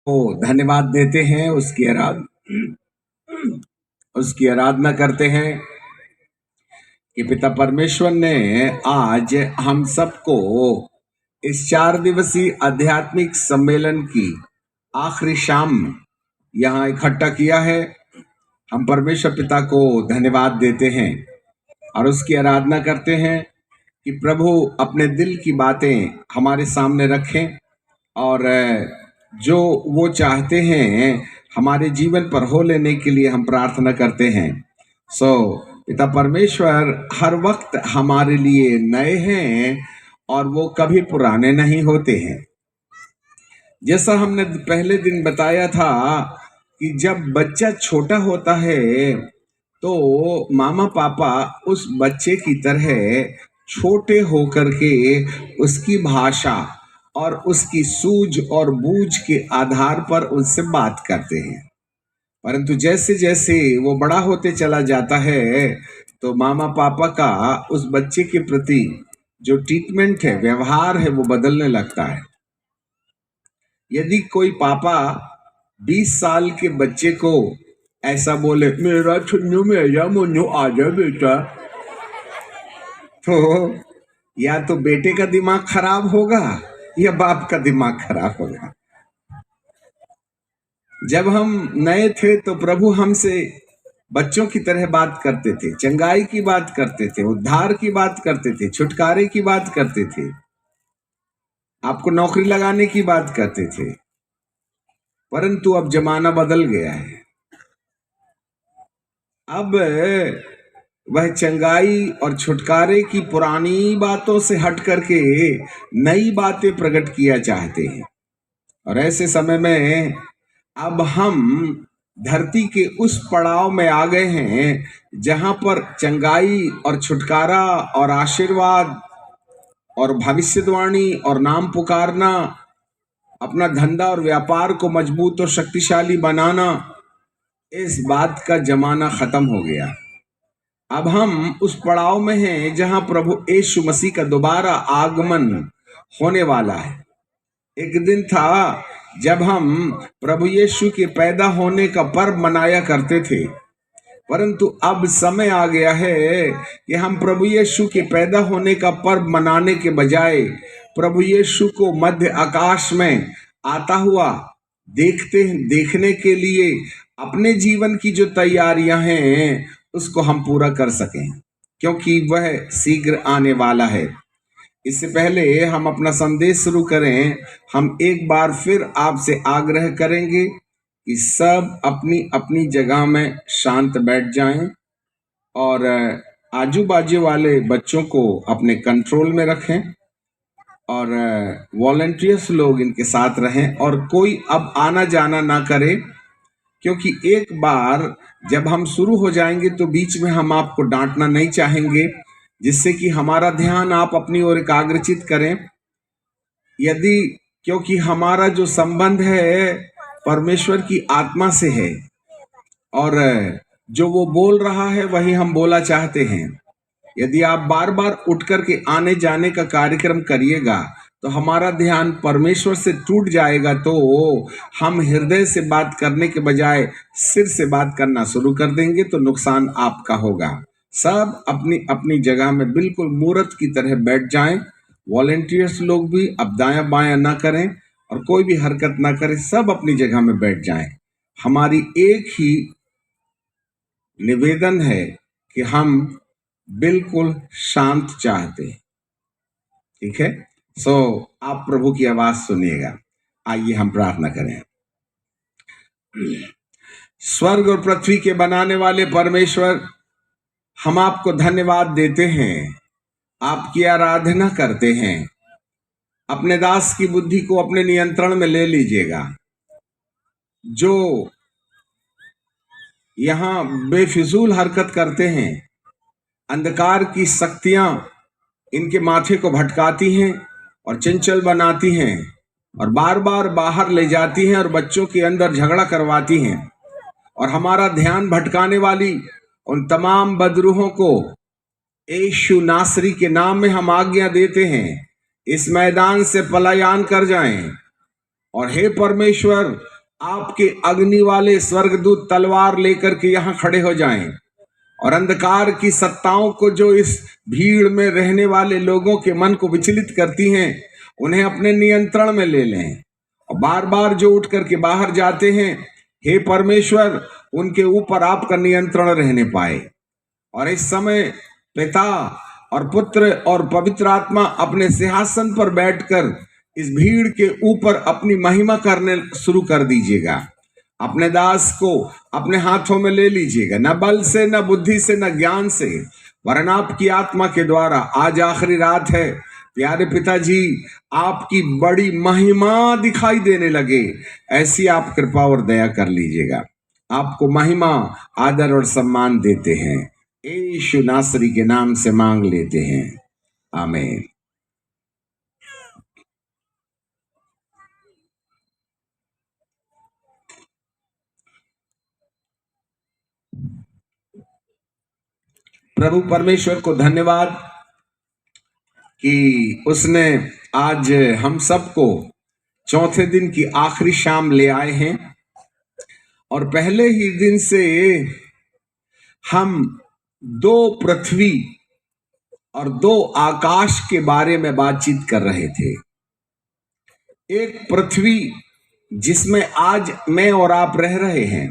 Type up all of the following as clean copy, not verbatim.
को धन्यवाद देते हैं, उसकी आराधना करते हैं कि पिता परमेश्वर ने आज हम सबको इस 4 दिवसीय आध्यात्मिक सम्मेलन की आखिरी शाम यहाँ इकट्ठा किया है। हम परमेश्वर पिता को धन्यवाद देते हैं और उसकी आराधना करते हैं कि प्रभु अपने दिल की बातें हमारे सामने रखें और जो वो चाहते हैं हमारे जीवन पर हो लेने के लिए हम प्रार्थना करते हैं। पिता परमेश्वर हर वक्त हमारे लिए नए हैं और वो कभी पुराने नहीं होते हैं। जैसा हमने पहले दिन बताया था कि जब बच्चा छोटा होता है तो मामा पापा उस बच्चे की तरह छोटे होकर के उसकी भाषा और उसकी सूझ और बूझ के आधार पर उससे बात करते हैं। परंतु जैसे जैसे वो बड़ा होते चला जाता है तो मामा पापा का उस बच्चे के प्रति जो ट्रीटमेंट है, व्यवहार है, वो बदलने लगता है। यदि कोई पापा 20 साल के बच्चे को ऐसा बोले, मेरा छुन्नू मेरा मुन्नू आजा बेटा, तो या तो बेटे का दिमाग खराब होगा या बाप का दिमाग खराब होगा। जब हम नए थे तो प्रभु हमसे बच्चों की तरह बात करते थे, चंगाई की बात करते थे, उद्धार की बात करते थे, छुटकारे की बात करते थे, आपको नौकरी लगाने की बात करते थे। परंतु अब जमाना बदल गया है। अब वह चंगाई और छुटकारे की पुरानी बातों से हट करके नई बातें प्रकट किया चाहते हैं। और ऐसे समय में अब हम धरती के उस पड़ाव में आ गए हैं जहां पर चंगाई और छुटकारा और आशीर्वाद और भविष्यवाणी और नाम पुकारना, अपना धंधा और व्यापार को मजबूत और शक्तिशाली बनाना, इस बात का जमाना खत्म हो गया। अब हम उस पड़ाव में हैं जहां प्रभु यीशु मसीह का दोबारा आगमन होने वाला है। एक दिन था जब हम प्रभु यीशु के पैदा होने का पर्व मनाया करते थे, परंतु अब समय आ गया है कि हम प्रभु यीशु के पैदा होने का पर्व मनाने के बजाय प्रभु यीशु को मध्य आकाश में आता हुआ देखने के लिए अपने जीवन की जो तैयारियां हैं उसको हम पूरा कर सकें, क्योंकि वह शीघ्र आने वाला है। इससे पहले हम अपना संदेश शुरू करें, हम एक बार फिर आपसे आग्रह करेंगे कि सब अपनी अपनी जगह में शांत बैठ जाएं और आजू बाजू वाले बच्चों को अपने कंट्रोल में रखें और वॉलंटियर्स लोग इनके साथ रहें और कोई अब आना जाना ना करे, क्योंकि एक बार जब हम शुरू हो जाएंगे तो बीच में हम आपको डांटना नहीं चाहेंगे, जिससे कि हमारा ध्यान आप अपनी ओर एकाग्रचित करें। क्योंकि हमारा जो संबंध है परमेश्वर की आत्मा से है और जो वो बोल रहा है वही हम बोला चाहते हैं। यदि आप बार बार उठ करके आने जाने का कार्यक्रम करिएगा तो हमारा ध्यान परमेश्वर से टूट जाएगा, तो हम हृदय से बात करने के बजाय सिर से बात करना शुरू कर देंगे, तो नुकसान आपका होगा। सब अपनी अपनी जगह में बिल्कुल मूर्त की तरह बैठ जाएं। वॉलंटियर्स लोग भी अब दायां बायां ना करें और कोई भी हरकत ना करें, सब अपनी जगह में बैठ जाएं। हमारी एक ही निवेदन है कि हम बिल्कुल शांत चाहते हैं, ठीक है? आप प्रभु की आवाज सुनिएगा। आइए हम प्रार्थना करें। स्वर्ग और पृथ्वी के बनाने वाले परमेश्वर, हम आपको धन्यवाद देते हैं, आपकी आराधना करते हैं। अपने दास की बुद्धि को अपने नियंत्रण में ले लीजिएगा। जो यहाँ बेफिजूल हरकत करते हैं, अंधकार की शक्तियां इनके माथे को भटकाती हैं और चंचल बनाती हैं और बार बार बाहर ले जाती हैं और बच्चों के अंदर झगड़ा करवाती हैं, और हमारा ध्यान भटकाने वाली उन तमाम बदरूहों को यीशु नासरी के नाम में हम आज्ञा देते हैं, इस मैदान से पलायन कर जाएं। और हे परमेश्वर, आपके अग्नि वाले स्वर्गदूत तलवार लेकर के यहां खड़े हो जाएं और अंधकार की सत्ताओं को, जो इस भीड़ में रहने वाले लोगों के मन को विचलित करती हैं, उन्हें अपने नियंत्रण में ले लें। और बार बार जो उठ करके बाहर जाते हैं, हे परमेश्वर, उनके ऊपर आपका नियंत्रण रहने पाए। और इस समय पिता और पुत्र और पवित्र आत्मा अपने सिंहासन पर बैठकर इस भीड़ के ऊपर अपनी महिमा करने शुरू कर दीजिएगा। अपने दास को अपने हाथों में ले लीजिएगा, न बल से, न बुद्धि से, न ज्ञान से, वरन आपकी आत्मा के द्वारा। आज आखिरी रात है प्यारे पिताजी, आपकी बड़ी महिमा दिखाई देने लगे, ऐसी आप कृपा और दया कर लीजिएगा। आपको महिमा, आदर और सम्मान देते हैं, यीशु नासरी के नाम से मांग लेते हैं, आमीन। प्रभु परमेश्वर को धन्यवाद कि उसने आज हम सबको चौथे दिन की आखिरी शाम ले आए हैं और पहले ही दिन से हम 2 पृथ्वी और 2 आकाश के बारे में बातचीत कर रहे थे। एक पृथ्वी जिसमें आज मैं और आप रह रहे हैं,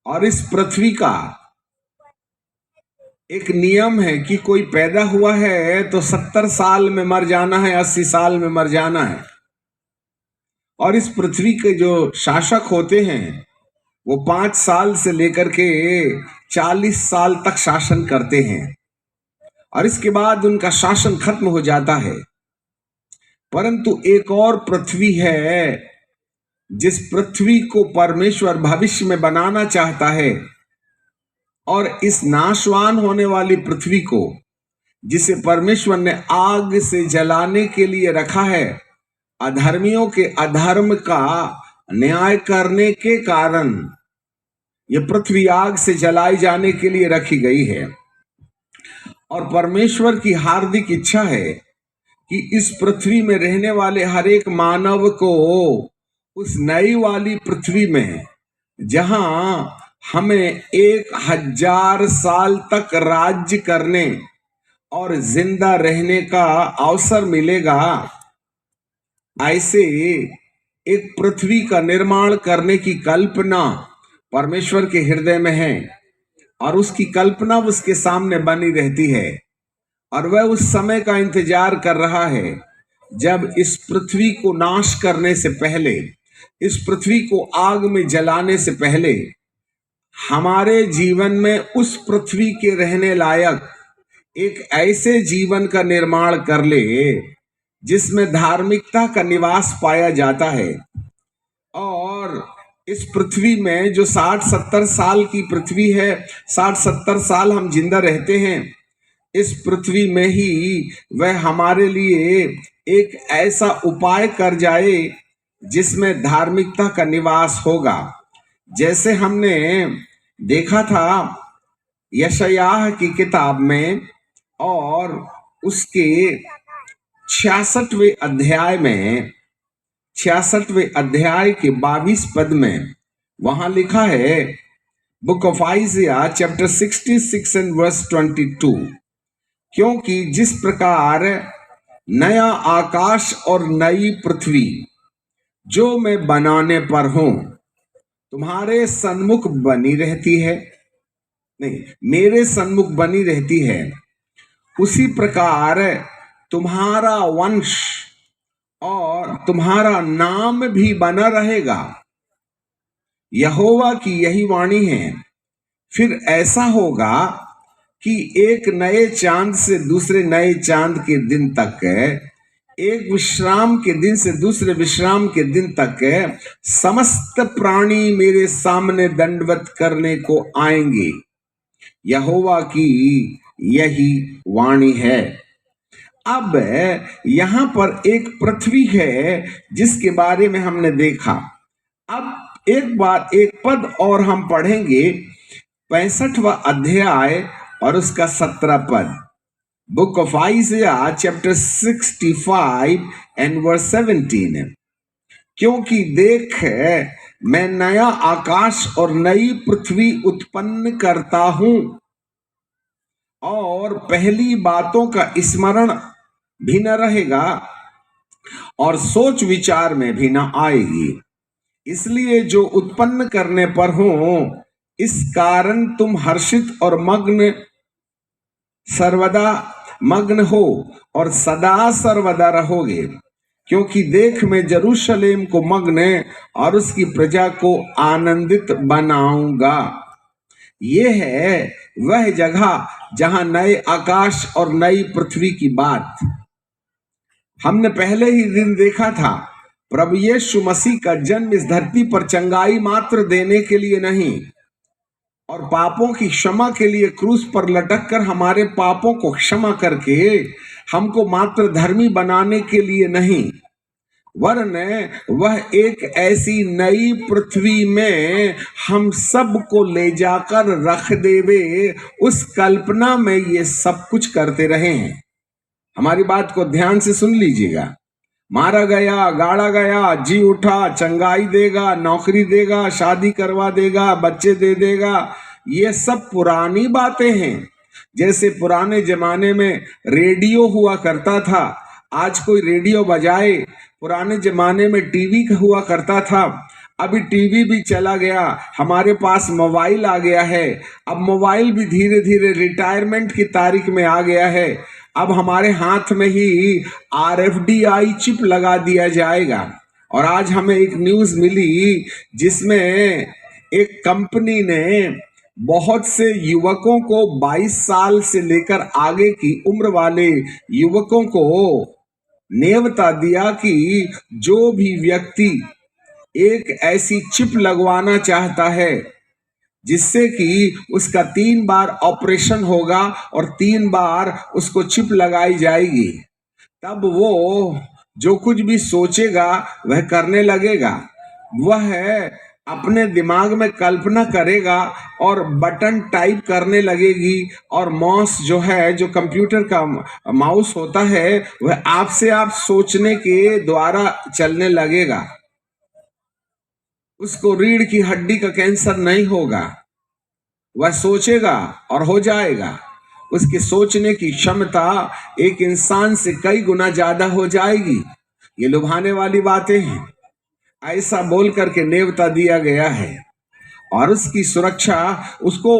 और इस पृथ्वी का एक नियम है कि कोई पैदा हुआ है तो 70 साल में मर जाना है, 80 साल में मर जाना है। और इस पृथ्वी के जो शासक होते हैं वो 5 साल से लेकर के 40 साल तक शासन करते हैं और इसके बाद उनका शासन खत्म हो जाता है। परंतु एक और पृथ्वी है जिस पृथ्वी को परमेश्वर भविष्य में बनाना चाहता है, और इस नाशवान होने वाली पृथ्वी को, जिसे परमेश्वर ने आग से जलाने के लिए रखा है, अधर्मियों के अधर्म का न्याय करने के कारण यह पृथ्वी आग से जलाई जाने के लिए रखी गई है। और परमेश्वर की हार्दिक इच्छा है कि इस पृथ्वी में रहने वाले हर एक मानव को उस नई वाली पृथ्वी में, जहां हमें 1000 साल तक राज्य करने और जिंदा रहने का अवसर मिलेगा, ऐसे एक पृथ्वी का निर्माण करने की कल्पना परमेश्वर के हृदय में है और उसकी कल्पना उसके सामने बनी रहती है। और वह उस समय का इंतजार कर रहा है जब इस पृथ्वी को नाश करने से पहले, इस पृथ्वी को आग में जलाने से पहले, हमारे जीवन में उस पृथ्वी के रहने लायक एक ऐसे जीवन का निर्माण कर ले जिसमें धार्मिकता का निवास पाया जाता है। और इस पृथ्वी में जो 60-70 साल की पृथ्वी है, 60-70 साल हम जिंदा रहते हैं, इस पृथ्वी में ही वह हमारे लिए एक ऐसा उपाय कर जाए जिसमें धार्मिकता का निवास होगा। जैसे हमने देखा था यशायाह की किताब में, और उसके 66वें अध्याय में, 66वें अध्याय के 22 पद में वहां लिखा है, book of Isaiah chapter 66 and verse 22, क्योंकि जिस प्रकार नया आकाश और नई पृथ्वी जो मैं बनाने पर हूं तुम्हारे सन्मुख बनी रहती है, नहीं, मेरे सन्मुख बनी रहती है, उसी प्रकार तुम्हारा वंश और तुम्हारा नाम भी बना रहेगा। यहोवा की यही वाणी है। फिर ऐसा होगा कि एक नए चांद से दूसरे नए चांद के दिन तक, एक विश्राम के दिन से दूसरे विश्राम के दिन तक समस्त प्राणी मेरे सामने दंडवत करने को आएंगे। यहोवा की यही वाणी है। अब यहां पर एक पृथ्वी है जिसके बारे में हमने देखा। अब एक पद और हम पढ़ेंगे, 65वां अध्याय और उसका 17 पद, book of Isaiah chapter 65 and verse 17। क्योंकि देख, मैं नया आकाश और नई पृथ्वी उत्पन्न करता हूं, और पहली बातों का स्मरण भी न रहेगा और सोच विचार में भी न आएगी। इसलिए जो उत्पन्न करने पर हो, इस कारण तुम हर्षित और सर्वदा मग्न हो और सदा सर्वदा रहोगे। क्योंकि देख, मैं यरूशलेम को मग्न और उसकी प्रजा को आनंदित बनाऊंगा। ये है वह जगह जहां नए आकाश और नई पृथ्वी की बात हमने पहले ही दिन देखा था। प्रभु यीशु मसीह का जन्म इस धरती पर चंगाई मात्र देने के लिए नहीं, और पापों की क्षमा के लिए क्रूस पर लटक कर हमारे पापों को क्षमा करके हमको मात्र धर्मी बनाने के लिए नहीं, वरन वह एक ऐसी नई पृथ्वी में हम सब को ले जाकर रख देवे, उस कल्पना में ये सब कुछ करते रहे हैं। हमारी बात को ध्यान से सुन लीजिएगा। मारा गया, गाड़ा गया, जी उठा, चंगाई देगा, नौकरी देगा, शादी करवा देगा, बच्चे दे देगा, ये सब पुरानी बातें हैं। जैसे पुराने जमाने में रेडियो हुआ करता था, आज कोई रेडियो बजाए। पुराने जमाने में टीवी हुआ करता था, अभी टीवी भी चला गया, हमारे पास मोबाइल आ गया है। अब मोबाइल भी धीरे धीरे रिटायरमेंट की तारीख में आ गया है। अब हमारे हाथ में ही RFID चिप लगा दिया जाएगा। और आज हमें एक न्यूज़ मिली जिसमें एक कंपनी ने बहुत से युवकों को 22 साल से लेकर आगे की उम्र वाले युवकों को नेवता दिया कि जो भी व्यक्ति एक ऐसी चिप लगवाना चाहता है जिससे कि उसका 3 बार ऑपरेशन होगा और 3 बार उसको चिप लगाई जाएगी, तब वो जो कुछ भी सोचेगा वह करने लगेगा। वह अपने दिमाग में कल्पना करेगा और बटन टाइप करने लगेगी, और माउस जो है, जो कंप्यूटर का माउस होता है, वह आपसे आप सोचने के द्वारा चलने लगेगा। उसको रीढ़ की हड्डी का कैंसर नहीं होगा, वह सोचेगा और हो जाएगा। उसकी सोचने की क्षमता एक इंसान से कई गुना ज्यादा हो जाएगी। ये लुभाने वाली बातें हैं। ऐसा बोल करके नेवता दिया गया है, और उसकी सुरक्षा उसको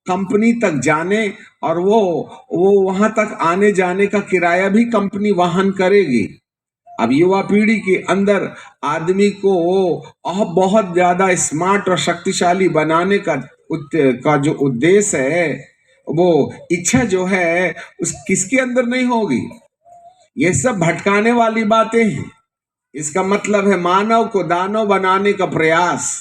कंपनी तक जाने और वो वहां तक आने जाने का किराया भी कंपनी वहन करेगी। अब युवा पीढ़ी के अंदर आदमी को बहुत ज्यादा स्मार्ट और शक्तिशाली बनाने का जो उद्देश्य है, वो इच्छा जो है, उस किसके अंदर नहीं होगी। ये सब भटकाने वाली बातें हैं। इसका मतलब है मानव को दानव बनाने का प्रयास।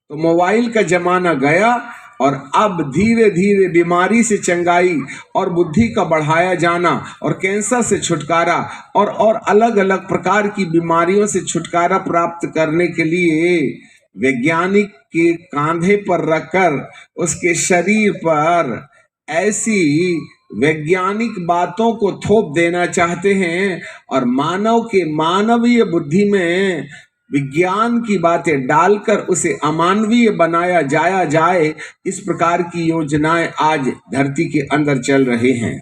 तो मोबाइल का जमाना गया, और अब धीरे धीरे बीमारी से चंगाई और बुद्धि का बढ़ाया जाना और कैंसर से छुटकारा और अलग अलग प्रकार की बीमारियों से छुटकारा प्राप्त करने के लिए वैज्ञानिक के कांधे पर रखकर उसके शरीर पर ऐसी वैज्ञानिक बातों को थोप देना चाहते हैं, और मानव के मानवीय बुद्धि में विज्ञान की बातें डालकर उसे अमानवीय बनाया जाए। इस प्रकार की योजनाएं आज धरती के अंदर चल रही हैं।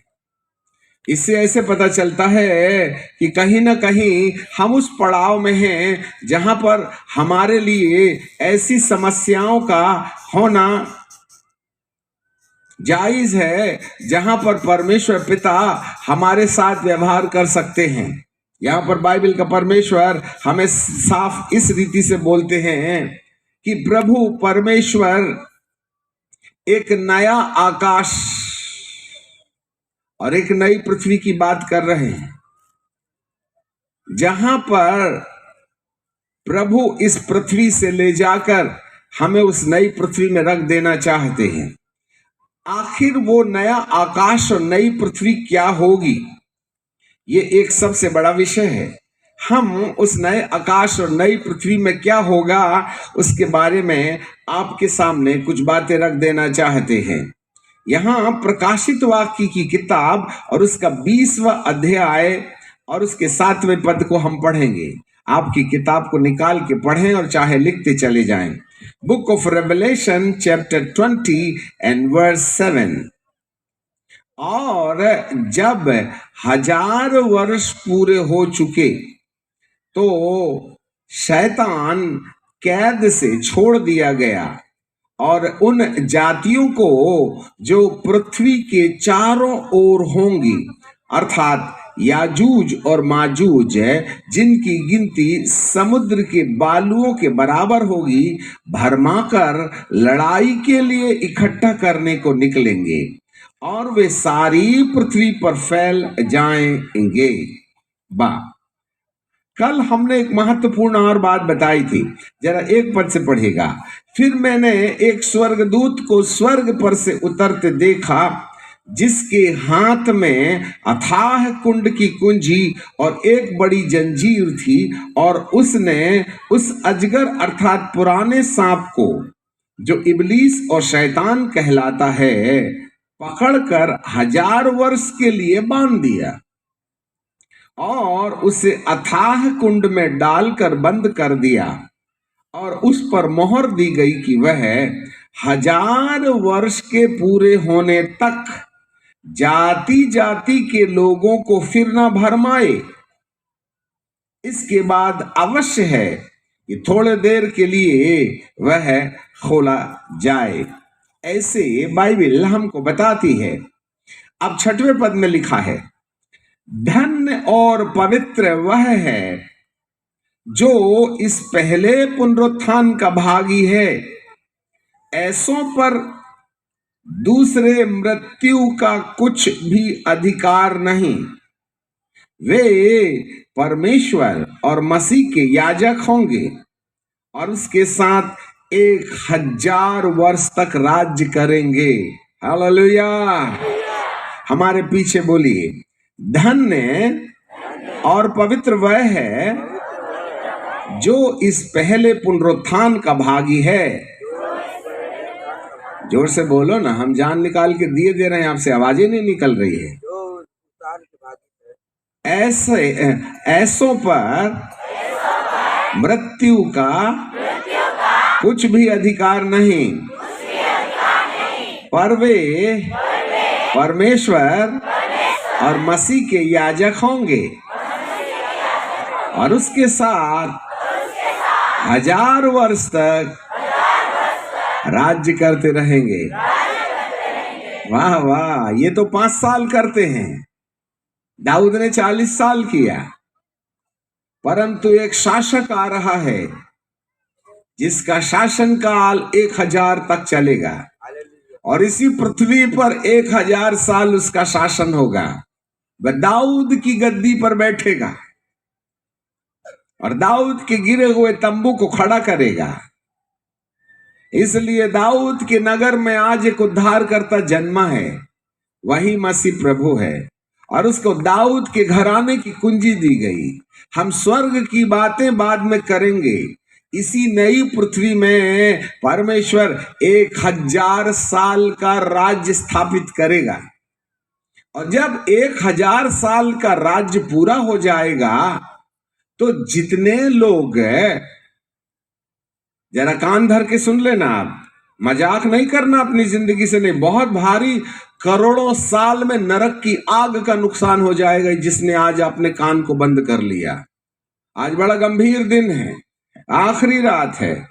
इससे ऐसे पता चलता है कि कहीं ना कहीं हम उस पड़ाव में हैं जहां पर हमारे लिए ऐसी समस्याओं का होना जायज है, जहां पर परमेश्वर पिता हमारे साथ व्यवहार कर सकते हैं। यहाँ पर बाइबल का परमेश्वर हमें साफ इस रीति से बोलते हैं कि प्रभु परमेश्वर एक नया आकाश और एक नई पृथ्वी की बात कर रहे हैं, जहां पर प्रभु इस पृथ्वी से ले जाकर हमें उस नई पृथ्वी में रख देना चाहते हैं। आखिर वो नया आकाश और नई पृथ्वी क्या होगी, ये एक सबसे बड़ा विषय है। हम उस नए आकाश और नई पृथ्वी में क्या होगा, उसके बारे में आपके सामने कुछ बातें रख देना चाहते हैं। यहाँ प्रकाशित वाक्य की किताब और उसका 20वां अध्याय और उसके 7वें पद को हम पढ़ेंगे। आपकी किताब को निकाल के पढ़ें और चाहे लिखते चले जाएं। Book of Revelation chapter 20 and verse 7। और जब 1000 वर्ष पूरे हो चुके तो शैतान कैद से छोड़ दिया गया और उन जातियों को जो पृथ्वी के चारों ओर होंगी, अर्थात याजूज और माजूज, जिनकी गिनती समुद्र के बालुओं के बराबर होगी, भरमाकर लड़ाई के लिए इकट्ठा करने को निकलेंगे और वे सारी पृथ्वी पर फैल जाएंगे। कल हमने एक महत्वपूर्ण और बात बताई थी, जरा एक पद से पढ़ेगा। फिर मैंने एक स्वर्गदूत को स्वर्ग पर से उतरते देखा, जिसके हाथ में अथाह कुंड की कुंजी और एक बड़ी जंजीर थी, और उसने उस अजगर अर्थात पुराने सांप को, जो इबलीस और शैतान कहलाता है, पकड़कर 1000 वर्ष के लिए बांध दिया और उसे अथाह कुंड में डालकर बंद कर दिया, और उस पर मोहर दी गई कि वह 1000 वर्ष के पूरे होने तक जाति जाति के लोगों को फिर न भरमाए। इसके बाद अवश्य है कि थोड़े देर के लिए वह खोला जाए। ऐसे बाइबल हमको बताती है। अब 6वें पद में लिखा है, धन्य और पवित्र वह है जो इस पहले पुनरुत्थान का भागी है। ऐसों पर दूसरे मृत्यु का कुछ भी अधिकार नहीं। वे परमेश्वर और मसीह के याजक होंगे और उसके साथ 1000 वर्ष तक राज्य करेंगे। हालेलुया। हमारे पीछे बोलिए, धन्य और पवित्र वह है जो इस पहले पुनरुत्थान का भागी है। जोर से बोलो ना, हम जान निकाल के दिए दे रहे हैं, आपसे आवाजें नहीं निकल रही है। ऐसों पर मृत्यु का कुछ भी अधिकार नहीं, पर वे परमेश्वर और मसीह के याजक होंगे और उसके साथ 1000 वर्ष तक राज्य करते रहेंगे। वाह वाह, ये तो 5 साल करते हैं। दाऊद ने 40 साल किया, परंतु एक शासक आ रहा है जिसका शासन काल 1000 तक चलेगा और इसी पृथ्वी पर 1000 साल उसका शासन होगा। वह दाऊद की गद्दी पर बैठेगा और दाऊद के गिरे हुए तंबू को खड़ा करेगा। इसलिए दाऊद के नगर में आज एक उद्धारकर्ता जन्मा है, वही मसीह प्रभु है और उसको दाऊद के घराने की कुंजी दी गई। हम स्वर्ग की बातें बाद में करेंगे। इसी नई पृथ्वी में परमेश्वर 1000 साल का राज्य स्थापित करेगा और जब 1000 साल का राज्य पूरा हो जाएगा तो जितने लोग, जरा कान धर के सुन लेना, आप मजाक नहीं करना अपनी जिंदगी से, नहीं, बहुत भारी करोड़ों साल में नरक की आग का नुकसान हो जाएगा जिसने आज अपने कान को बंद कर लिया। आज बड़ा गंभीर दिन है, आखिरी रात है,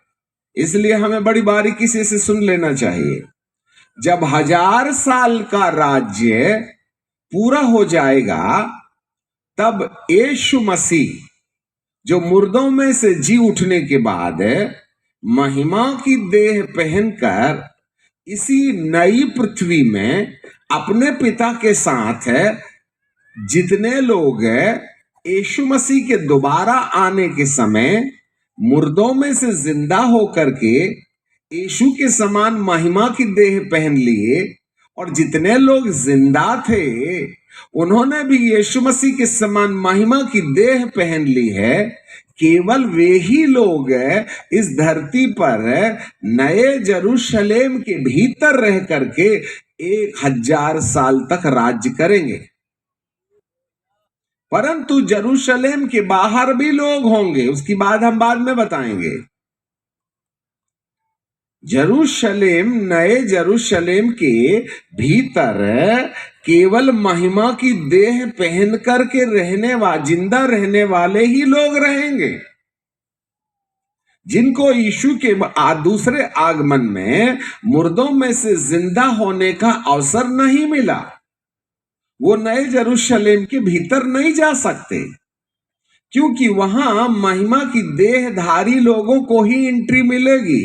इसलिए हमें बड़ी बारीकी से इसे सुन लेना चाहिए। जब 1000 साल का राज्य पूरा हो जाएगा तब यीशु मसीह जो मुर्दों में से जी उठने के बाद महिमा की देह पहनकर इसी नई पृथ्वी में अपने पिता के साथ जितने लोग यीशु मसीह के दोबारा आने के समय मुर्दों में से जिंदा होकर के यीशु के समान महिमा की देह पहन लिए और जितने लोग जिंदा थे उन्होंने भी यीशु मसीह के समान महिमा की देह पहन ली है। केवल वे ही लोग इस धरती पर नए यरूशलेम के भीतर रह करके 1000 साल तक राज्य करेंगे। परंतु जेरूशलेम के बाहर भी लोग होंगे, उसकी बात हम बाद में बताएंगे। जेरूशलेम, नए जेरूशलेम के भीतर केवल महिमा की देह पहन करके जिंदा रहने वाले ही लोग रहेंगे, जिनको यीशु के दूसरे आगमन में मुर्दों में से जिंदा होने का अवसर नहीं मिला। वो नए जेरूशलेम के भीतर नहीं जा सकते, क्योंकि वहां महिमा की देहधारी लोगों को ही एंट्री मिलेगी।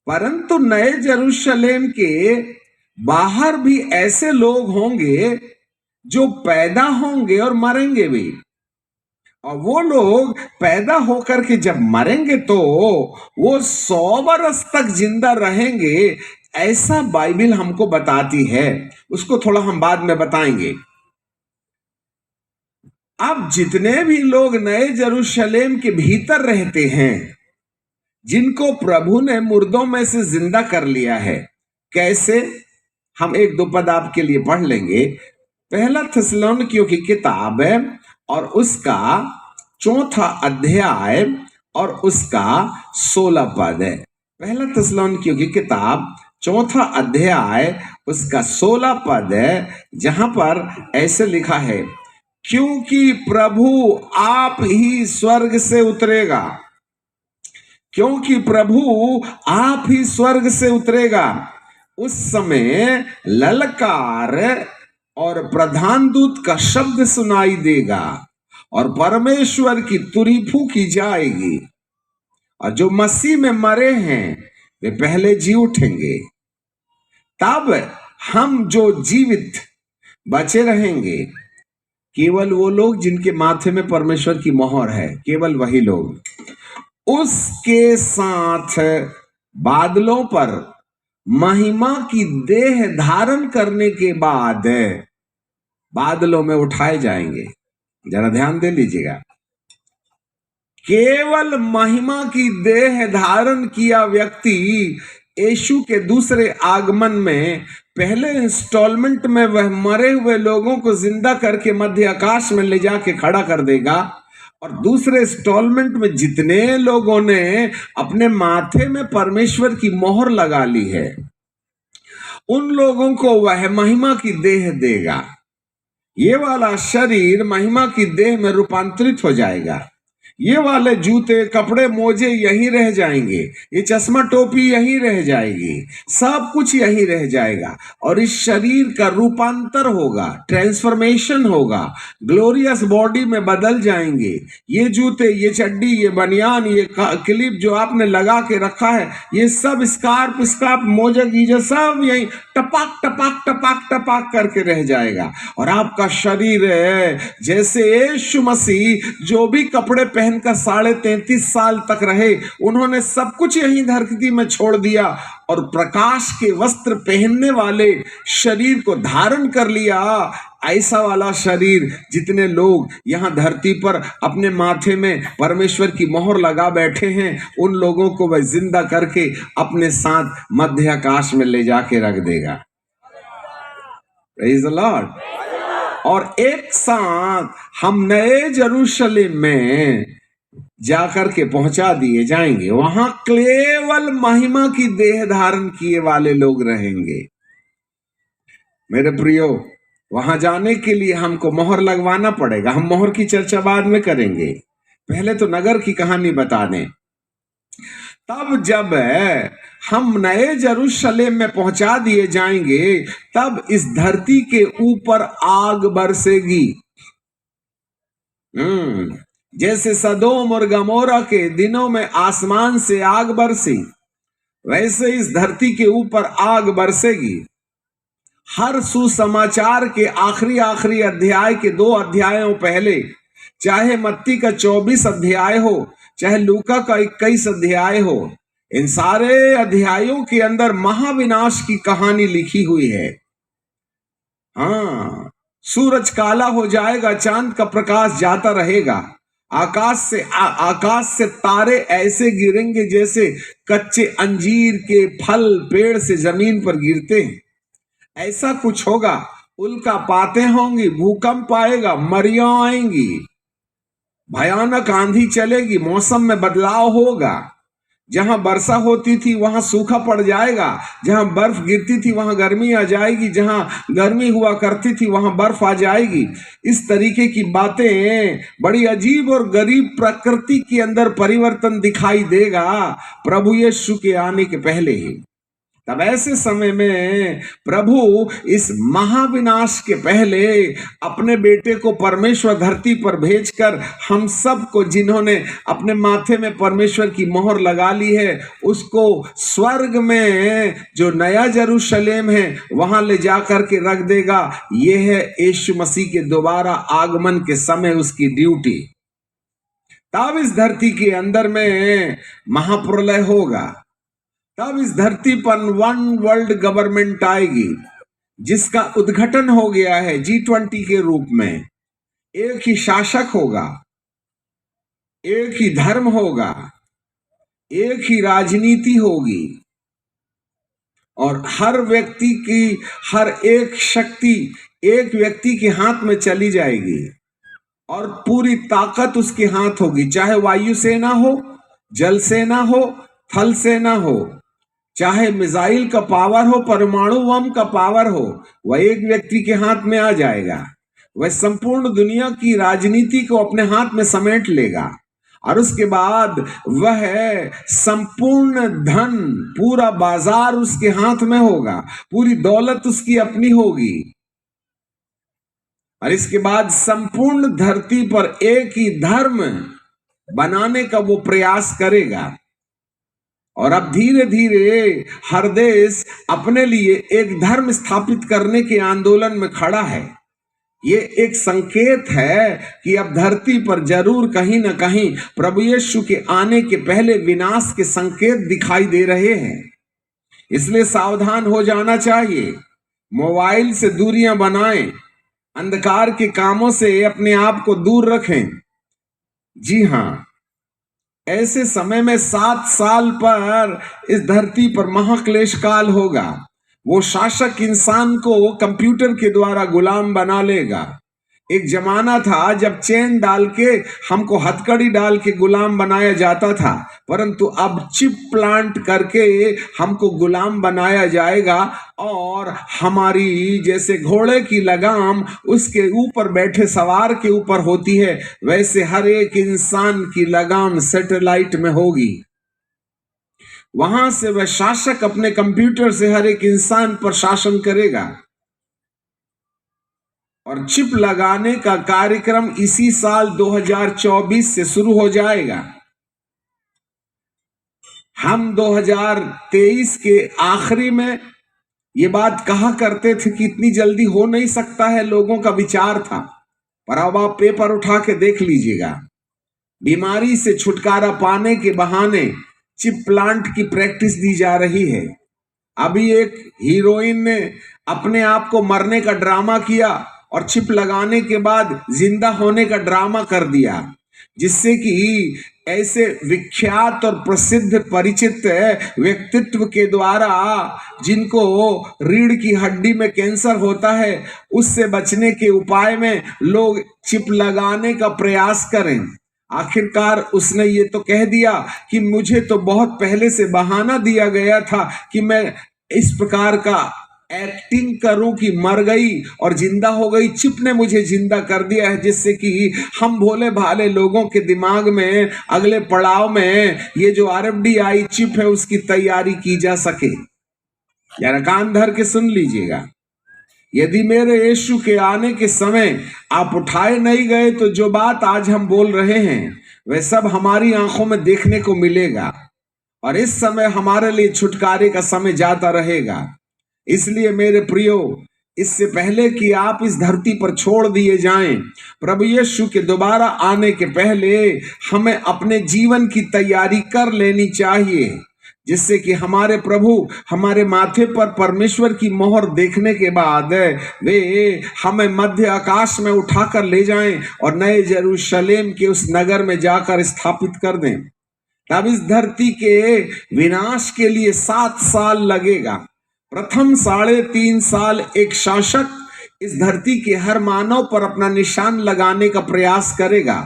परंतु नए जेरूशलेम के बाहर भी ऐसे लोग होंगे जो पैदा होंगे और मरेंगे भी, और वो लोग पैदा होकर के जब मरेंगे तो वो 100 वर्ष तक जिंदा रहेंगे, ऐसा बाइबल हमको बताती है। उसको थोड़ा हम बाद में बताएंगे। अब जितने भी लोग नए जेरूशलेम के भीतर रहते हैं, जिनको प्रभु ने मुर्दों में से जिंदा कर लिया है, कैसे? हम एक दो पद आपके लिए पढ़ लेंगे। पहला थिस्सलुनीकियों की किताब और उसका 4 अध्याय और उसका 16 पद है। पहला थिस्सलुनीकियों की किताब 4 अध्याय उसका 16 पद है, जहां पर ऐसे लिखा है, क्योंकि प्रभु आप ही स्वर्ग से उतरेगा, क्योंकि प्रभु आप ही स्वर्ग से उतरेगा, उस समय ललकार और प्रधान दूत का शब्द सुनाई देगा और परमेश्वर की तुरी फूंकी जाएगी, और जो मसीह में मरे हैं वे पहले जी उठेंगे। तब हम जो जीवित बचे रहेंगे, केवल वो लोग जिनके माथे में परमेश्वर की मोहर है, केवल वही लोग, उसके साथ बादलों पर महिमा की देह धारण करने के बाद बादलों में उठाए जाएंगे। जरा ध्यान दे लीजिएगा, केवल महिमा की देह धारण किया व्यक्ति यीशु के दूसरे आगमन में पहले इंस्टॉलमेंट में वह मरे हुए लोगों को जिंदा करके मध्य आकाश में ले जाके खड़ा कर देगा, और दूसरे इंस्टॉलमेंट में जितने लोगों ने अपने माथे में परमेश्वर की मोहर लगा ली है, उन लोगों को वह महिमा की देह देगा। ये वाला शरीर महिमा की देह में रूपांतरित हो जाएगा। ये वाले जूते, कपड़े, मोजे यहीं रह जाएंगे, ये चश्मा टोपी यहीं रह जाएगी, सब कुछ यहीं रह जाएगा, और इस शरीर का रूपांतर होगा, ट्रांसफॉर्मेशन होगा, ग्लोरियस बॉडी में बदल जाएंगे। ये जूते, ये चड्डी, ये बनियान, ये क्लिप जो आपने लगा के रखा है, ये सब स्कार्प मोजा गीजा सब यहीं टपाक टपाक टपाक टपाक करके रह जाएगा, और आपका शरीर है जैसे यीशु मसीह जो भी कपड़े पहन का 33.5 साल तक रहे, उन्होंने सब कुछ यहीं धरती में छोड़ दिया और प्रकाश के वस्त्र पहनने वाले शरीर को धारण कर लिया। ऐसा वाला शरीर जितने लोग यहां धरती पर अपने माथे में परमेश्वर की मोहर लगा बैठे हैं, उन लोगों को वह जिंदा करके अपने साथ मध्य आकाश में ले जाके रख देगा। Praise the Lord. और एक साथ हम नए जेरूशलेम में जाकर के पहुंचा दिए जाएंगे। वहां केवल महिमा की देह धारण किए वाले लोग रहेंगे। मेरे प्रियो, वहां जाने के लिए हमको मोहर लगवाना पड़ेगा। हम मोहर की चर्चा बाद में करेंगे, पहले तो नगर की कहानी बता दें। तब जब हम नए जेरूशलेम में पहुंचा दिए जाएंगे, तब इस धरती के ऊपर आग बरसेगी। जैसे सदोम और गमोरा के दिनों में आसमान से आग बरसी, वैसे इस धरती के ऊपर आग बरसेगी। हर सुसमाचार के आखिरी अध्याय के 2 अध्यायों पहले, चाहे मत्ती का 24 अध्याय हो, चाहे लूका का 21 अध्याय हो, इन सारे अध्यायों के अंदर महाविनाश की कहानी लिखी हुई है। हाँ, सूरज काला हो जाएगा, चांद का प्रकाश जाता रहेगा, आकाश से तारे ऐसे गिरेंगे जैसे कच्चे अंजीर के फल पेड़ से जमीन पर गिरते हैं। ऐसा कुछ होगा। उल्कापातें होंगी, भूकंप आएगा, मरियां आएंगी, भयानक आंधी चलेगी, मौसम में बदलाव होगा। जहां वर्षा होती थी वहां सूखा पड़ जाएगा, जहां बर्फ गिरती थी वहां गर्मी आ जाएगी, जहां गर्मी हुआ करती थी वहां बर्फ आ जाएगी। इस तरीके की बातें, बड़ी अजीब और गरीब प्रकृति के अंदर परिवर्तन दिखाई देगा प्रभु यीशु के आने के पहले ही। तब ऐसे समय में प्रभु इस महाविनाश के पहले अपने बेटे को परमेश्वर धरती पर भेजकर हम सबको, जिन्होंने अपने माथे में परमेश्वर की मोहर लगा ली है, उसको स्वर्ग में जो नया यरूशलेम है वहां ले जाकर के रख देगा। यह है यीशु मसीह के दोबारा आगमन के समय उसकी ड्यूटी। तब इस धरती के अंदर में महाप्रलय होगा। तब इस धरती पर वन वर्ल्ड गवर्नमेंट आएगी, जिसका उद्घाटन हो गया है G20 के रूप में। एक ही शासक होगा, एक ही धर्म होगा, एक ही राजनीति होगी, और हर व्यक्ति की हर एक शक्ति एक व्यक्ति के हाथ में चली जाएगी और पूरी ताकत उसके हाथ होगी। चाहे वायुसेना हो, जल सेना हो, थल सेना हो, चाहे मिसाइल का पावर हो, परमाणु बम का पावर हो, वह एक व्यक्ति के हाथ में आ जाएगा। वह संपूर्ण दुनिया की राजनीति को अपने हाथ में समेट लेगा और उसके बाद वह संपूर्ण धन, पूरा बाजार उसके हाथ में होगा, पूरी दौलत उसकी अपनी होगी। और इसके बाद संपूर्ण धरती पर एक ही धर्म बनाने का वो प्रयास करेगा। और अब धीरे धीरे हर देश अपने लिए एक धर्म स्थापित करने के आंदोलन में खड़ा है। ये एक संकेत है कि अब धरती पर जरूर कहीं ना कहीं प्रभु यीशु के आने के पहले विनाश के संकेत दिखाई दे रहे हैं। इसलिए सावधान हो जाना चाहिए। मोबाइल से दूरियां बनाएं, अंधकार के कामों से अपने आप को दूर रखें। जी हाँ, ऐसे समय में 7 साल पर इस धरती पर महाक्लेश काल होगा। वो शासक इंसान को कंप्यूटर के द्वारा गुलाम बना लेगा। एक जमाना था जब चेन डाल के, हमको हथकड़ी डाल के गुलाम बनाया जाता था, परंतु अब चिप प्लांट करके हमको गुलाम बनाया जाएगा। और हमारी जैसे घोड़े की लगाम उसके ऊपर बैठे सवार के ऊपर होती है, वैसे हर एक इंसान की लगाम सैटेलाइट में होगी। वहां से वह शासक अपने कंप्यूटर से हर एक इंसान पर शासन करेगा। और चिप लगाने का कार्यक्रम इसी साल 2024 से शुरू हो जाएगा। हम 2023 के आखिरी में ये बात कहा करते थे कि इतनी जल्दी हो नहीं सकता है, लोगों का विचार था। पर अब आप पेपर उठा के देख लीजिएगा, बीमारी से छुटकारा पाने के बहाने चिप प्लांट की प्रैक्टिस दी जा रही है। अभी एक हीरोइन ने अपने आप को मरने का ड्रामा किया और चिप लगाने के बाद जिंदा होने का ड्रामा कर दिया, जिससे कि ऐसे विख्यात और प्रसिद्ध परिचित व्यक्तित्व के द्वारा, जिनको रीढ़ की हड्डी में कैंसर होता है, उससे बचने के उपाय में लोग चिप लगाने का प्रयास करें। आखिरकार उसने ये तो कह दिया कि मुझे तो बहुत पहले से बहाना दिया गया था कि मैं इस प्रकार का एक्टिंग करूं कि मर गई और जिंदा हो गई। चिप ने मुझे जिंदा कर दिया है, जिससे कि हम भोले भाले लोगों के दिमाग में अगले पड़ाव में ये जो RFID चिप है उसकी तैयारी की जा सके। यार कान धर के सुन लीजिएगा, यदि मेरे यीशु के आने के समय आप उठाए नहीं गए तो जो बात आज हम बोल रहे हैं वह सब हमारी आंखों में देखने को मिलेगा। और इस समय हमारे लिए छुटकारे का समय जाता रहेगा। इसलिए मेरे प्रियो, इससे पहले कि आप इस धरती पर छोड़ दिए जाएं, प्रभु यीशु के दोबारा आने के पहले हमें अपने जीवन की तैयारी कर लेनी चाहिए, जिससे कि हमारे प्रभु हमारे माथे पर परमेश्वर की मोहर देखने के बाद वे हमें मध्य आकाश में उठाकर ले जाएं और नए यरूशलेम के उस नगर में जाकर स्थापित कर दें। तब इस धरती के विनाश के लिए 7 साल लगेगा। प्रथम 3.5 साल एक शासक इस धरती के हर मानव पर अपना निशान लगाने का प्रयास करेगा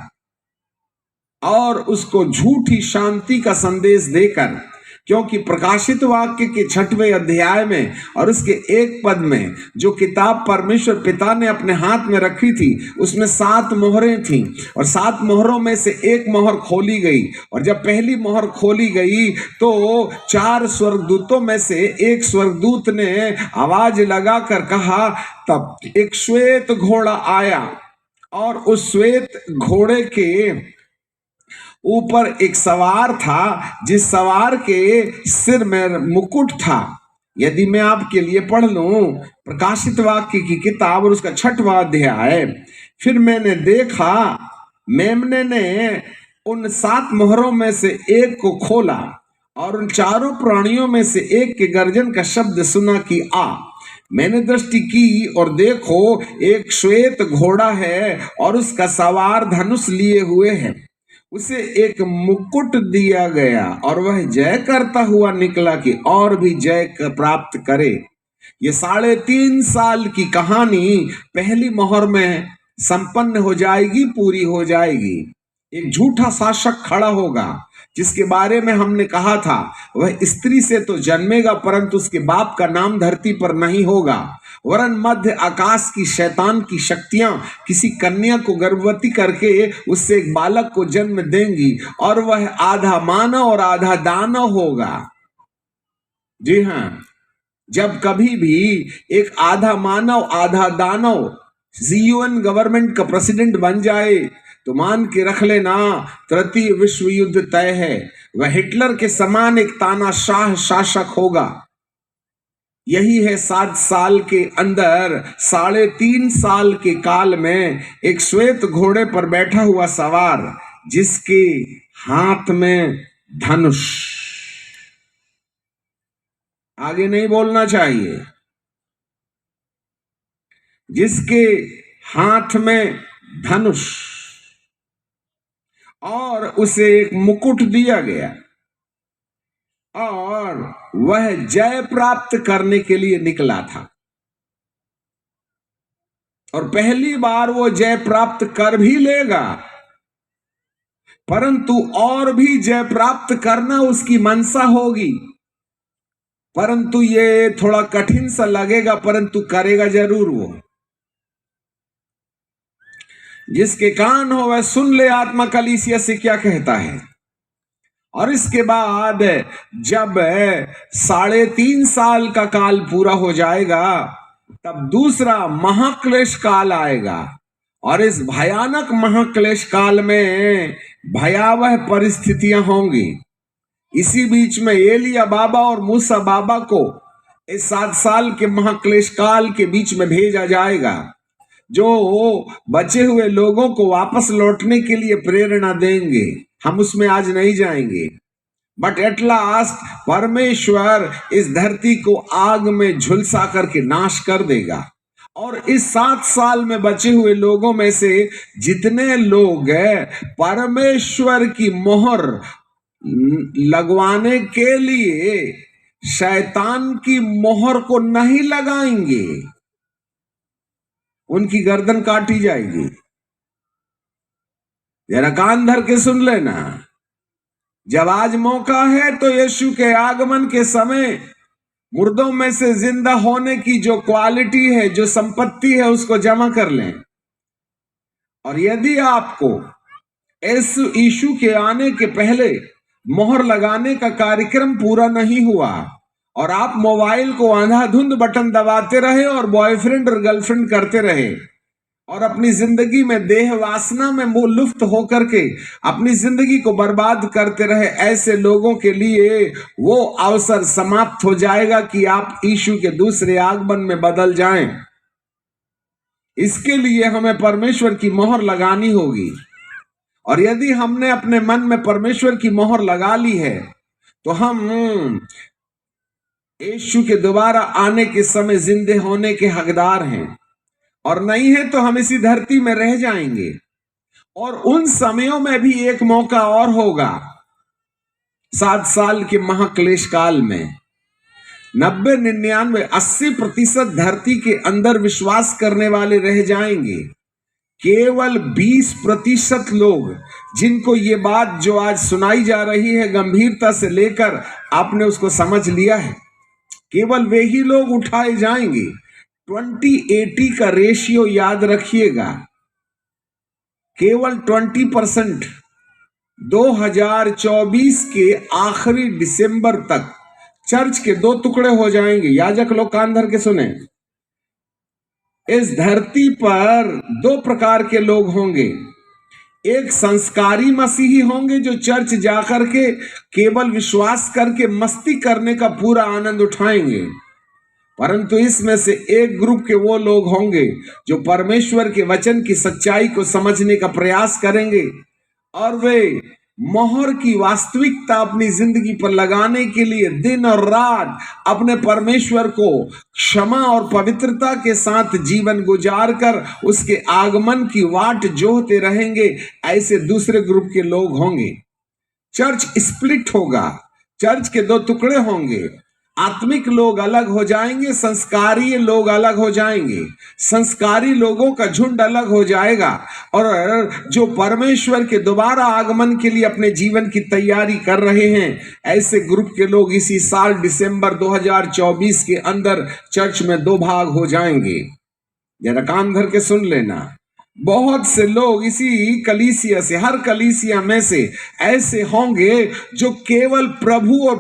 और उसको झूठी शांति का संदेश देकर, क्योंकि प्रकाशित वाक्य के 6वें अध्याय में और उसके 1 पद में जो किताब परमेश्वर पिता ने अपने हाथ में रखी थी उसमें 7 मोहरें थीं और 7 मोहरों में से एक मोहर खोली गई। और जब पहली मोहर खोली गई तो 4 स्वर्गदूतों में से एक स्वर्गदूत ने आवाज लगाकर कहा, तब एक श्वेत घोड़ा आया और उस श्वेत घोड़े के ऊपर एक सवार था जिस सवार के सिर में मुकुट था। यदि मैं आपके लिए पढ़ लूं प्रकाशित वाक्य की किताब और उसका 6वां अध्याय। फिर मैंने देखा, मेमने ने उन 7 मोहरों में से एक को खोला और उन 4 प्राणियों में से एक के गर्जन का शब्द सुना कि आ। मैंने दृष्टि की और देखो, एक श्वेत घोड़ा है और उसका सवार धनुष लिए हुए है। उसे एक मुकुट दिया गया और वह जय करता हुआ निकला कि और भी जय प्राप्त करे। ये 3.5 साल की कहानी पहली मोहर में संपन्न हो जाएगी, पूरी हो जाएगी। एक झूठा शासक खड़ा होगा जिसके बारे में हमने कहा था वह स्त्री से तो जन्मेगा परंतु उसके बाप का नाम धरती पर नहीं होगा, वरन मध्य आकाश की शैतान की शक्तियां किसी कन्या को गर्भवती करके उससे एक बालक को जन्म देंगी और वह आधा मानव और आधा दानव होगा। जी हां, जब कभी भी एक आधा मानव आधा दानव यूएन गवर्नमेंट का प्रेसिडेंट बन जाए तो मान के रख लेना तृतीय विश्व युद्ध तय है। वह हिटलर के समान एक तानाशाह शासक होगा। यही है 7 साल के अंदर 3.5 साल के काल में एक श्वेत घोड़े पर बैठा हुआ सवार जिसके हाथ में धनुष। आगे नहीं बोलना चाहिए। जिसके हाथ में धनुष और उसे एक मुकुट दिया गया और वह जय प्राप्त करने के लिए निकला था और पहली बार वो जय प्राप्त कर भी लेगा, परंतु और भी जय प्राप्त करना उसकी मनसा होगी। परंतु ये थोड़ा कठिन सा लगेगा परंतु करेगा जरूर वो। जिसके कान हो वह सुन ले आत्मा कलीसिया से क्या कहता है। और इसके बाद जब 3.5 साल का काल पूरा हो जाएगा तब दूसरा महाक्लेश काल आएगा और इस भयानक महाक्लेश काल में भयावह परिस्थितियां होंगी। इसी बीच में एलिया बाबा और मूसा बाबा को इस 7 साल के महाक्लेश काल के बीच में भेजा जाएगा जो बचे हुए लोगों को वापस लौटने के लिए प्रेरणा देंगे। हम उसमें आज नहीं जाएंगे, बट एट लास्ट परमेश्वर इस धरती को आग में झुलसा करके नाश कर देगा और इस 7 साल में बचे हुए लोगों में से जितने लोग परमेश्वर की मोहर लगवाने के लिए शैतान की मोहर को नहीं लगाएंगे उनकी गर्दन काटी जाएगी। जरा कान धर के सुन लेना। जब आज मौका है तो यीशु के आगमन के समय मुर्दों में से जिंदा होने की जो क्वालिटी है, जो संपत्ति है, उसको जमा कर लें। और यदि आपको यीशु के आने के पहले मोहर लगाने का कार्यक्रम पूरा नहीं हुआ और आप मोबाइल को अंधाधुंध बटन दबाते रहे और बॉयफ्रेंड और गर्लफ्रेंड करते रहे और अपनी जिंदगी में देह वासना में लुप्त होकर के अपनी जिंदगी को बर्बाद करते रहे, ऐसे लोगों के लिए वो अवसर समाप्त हो जाएगा कि आप यीशु के दूसरे आगमन में बदल जाएं। इसके लिए हमें परमेश्वर की मोहर लगानी होगी और यदि हमने अपने मन में परमेश्वर की मोहर लगा ली है तो हम यीशु के दोबारा आने के समय जिंदे होने के हकदार हैं, और नहीं है तो हम इसी धरती में रह जाएंगे। और उन समयों में भी एक मौका और होगा 7 साल के महाक्लेश काल में, 90, 99, 80% धरती के अंदर विश्वास करने वाले रह जाएंगे। केवल 20% लोग, जिनको ये बात जो आज सुनाई जा रही है गंभीरता से लेकर आपने उसको समझ लिया है, केवल वे ही लोग उठाए जाएंगे। 20-80 का रेशियो याद रखिएगा। केवल 20%। 2024 के आखिरी दिसंबर तक चर्च के 2 टुकड़े हो जाएंगे। याजक लोग कान धर के सुने। इस धरती पर 2 प्रकार के लोग होंगे। एक संस्कारी मसीही होंगे जो चर्च जाकर के केवल विश्वास करके मस्ती करने का पूरा आनंद उठाएंगे, परंतु इसमें से एक ग्रुप के वो लोग होंगे जो परमेश्वर के वचन की सच्चाई को समझने का प्रयास करेंगे और वे मोहर की वास्तविकता अपनी जिंदगी पर लगाने के लिए दिन और रात अपने परमेश्वर को क्षमा और पवित्रता के साथ जीवन गुजार कर उसके आगमन की वाट जोहते रहेंगे। ऐसे दूसरे ग्रुप के लोग होंगे। चर्च स्प्लिट होगा, चर्च के 2 टुकड़े होंगे। आत्मिक लोग अलग हो जाएंगे, संस्कारी लोग अलग हो जाएंगे। संस्कारी लोगों का झुंड अलग हो जाएगा और जो परमेश्वर के दोबारा आगमन के लिए अपने जीवन की तैयारी कर रहे हैं, ऐसे ग्रुप के लोग इसी साल दिसंबर 2024 के अंदर चर्च में 2 भाग हो जाएंगे। जरा कान धर के सुन लेना। बहुत से लोग इसी कलीसिया से, हर कलीसिया में से ऐसे होंगे जो केवल प्रभु और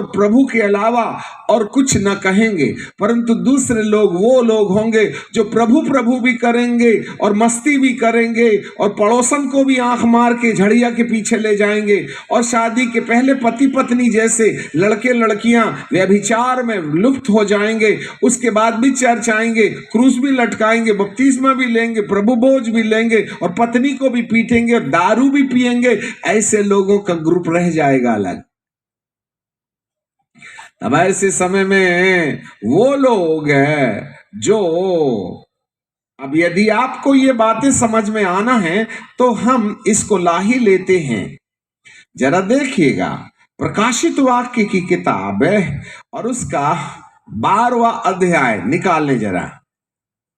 प्रभु के अलावा और कुछ न कहेंगे, परंतु दूसरे लोग वो लोग होंगे जो प्रभु भी करेंगे और मस्ती भी करेंगे और पड़ोसन को भी आंख मार के झड़िया के पीछे ले जाएंगे और शादी के पहले पति पत्नी जैसे लड़के लड़कियां व्यभिचार में लुप्त हो जाएंगे। उसके बाद भी चर्च आएंगे, क्रूस भी लटकाएंगे, बपतिस्मा भी लेंगे, प्रभु भोज भी लेंगे और पत्नी को भी पीटेंगे और दारू भी पिएंगे। ऐसे लोगों का ग्रुप रह जाएगा अलग। अब ऐसे समय में वो लोग हैं जो, अब यदि आपको ये बातें समझ में आना है तो हम इसको ला ही लेते हैं। जरा देखिएगा, प्रकाशित वाक्य की किताब है और उसका 12वां अध्याय निकाल ले जरा।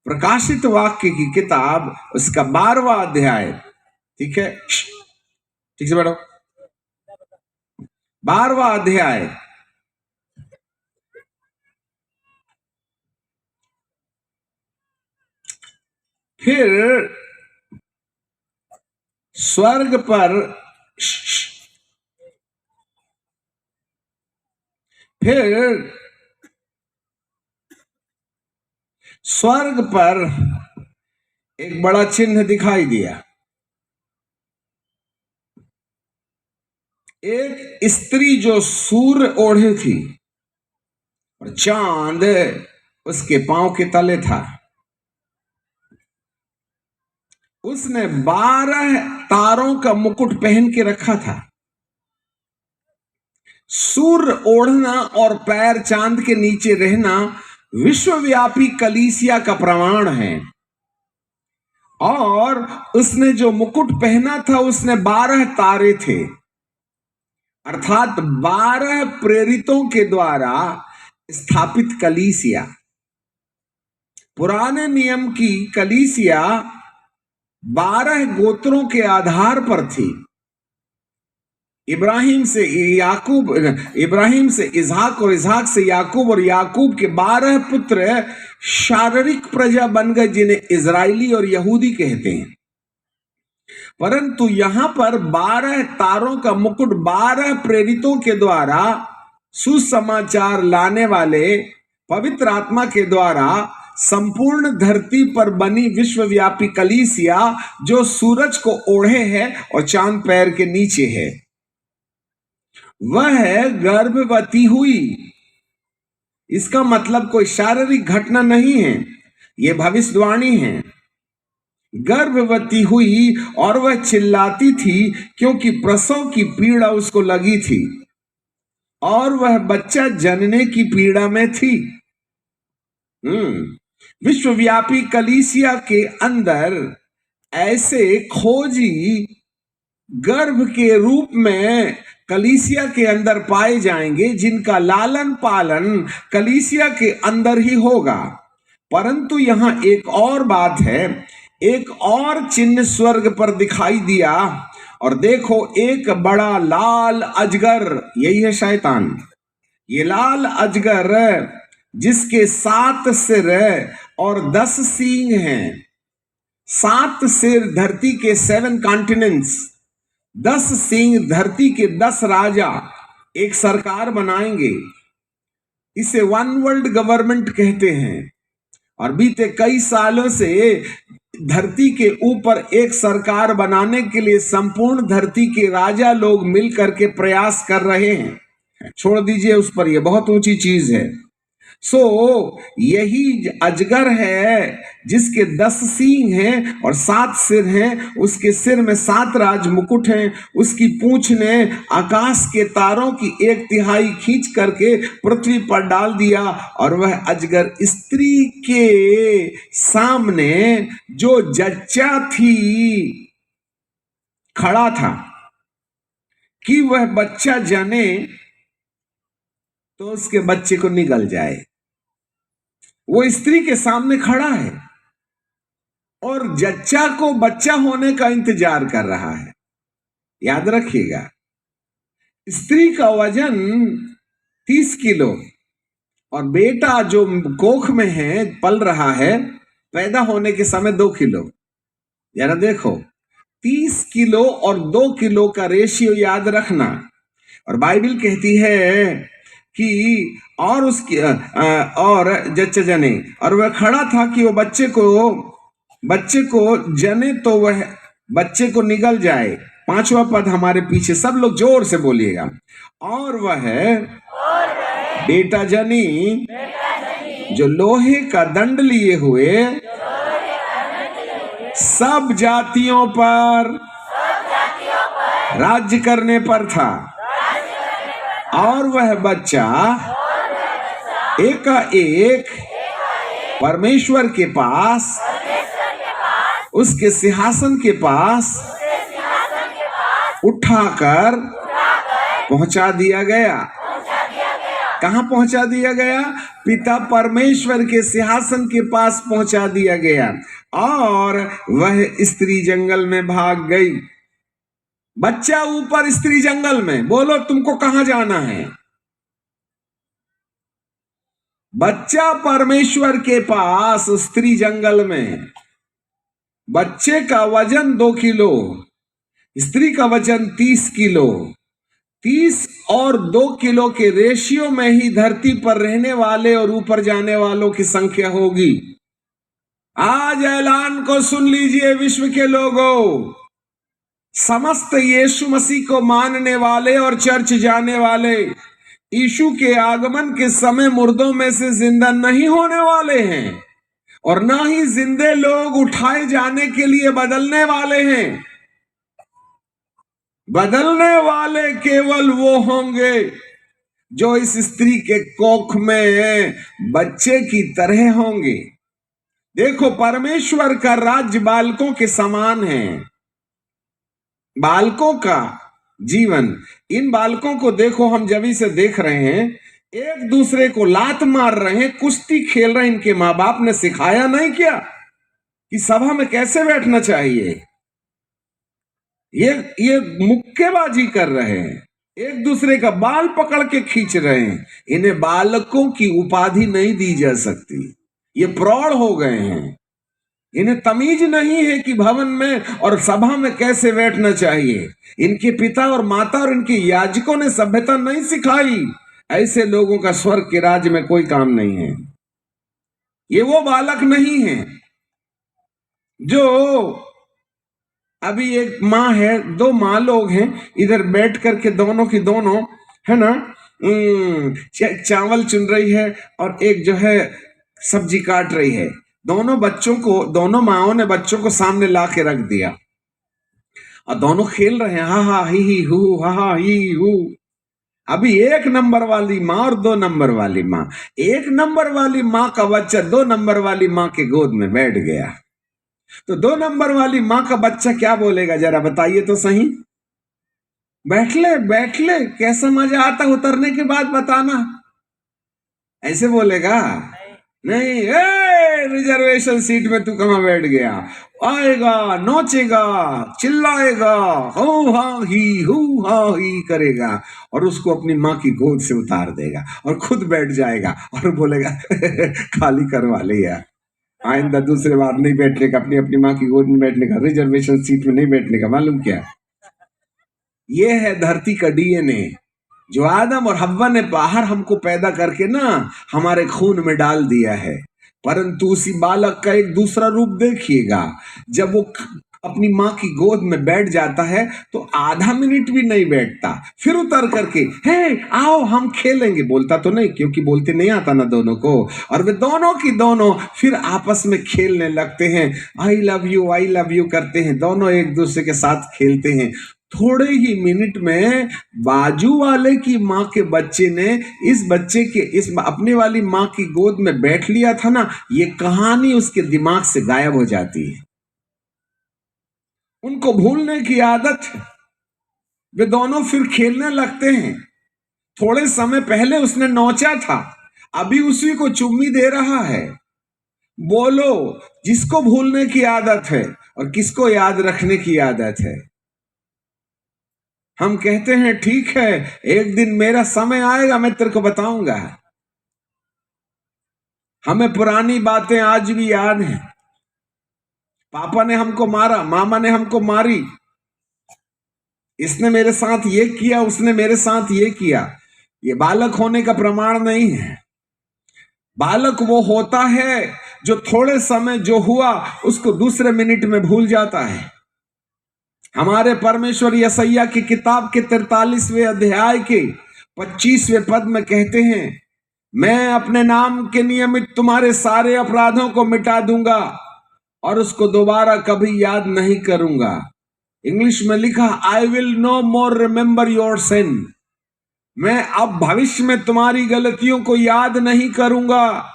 प्रकाशित वाक्य की किताब, उसका 12वां अध्याय। ठीक है, ठीक से बैठो। 12वां अध्याय। फिर स्वर्ग पर एक बड़ा चिन्ह दिखाई दिया। एक स्त्री जो सूर्य ओढ़े थी और चांद उसके पांव के तले था। उसने 12 तारों का मुकुट पहन के रखा था। सूर्य ओढ़ना और पैर चांद के नीचे रहना विश्वव्यापी कलीसिया का प्रमाण है। और उसने जो मुकुट पहना था उसने 12 तारे थे, अर्थात 12 प्रेरितों के द्वारा स्थापित कलीसिया। पुराने नियम की कलीसिया 12 गोत्रों के आधार पर थी। इब्राहिम से याकूब, इब्राहिम से इजहाक और इजहाक से याकूब और याकूब के 12 पुत्र शारीरिक प्रजा बन गए, जिन्हें इजराइली और यहूदी कहते हैं। परंतु यहां पर 12 तारों का मुकुट 12 प्रेरितों के द्वारा सुसमाचार लाने वाले पवित्र आत्मा के द्वारा संपूर्ण धरती पर बनी विश्वव्यापी कलीसिया जो सूरज को ओढ़े है और चांद पैर के नीचे है, वह गर्भवती हुई। इसका मतलब कोई शारीरिक घटना नहीं है, यह भविष्यवाणी है। गर्भवती हुई और वह चिल्लाती थी क्योंकि प्रसव की पीड़ा उसको लगी थी और वह बच्चा जनने की पीड़ा में थी। विश्वव्यापी कलीसिया के अंदर ऐसे खोजी गर्भ के रूप में कलीसिया के अंदर पाए जाएंगे, जिनका लालन पालन कलीसिया के अंदर ही होगा। परंतु यहां एक और बात है, एक और चिन्ह स्वर्ग पर दिखाई दिया, और देखो एक बड़ा लाल अजगर, यही है शैतान, ये लाल अजगर जिसके 7 सिर और 10 सींग हैं। 7 सिर धरती के 7 कॉन्टिनेंट्स, 10 सींग धरती के 10 राजा एक सरकार बनाएंगे। इसे वन वर्ल्ड गवर्नमेंट कहते हैं। और बीते कई सालों से धरती के ऊपर एक सरकार बनाने के लिए संपूर्ण धरती के राजा लोग मिल करके प्रयास कर रहे हैं। छोड़ दीजिए उस पर, यह बहुत ऊंची चीज है। सो यही अजगर है जिसके 10 सींग हैं और 7 सिर हैं। उसके सिर में 7 राज मुकुट हैं। उसकी पूंछ ने आकाश के तारों की 1/3 खींच करके पृथ्वी पर डाल दिया, और वह अजगर स्त्री के सामने जो जच्चा थी खड़ा था कि वह बच्चा जने तो उसके बच्चे को निगल जाए। वो स्त्री के सामने खड़ा है और जच्चा को बच्चा होने का इंतजार कर रहा है। याद रखिएगा, स्त्री का वजन 30 किलो और बेटा जो कोख में है, पल रहा है, पैदा होने के समय 2 किलो। जरा देखो, 30 किलो और 2 किलो का रेशियो याद रखना। और बाइबल कहती है कि और उसकी और जच्चा जने, और वह खड़ा था कि वो बच्चे को जने तो वह बच्चे को निगल जाए। 5वां पद हमारे पीछे, सब लोग जोर से बोलिएगा। और वह बेटा जनी जो लोहे का दंड लिए हुए सब जातियों पर राज्य करने पर था। और वह बच्चा एकाएक परमेश्वर के पास, उसके सिंहासन के पास उठाकर पहुंचा दिया गया। कहां पहुंचा दिया गया? पिता परमेश्वर के सिंहासन के पास पहुंचा दिया गया। और वह स्त्री जंगल में भाग गई। बच्चा ऊपर, स्त्री जंगल में। बोलो तुमको कहां जाना है? बच्चा परमेश्वर के पास, स्त्री जंगल में। बच्चे का वजन 2 किलो, स्त्री का वजन 30 किलो। 30 और 2 किलो के रेशियो में ही धरती पर रहने वाले और ऊपर जाने वालों की संख्या होगी। आज ऐलान को सुन लीजिए विश्व के लोगों, समस्त यीशु मसीह को मानने वाले और चर्च जाने वाले यीशु के आगमन के समय मुर्दों में से जिंदा नहीं होने वाले हैं, और ना ही जिंदे लोग उठाए जाने के लिए बदलने वाले हैं। बदलने वाले केवल वो होंगे जो इस स्त्री के कोख में बच्चे की तरह होंगे। देखो, परमेश्वर का राज्य बालकों के समान है। बालकों का जीवन, इन बालकों को देखो, हम जभी से देख रहे हैं, एक दूसरे को लात मार रहे हैं, कुश्ती खेल रहे हैं। इनके माँ बाप ने सिखाया नहीं क्या कि सभा में कैसे बैठना चाहिए? ये मुक्केबाजी कर रहे हैं, एक दूसरे का बाल पकड़ के खींच रहे हैं। इन्हें बालकों की उपाधि नहीं दी जा सकती, ये प्रौढ़ हो गए हैं। इन्हें तमीज नहीं है कि भवन में और सभा में कैसे बैठना चाहिए। इनके पिता और माता और इनके याजकों ने सभ्यता नहीं सिखाई। ऐसे लोगों का स्वर्ग के राज्य में कोई काम नहीं है। ये वो बालक नहीं है जो, अभी एक माँ है, 2 माँ लोग हैं, इधर बैठ करके दोनों की दोनों है ना चावल चुन रही है और एक जो है सब्जी काट रही है। दोनों बच्चों को, दोनों माओं ने बच्चों को सामने ला के रख दिया और दोनों खेल रहे हैं, हा हा ही हु, हा हा ही हु। अभी 1 नंबर वाली माँ और 2 नंबर वाली माँ, 1 नंबर वाली माँ का बच्चा 2 नंबर वाली माँ के गोद में बैठ गया, तो 2 नंबर वाली माँ का बच्चा क्या बोलेगा? जरा बताइए तो सही। बैठ ले, कैसा मजा आता उतरने के बाद बताना। ऐसे बोलेगा नहीं, रिजर्वेशन सीट में तू कहाँ बैठ गया, आएगा, नोचेगा, चिल्लाएगा, हो हा ही करेगा और उसको अपनी माँ की गोद से उतार देगा और खुद बैठ जाएगा और बोलेगा खाली करवा ले यार, आइंदा दूसरे बार नहीं बैठने का, अपनी अपनी माँ की गोद में बैठने का, रिजर्वेशन सीट में नहीं बैठने का। मालूम क्या, ये है धरती का डीएनए जो आदम और हव्वा ने बाहर हमको पैदा करके ना हमारे खून में डाल दिया है। परंतु उसी बालक का एक दूसरा रूप देखिएगा, जब वो अपनी माँ की गोद में बैठ जाता है तो आधा मिनट भी नहीं बैठता, फिर उतर करके हे आओ हम खेलेंगे, बोलता तो नहीं क्योंकि बोलते नहीं आता ना दोनों को, और वे दोनों की दोनों फिर आपस में खेलने लगते हैं, आई लव यू करते हैं, दोनों एक दूसरे के साथ खेलते हैं। थोड़े ही मिनट में बाजू वाले की माँ के बच्चे ने इस बच्चे के इस अपने वाली माँ की गोद में बैठ लिया था ना, ये कहानी उसके दिमाग से गायब हो जाती है। उनको भूलने की आदत है, वे दोनों फिर खेलने लगते हैं। थोड़े समय पहले उसने नोचा था, अभी उसी को चुम्मी दे रहा है। बोलो, जिसको भूलने की आदत है और किसको याद रखने की आदत है। हम कहते हैं ठीक है, एक दिन मेरा समय आएगा, मैं तेरे को बताऊंगा। हमें पुरानी बातें आज भी याद हैं। पापा ने हमको मारा, मामा ने हमको मारी, इसने मेरे साथ ये किया, उसने मेरे साथ ये किया। ये बालक होने का प्रमाण नहीं है। बालक वो होता है जो थोड़े समय जो हुआ उसको दूसरे मिनट में भूल जाता है। हमारे परमेश्वर यशायाह की किताब के 43वें अध्याय के 25वें पद में कहते हैं, मैं अपने नाम के नियमित तुम्हारे सारे अपराधों को मिटा दूंगा और उसको दोबारा कभी याद नहीं करूंगा। इंग्लिश में लिखा, I will no more remember your sin. मैं अब भविष्य में तुम्हारी गलतियों को याद नहीं करूंगा।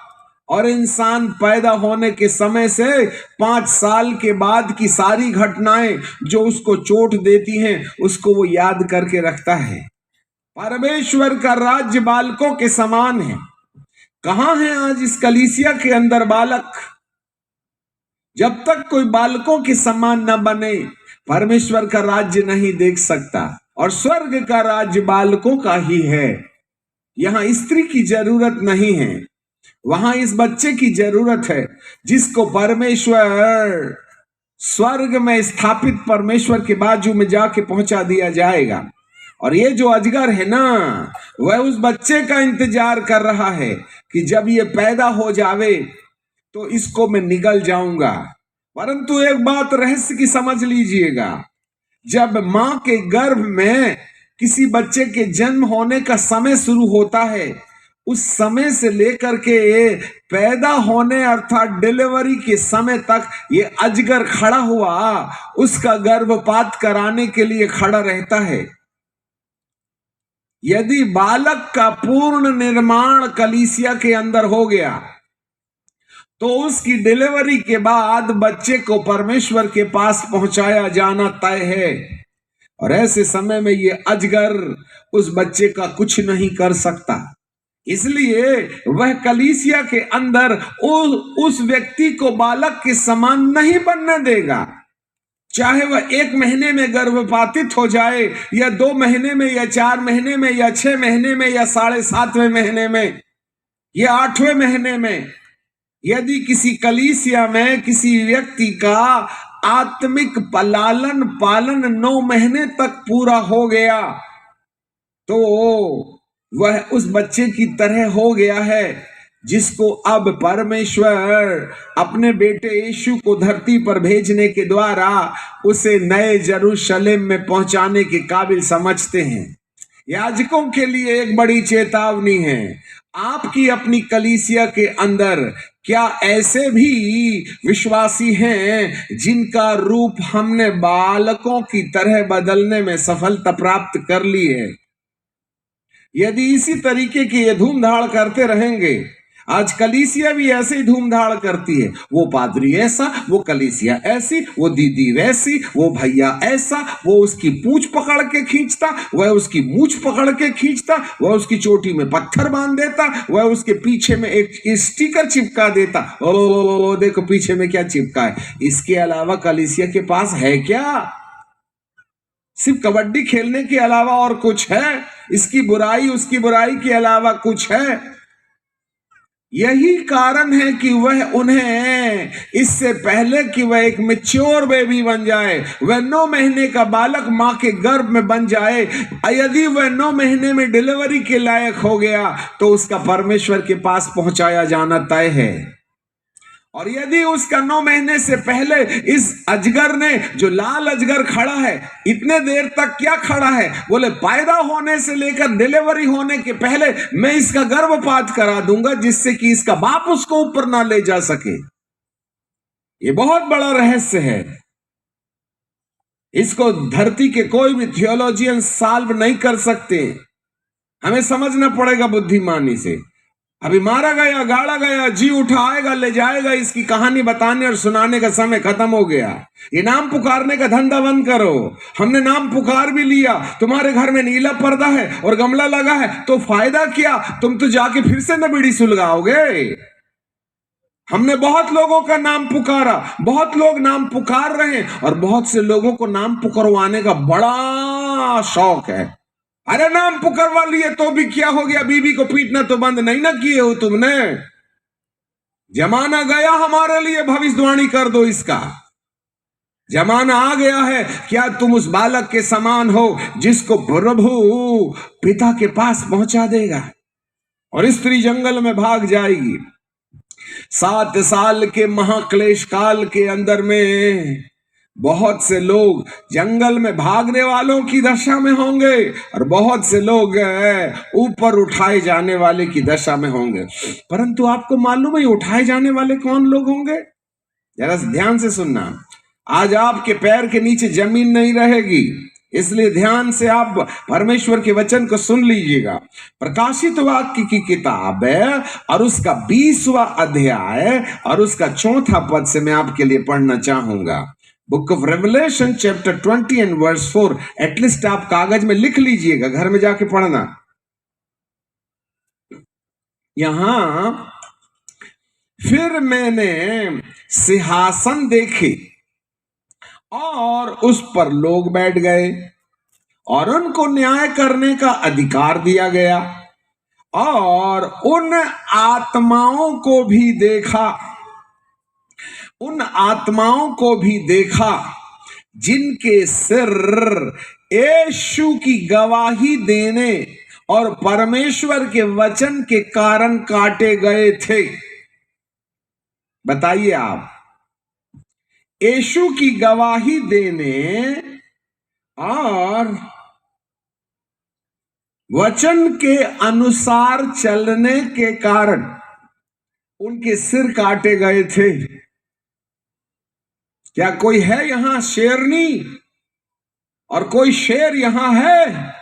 और इंसान पैदा होने के समय से 5 साल के बाद की सारी घटनाएं जो उसको चोट देती हैं उसको वो याद करके रखता है। परमेश्वर का राज्य बालकों के समान है। कहां है आज इस कलीसिया के अंदर बालक? जब तक कोई बालकों के समान न बने परमेश्वर का राज्य नहीं देख सकता। और स्वर्ग का राज्य बालकों का ही है। यहां स्त्री की जरूरत नहीं है, वहां इस बच्चे की जरूरत है जिसको परमेश्वर स्वर्ग में स्थापित परमेश्वर के बाजू में जाके पहुंचा दिया जाएगा। और ये जो अजगर है ना, वह उस बच्चे का इंतजार कर रहा है कि जब ये पैदा हो जावे तो इसको मैं निगल जाऊंगा। परंतु एक बात रहस्य की समझ लीजिएगा, जब मां के गर्भ में किसी बच्चे के जन्म होने का समय शुरू होता है, उस समय से लेकर के पैदा होने अर्थात डिलीवरी के समय तक ये अजगर खड़ा हुआ उसका गर्भपात कराने के लिए खड़ा रहता है। यदि बालक का पूर्ण निर्माण कलीसिया के अंदर हो गया तो उसकी डिलीवरी के बाद बच्चे को परमेश्वर के पास पहुंचाया जाना तय है। और ऐसे समय में ये अजगर उस बच्चे का कुछ नहीं कर सकता, इसलिए वह कलीसिया के अंदर उस व्यक्ति को बालक के समान नहीं बनने देगा। चाहे वह 1 महीने में गर्भपातित हो जाए या 2 महीने में या 4 महीने में या 6 महीने में या 7.5वें महीने में या 8वें महीने में, यदि किसी कलीसिया में किसी व्यक्ति का आत्मिक लालन पालन 9 महीने तक पूरा हो गया तो वह उस बच्चे की तरह हो गया है जिसको अब परमेश्वर अपने बेटे यीशु को धरती पर भेजने के द्वारा उसे नए यरूशलेम में पहुंचाने के काबिल समझते हैं। याजकों के लिए एक बड़ी चेतावनी है, आपकी अपनी कलीसिया के अंदर क्या ऐसे भी विश्वासी हैं जिनका रूप हमने बालकों की तरह बदलने में सफलता प्राप्त कर ली है? यदि इसी तरीके की ये धूमधाड़ करते रहेंगे, आज कलीसिया भी ऐसे ही धूमधाड़ करती है। वो पादरी ऐसा, वो कलीसिया ऐसी, वो दीदी वैसी, वो भैया ऐसा, वो उसकी पूंछ पकड़ के खींचता, वह उसकी मूछ पकड़ के खींचता, वह उसकी चोटी में पत्थर बांध देता, वह उसके पीछे में एक स्टिकर चिपका देता। ओ देखो पीछे में क्या चिपका है। इसके अलावा कलीसिया के पास है क्या? सिर्फ कबड्डी खेलने के अलावा और कुछ है? इसकी बुराई उसकी बुराई के अलावा कुछ है? यही कारण है कि वह उन्हें इससे पहले कि वह एक मैच्योर बेबी बन जाए, वह 9 महीने का बालक मां के गर्भ में बन जाए, यदि वह 9 महीने में डिलीवरी के लायक हो गया तो उसका परमेश्वर के पास पहुंचाया जाना तय है। और यदि उसका 9 महीने से पहले इस अजगर ने, जो लाल अजगर खड़ा है, इतने देर तक क्या खड़ा है? बोले पैदा होने से लेकर डिलीवरी होने के पहले मैं इसका गर्भपात करा दूंगा, जिससे कि इसका बाप उसको ऊपर ना ले जा सके। ये बहुत बड़ा रहस्य है। इसको धरती के कोई भी थियोलॉजियन सॉल्व नहीं कर सकते। हमें समझना पड़ेगा बुद्धिमानी से। अभी मारा गया, गाड़ा गया, जी उठाएगा, ले जाएगा, इसकी कहानी बताने और सुनाने का समय खत्म हो गया। ये नाम पुकारने का धंधा बंद करो। हमने नाम पुकार भी लिया, तुम्हारे घर में नीला पर्दा है और गमला लगा है, तो फायदा क्या? तुम तो जाके फिर से न बीड़ी सुलगाओगे। हमने बहुत लोगों का नाम पुकारा, बहुत लोग नाम पुकार रहे हैं, और बहुत से लोगों को नाम पुकारवाने का बड़ा शौक है। अरे नाम पुकारवा लिए तो भी क्या हो गया? बीबी को पीटना तो बंद नहीं ना किए हो तुमने। जमाना गया हमारे लिए, भविष्यवाणी कर दो इसका। जमाना आ गया है। क्या तुम उस बालक के समान हो जिसको प्रभु पिता के पास पहुंचा देगा? और स्त्री जंगल में भाग जाएगी। 7 साल के महाक्लेश काल के अंदर में बहुत से लोग जंगल में भागने वालों की दशा में होंगे, और बहुत से लोग ऊपर उठाए जाने वाले की दशा में होंगे। परंतु आपको मालूम है उठाए जाने वाले कौन लोग होंगे? जरा ध्यान से सुनना। आज आपके पैर के नीचे जमीन नहीं रहेगी, इसलिए ध्यान से आप परमेश्वर के वचन को सुन लीजिएगा। प्रकाशित वाक्य की किताब है और उसका 20वां अध्याय और उसका 4था पद से मैं आपके लिए पढ़ना चाहूंगा। Book of Revelation chapter 20 and verse 4। At least आप कागज में लिख लीजिएगा, घर में जाके पढ़ना। यहां फिर मैंने सिंहासन देखे और उस पर लोग बैठ गए और उनको न्याय करने का अधिकार दिया गया, और उन आत्माओं को भी देखा, उन आत्माओं को भी देखा जिनके सिर यीशु की गवाही देने और परमेश्वर के वचन के कारण काटे गए थे। बताइए आप, यीशु की गवाही देने और वचन के अनुसार चलने के कारण उनके सिर काटे गए थे। क्या कोई है यहां शेरनी और कोई शेर यहां है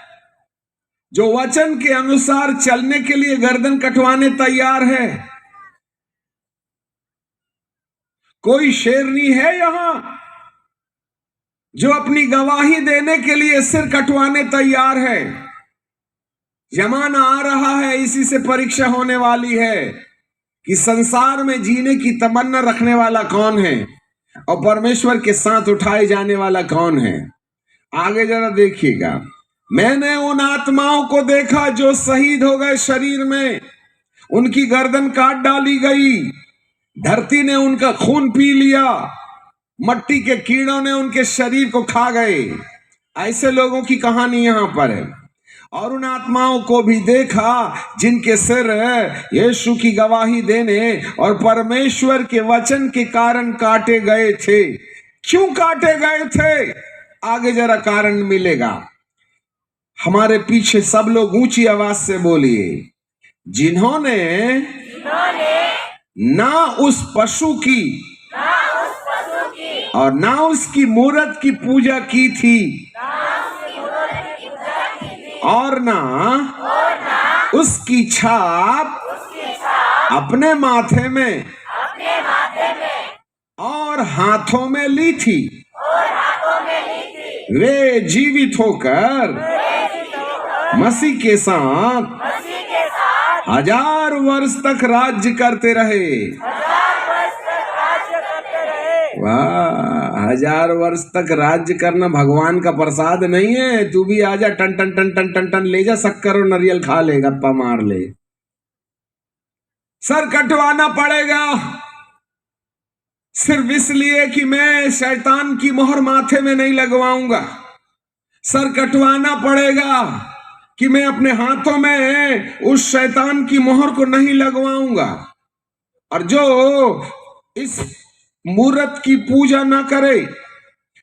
जो वचन के अनुसार चलने के लिए गर्दन कटवाने तैयार है? कोई शेरनी है यहां जो अपनी गवाही देने के लिए सिर कटवाने तैयार है? जमाना आ रहा है, इसी से परीक्षा होने वाली है कि संसार में जीने की तमन्ना रखने वाला कौन है और परमेश्वर के साथ उठाए जाने वाला कौन है। आगे जरा देखिएगा। मैंने उन आत्माओं को देखा जो शहीद हो गए शरीर में, उनकी गर्दन काट डाली गई, धरती ने उनका खून पी लिया, मट्टी के कीड़ों ने उनके शरीर को खा गए। ऐसे लोगों की कहानी यहां पर है। और उन आत्माओं को भी देखा जिनके सिर यीशु की गवाही देने और परमेश्वर के वचन के कारण काटे गए थे। क्यों काटे गए थे? आगे जरा कारण मिलेगा। हमारे पीछे सब लोग ऊंची आवाज से बोलिए, जिन्होंने ना उस पशु की और ना उसकी मूरत की पूजा की थी और ना उसकी छाप अपने माथे में और हाथों में ली थी। वे जीवित होकर मसीह के साथ 1000 वर्ष तक राज्य करते रहे। वाह, 1000 वर्ष तक राज्य करना भगवान का प्रसाद नहीं है। तू भी आजा, टन टन टन टन टन टन ले जा, शक्कर और नारियल खा ले, गप्पा मार ले। सर कटवाना पड़ेगा सिर्फ इसलिए कि मैं शैतान की मोहर माथे में नहीं लगवाऊंगा। सर कटवाना पड़ेगा कि मैं अपने हाथों में उस शैतान की मोहर को नहीं लगवाऊंगा। और जो इस मूर्त की पूजा ना करे,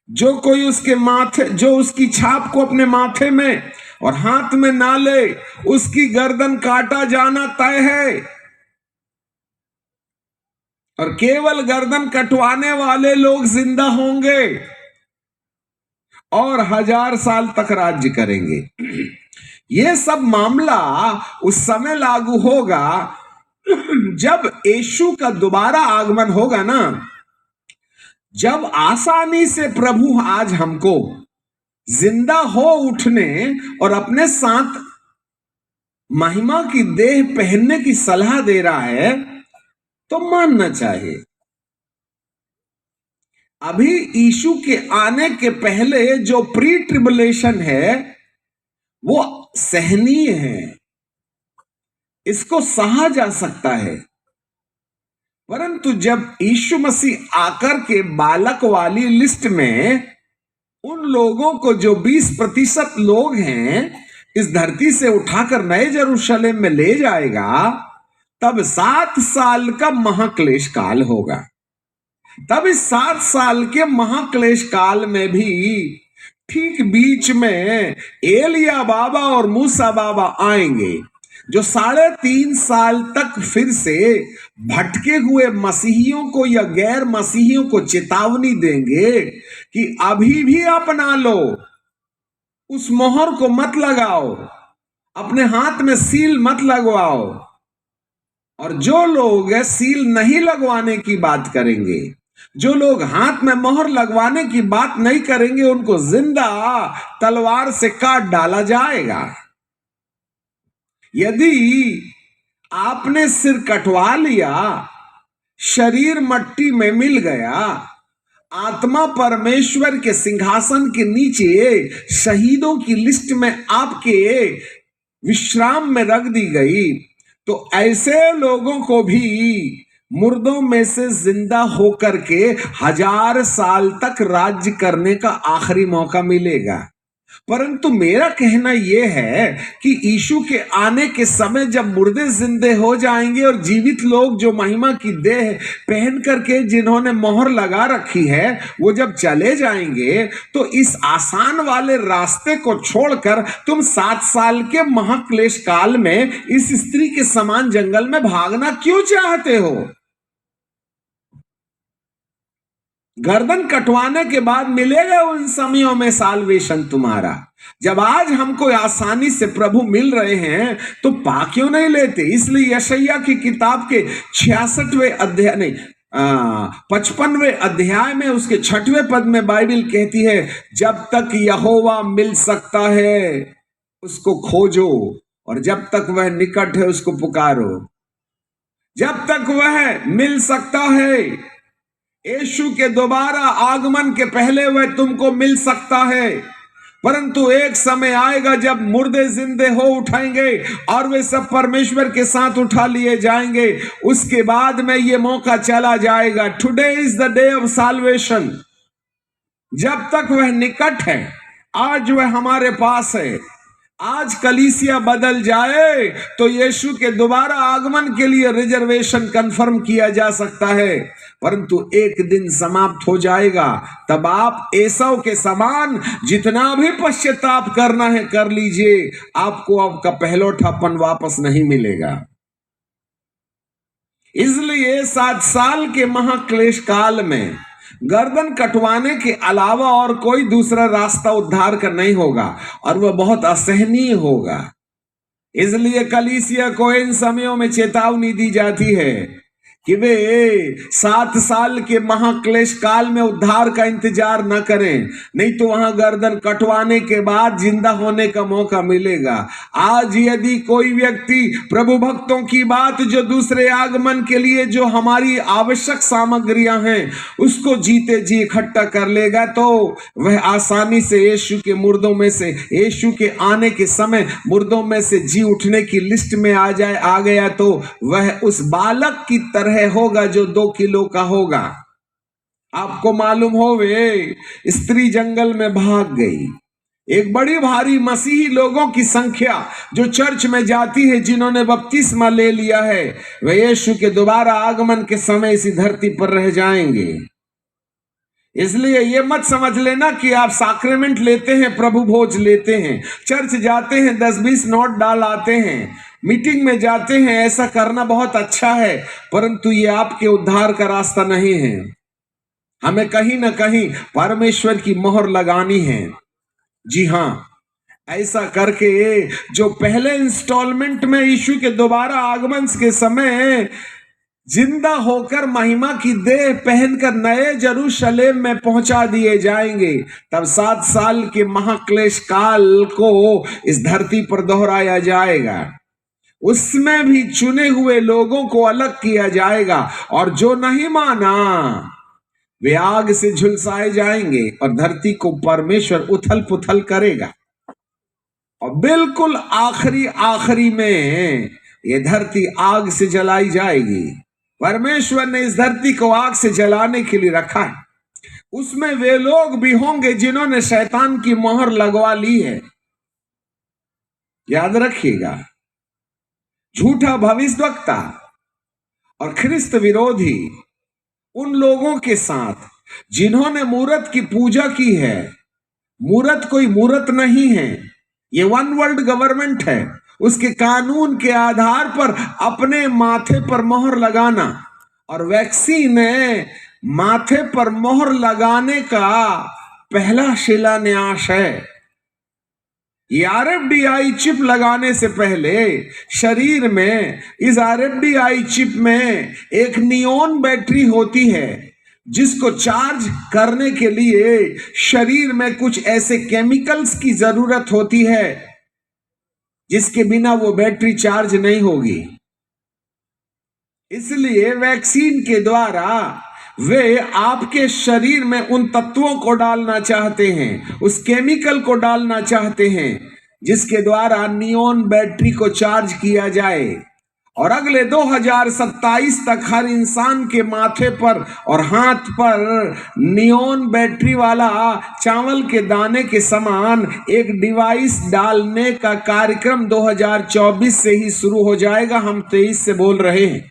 जो कोई उसके माथे, जो उसकी छाप को अपने माथे में और हाथ में ना ले, उसकी गर्दन काटा जाना तय है। और केवल गर्दन कटवाने वाले लोग जिंदा होंगे और 1000 साल तक राज्य करेंगे। यह सब मामला उस समय लागू होगा जब यीशु का दोबारा आगमन होगा ना, जब आसानी से प्रभु आज हमको जिंदा हो उठने और अपने साथ महिमा की देह पहनने की सलाह दे रहा है, तो मानना चाहिए। अभी यीशु के आने के पहले जो प्री ट्रिबुलेशन है वो सहनीय है, इसको सहा जा सकता है। परंतु जब यीशु मसीह आकर के बालक वाली लिस्ट में उन लोगों को, जो 20% लोग हैं, इस धरती से उठाकर नए यरूशलेम में ले जाएगा, तब 7 साल का महाक्लेश काल होगा। तब इस 7 साल के महाक्लेश काल में भी ठीक बीच में एलिया बाबा और मूसा बाबा आएंगे, जो 3.5 साल तक फिर से भटके हुए मसीहियों को या गैर मसीहियों को चेतावनी देंगे कि अभी भी अपना लो, उस मोहर को मत लगाओ, अपने हाथ में सील मत लगवाओ। और जो लोग सील नहीं लगवाने की बात करेंगे, जो लोग हाथ में मोहर लगवाने की बात नहीं करेंगे, उनको जिंदा तलवार से काट डाला जाएगा। यदि आपने सिर कटवा लिया, शरीर मट्टी में मिल गया, आत्मा परमेश्वर के सिंहासन के नीचे शहीदों की लिस्ट में आपके विश्राम में रख दी गई, तो ऐसे लोगों को भी मुर्दों में से जिंदा होकर के 1000 साल तक राज्य करने का आखिरी मौका मिलेगा। परंतु मेरा कहना यह है कि यीशु के आने के समय जब मुर्दे जिंदे हो जाएंगे और जीवित लोग जो महिमा की देह पहन करके जिन्होंने मोहर लगा रखी है, वो जब चले जाएंगे, तो इस आसान वाले रास्ते को छोड़कर तुम 7 साल के महाक्लेश काल में इस स्त्री के समान जंगल में भागना क्यों चाहते हो? गर्दन कटवाने के बाद मिलेगा उन समयों में साल्वेशन तुम्हारा। जब आज हमको आसानी से प्रभु मिल रहे हैं तो पा क्यों नहीं लेते? इसलिए यशायाह की किताब के 66वें अध्याय नहीं 55वें अध्याय में उसके 6वें पद में बाइबल कहती है, जब तक यहोवा मिल सकता है उसको खोजो, और जब तक वह निकट है उसको पुकारो। जब तक वह मिल सकता है, यीशु के दोबारा आगमन के पहले वह तुमको मिल सकता है। परंतु एक समय आएगा जब मुर्दे जिंदे हो उठाएंगे और वे सब परमेश्वर के साथ उठा लिए जाएंगे। उसके बाद में ये मौका चला जाएगा। Today is the day of solvation. जब तक वह निकट है, आज वह हमारे पास है। आज कलीसिया बदल जाए तो यीशु के दोबारा आगमन के लिए रिजर्वेशन कंफर्म किया जा सकता है, परंतु एक दिन समाप्त हो जाएगा। तब आप एसाव के समान जितना भी पश्चाताप करना है कर लीजिए, आपको आपका पहलौठापन वापस नहीं मिलेगा। इसलिए 7 साल के महाक्लेश काल में गर्दन कटवाने के अलावा और कोई दूसरा रास्ता उद्धार का नहीं होगा, और वह बहुत असहनीय होगा। इसलिए कलीसिया को इन समयों में चेतावनी दी जाती है कि वे 7 साल के महाक्लेश काल में उद्धार का इंतजार न करें, नहीं तो वहां गर्दन कटवाने के बाद जिंदा होने का मौका मिलेगा। आज यदि कोई व्यक्ति प्रभु भक्तों की बात, जो दूसरे आगमन के लिए जो हमारी आवश्यक सामग्रियां हैं, उसको जीते जी इकट्ठा कर लेगा, तो वह आसानी से यीशु के मुर्दों में से, यीशु के आने के समय मुर्दों में से जी उठने की लिस्ट में आ गया, तो वह उस बालक की तरह होगा जो 2 किलो का होगा। आपको मालूम हो, वे स्त्री जंगल में भाग गई। एक बड़ी भारी मसीही लोगों की संख्या जो चर्च में जाती है, जिन्होंने बपतिस्मा ले लिया है, वे यीशु के दोबारा आगमन के समय इसी धरती पर रह जाएंगे। इसलिए ये मत समझ लेना कि आप सैक्रेमेंट लेते हैं, प्रभु भोज लेते हैं, चर्च जाते हैं, 10-20 नोट डाल आते हैं, मीटिंग में जाते हैं, ऐसा करना बहुत अच्छा है, परंतु ये आपके उद्धार का रास्ता नहीं है। हमें कहीं ना कहीं परमेश्वर की मोहर लगानी है। जी हाँ, ऐसा करके जो पहले इंस्टॉलमेंट में यीशु के दोबारा आगमन के समय जिंदा होकर महिमा की देह पहनकर नए यरूशलेम में पहुंचा दिए जाएंगे, तब 7 साल के महाक्लेश काल को इस धरती पर दोहराया जाएगा। उसमें भी चुने हुए लोगों को अलग किया जाएगा, और जो नहीं माना वे आग से झुलसाए जाएंगे, और धरती को परमेश्वर उथल पुथल करेगा। और बिल्कुल आखिरी में ये धरती आग से जलाई जाएगी। परमेश्वर ने इस धरती को आग से जलाने के लिए रखा है। उसमें वे लोग भी होंगे जिन्होंने शैतान की मोहर लगवा ली है। याद रखिएगा, झूठा भविष्यवक्ता और ख्रिस्त विरोधी उन लोगों के साथ जिन्होंने मूरत की पूजा की है। मूरत कोई मूरत नहीं है, ये वन वर्ल्ड गवर्नमेंट है। उसके कानून के आधार पर अपने माथे पर मोहर लगाना, और वैक्सीन माथे पर मोहर लगाने का पहला शिलान्यास है। ये RFDI चिप लगाने से पहले शरीर में, इस RFDI चिप में एक नियॉन बैटरी होती है, जिसको चार्ज करने के लिए शरीर में कुछ ऐसे केमिकल्स की जरूरत होती है जिसके बिना वो बैटरी चार्ज नहीं होगी। इसलिए वैक्सीन के द्वारा वे आपके शरीर में उन तत्वों को डालना चाहते हैं, उस केमिकल को डालना चाहते हैं, जिसके द्वारा नियॉन बैटरी को चार्ज किया जाए, और अगले 2027 तक हर इंसान के माथे पर और हाथ पर नियॉन बैटरी वाला चावल के दाने के समान एक डिवाइस डालने का कार्यक्रम 2024 से ही शुरू हो जाएगा। हम 23 से बोल रहे हैं,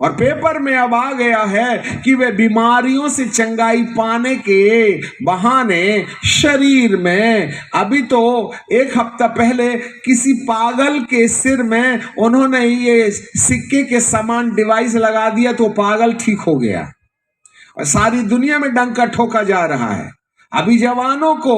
और पेपर में अब आ गया है कि वे बीमारियों से चंगाई पाने के बहाने शरीर में, अभी तो 1 हफ्ता पहले किसी पागल के सिर में उन्होंने ये सिक्के के समान डिवाइस लगा दिया, तो पागल ठीक हो गया, और सारी दुनिया में डंका ठोका जा रहा है। अभी जवानों को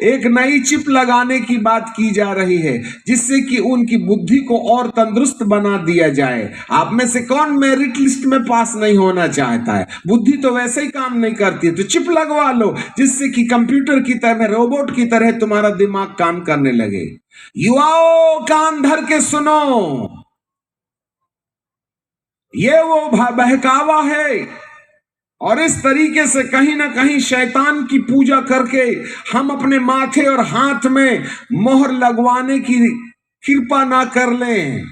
एक नई चिप लगाने की बात की जा रही है, जिससे कि उनकी बुद्धि को और तंदुरुस्त बना दिया जाए। आप में से कौन मेरिट लिस्ट में पास नहीं होना चाहता है? बुद्धि तो वैसे ही काम नहीं करती है, तो चिप लगवा लो, जिससे कि कंप्यूटर की तरह, रोबोट की तरह तुम्हारा दिमाग काम करने लगे। युवाओं, कान धर के सुनो, ये वो बहकावा है, और इस तरीके से कहीं ना कहीं शैतान की पूजा करके हम अपने माथे और हाथ में मोहर लगवाने की कृपा ना कर लें,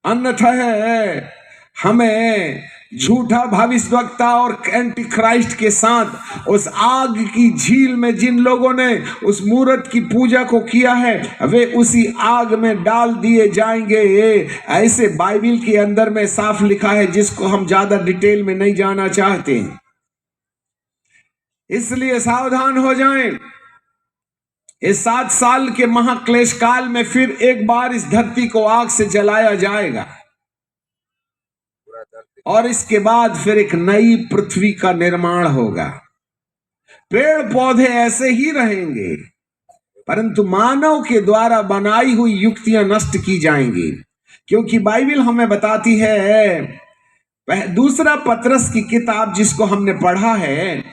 अन्यथा हमें झूठा भविष्यवक्ता और एंटी क्राइस्ट के साथ उस आग की झील में जिन लोगों ने उस मूरत की पूजा को किया है, वे उसी आग में डाल दिए जाएंगे। ऐसे बाइबल के अंदर में साफ लिखा है, जिसको हम ज्यादा डिटेल में नहीं जाना चाहते, इसलिए सावधान हो जाएं। इस 7 साल के महाक्लेश काल में फिर एक बार इस धरती को आग से जलाया जाएगा, और इसके बाद फिर एक नई पृथ्वी का निर्माण होगा। पेड़ पौधे ऐसे ही रहेंगे, परंतु मानव के द्वारा बनाई हुई युक्तियां नष्ट की जाएंगी, क्योंकि बाइबल हमें बताती है, दूसरा पतरस की किताब जिसको हमने पढ़ा है,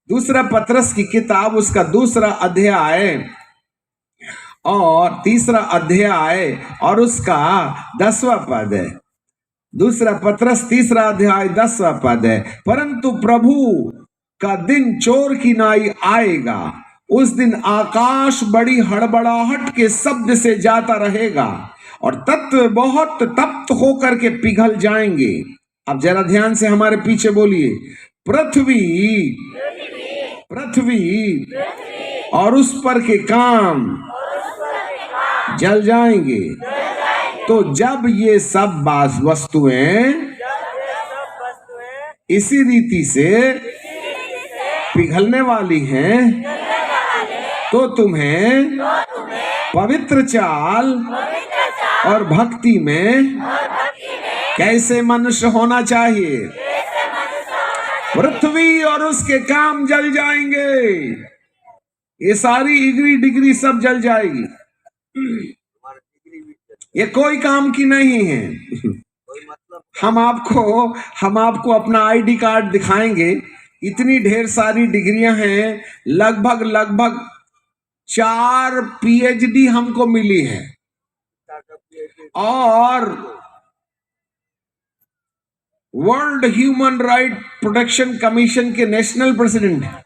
दूसरा पतरस की किताब उसका दूसरा अध्याय और तीसरा अध्याय और उसका 10वां पद है। दूसरा पतरस तीसरा अध्याय 10वां पद है। परंतु प्रभु का दिन चोर की नाई आएगा, उस दिन आकाश बड़ी हड़बड़ाहट के शब्द से जाता रहेगा और तत्व बहुत तप्त होकर के पिघल जाएंगे। अब जरा ध्यान से हमारे पीछे बोलिए, पृथ्वी पृथ्वी और उस पर के काम जल जाएंगे। तो जब ये सब वस्तुएं इसी रीति से पिघलने वाली हैं, तो तुम्हें पवित्र चाल और भक्ति में कैसे मनुष्य होना चाहिए। पृथ्वी और उसके काम जल जाएंगे, ये सारी डिग्री डिग्री सब जल जाएगी, ये कोई काम की नहीं है। हम आपको अपना आईडी कार्ड दिखाएंगे, इतनी ढेर सारी डिग्रियां हैं, लगभग 4 पीएचडी हमको मिली है और world human right protection commission के नेशनल प्रेसिडेंट है।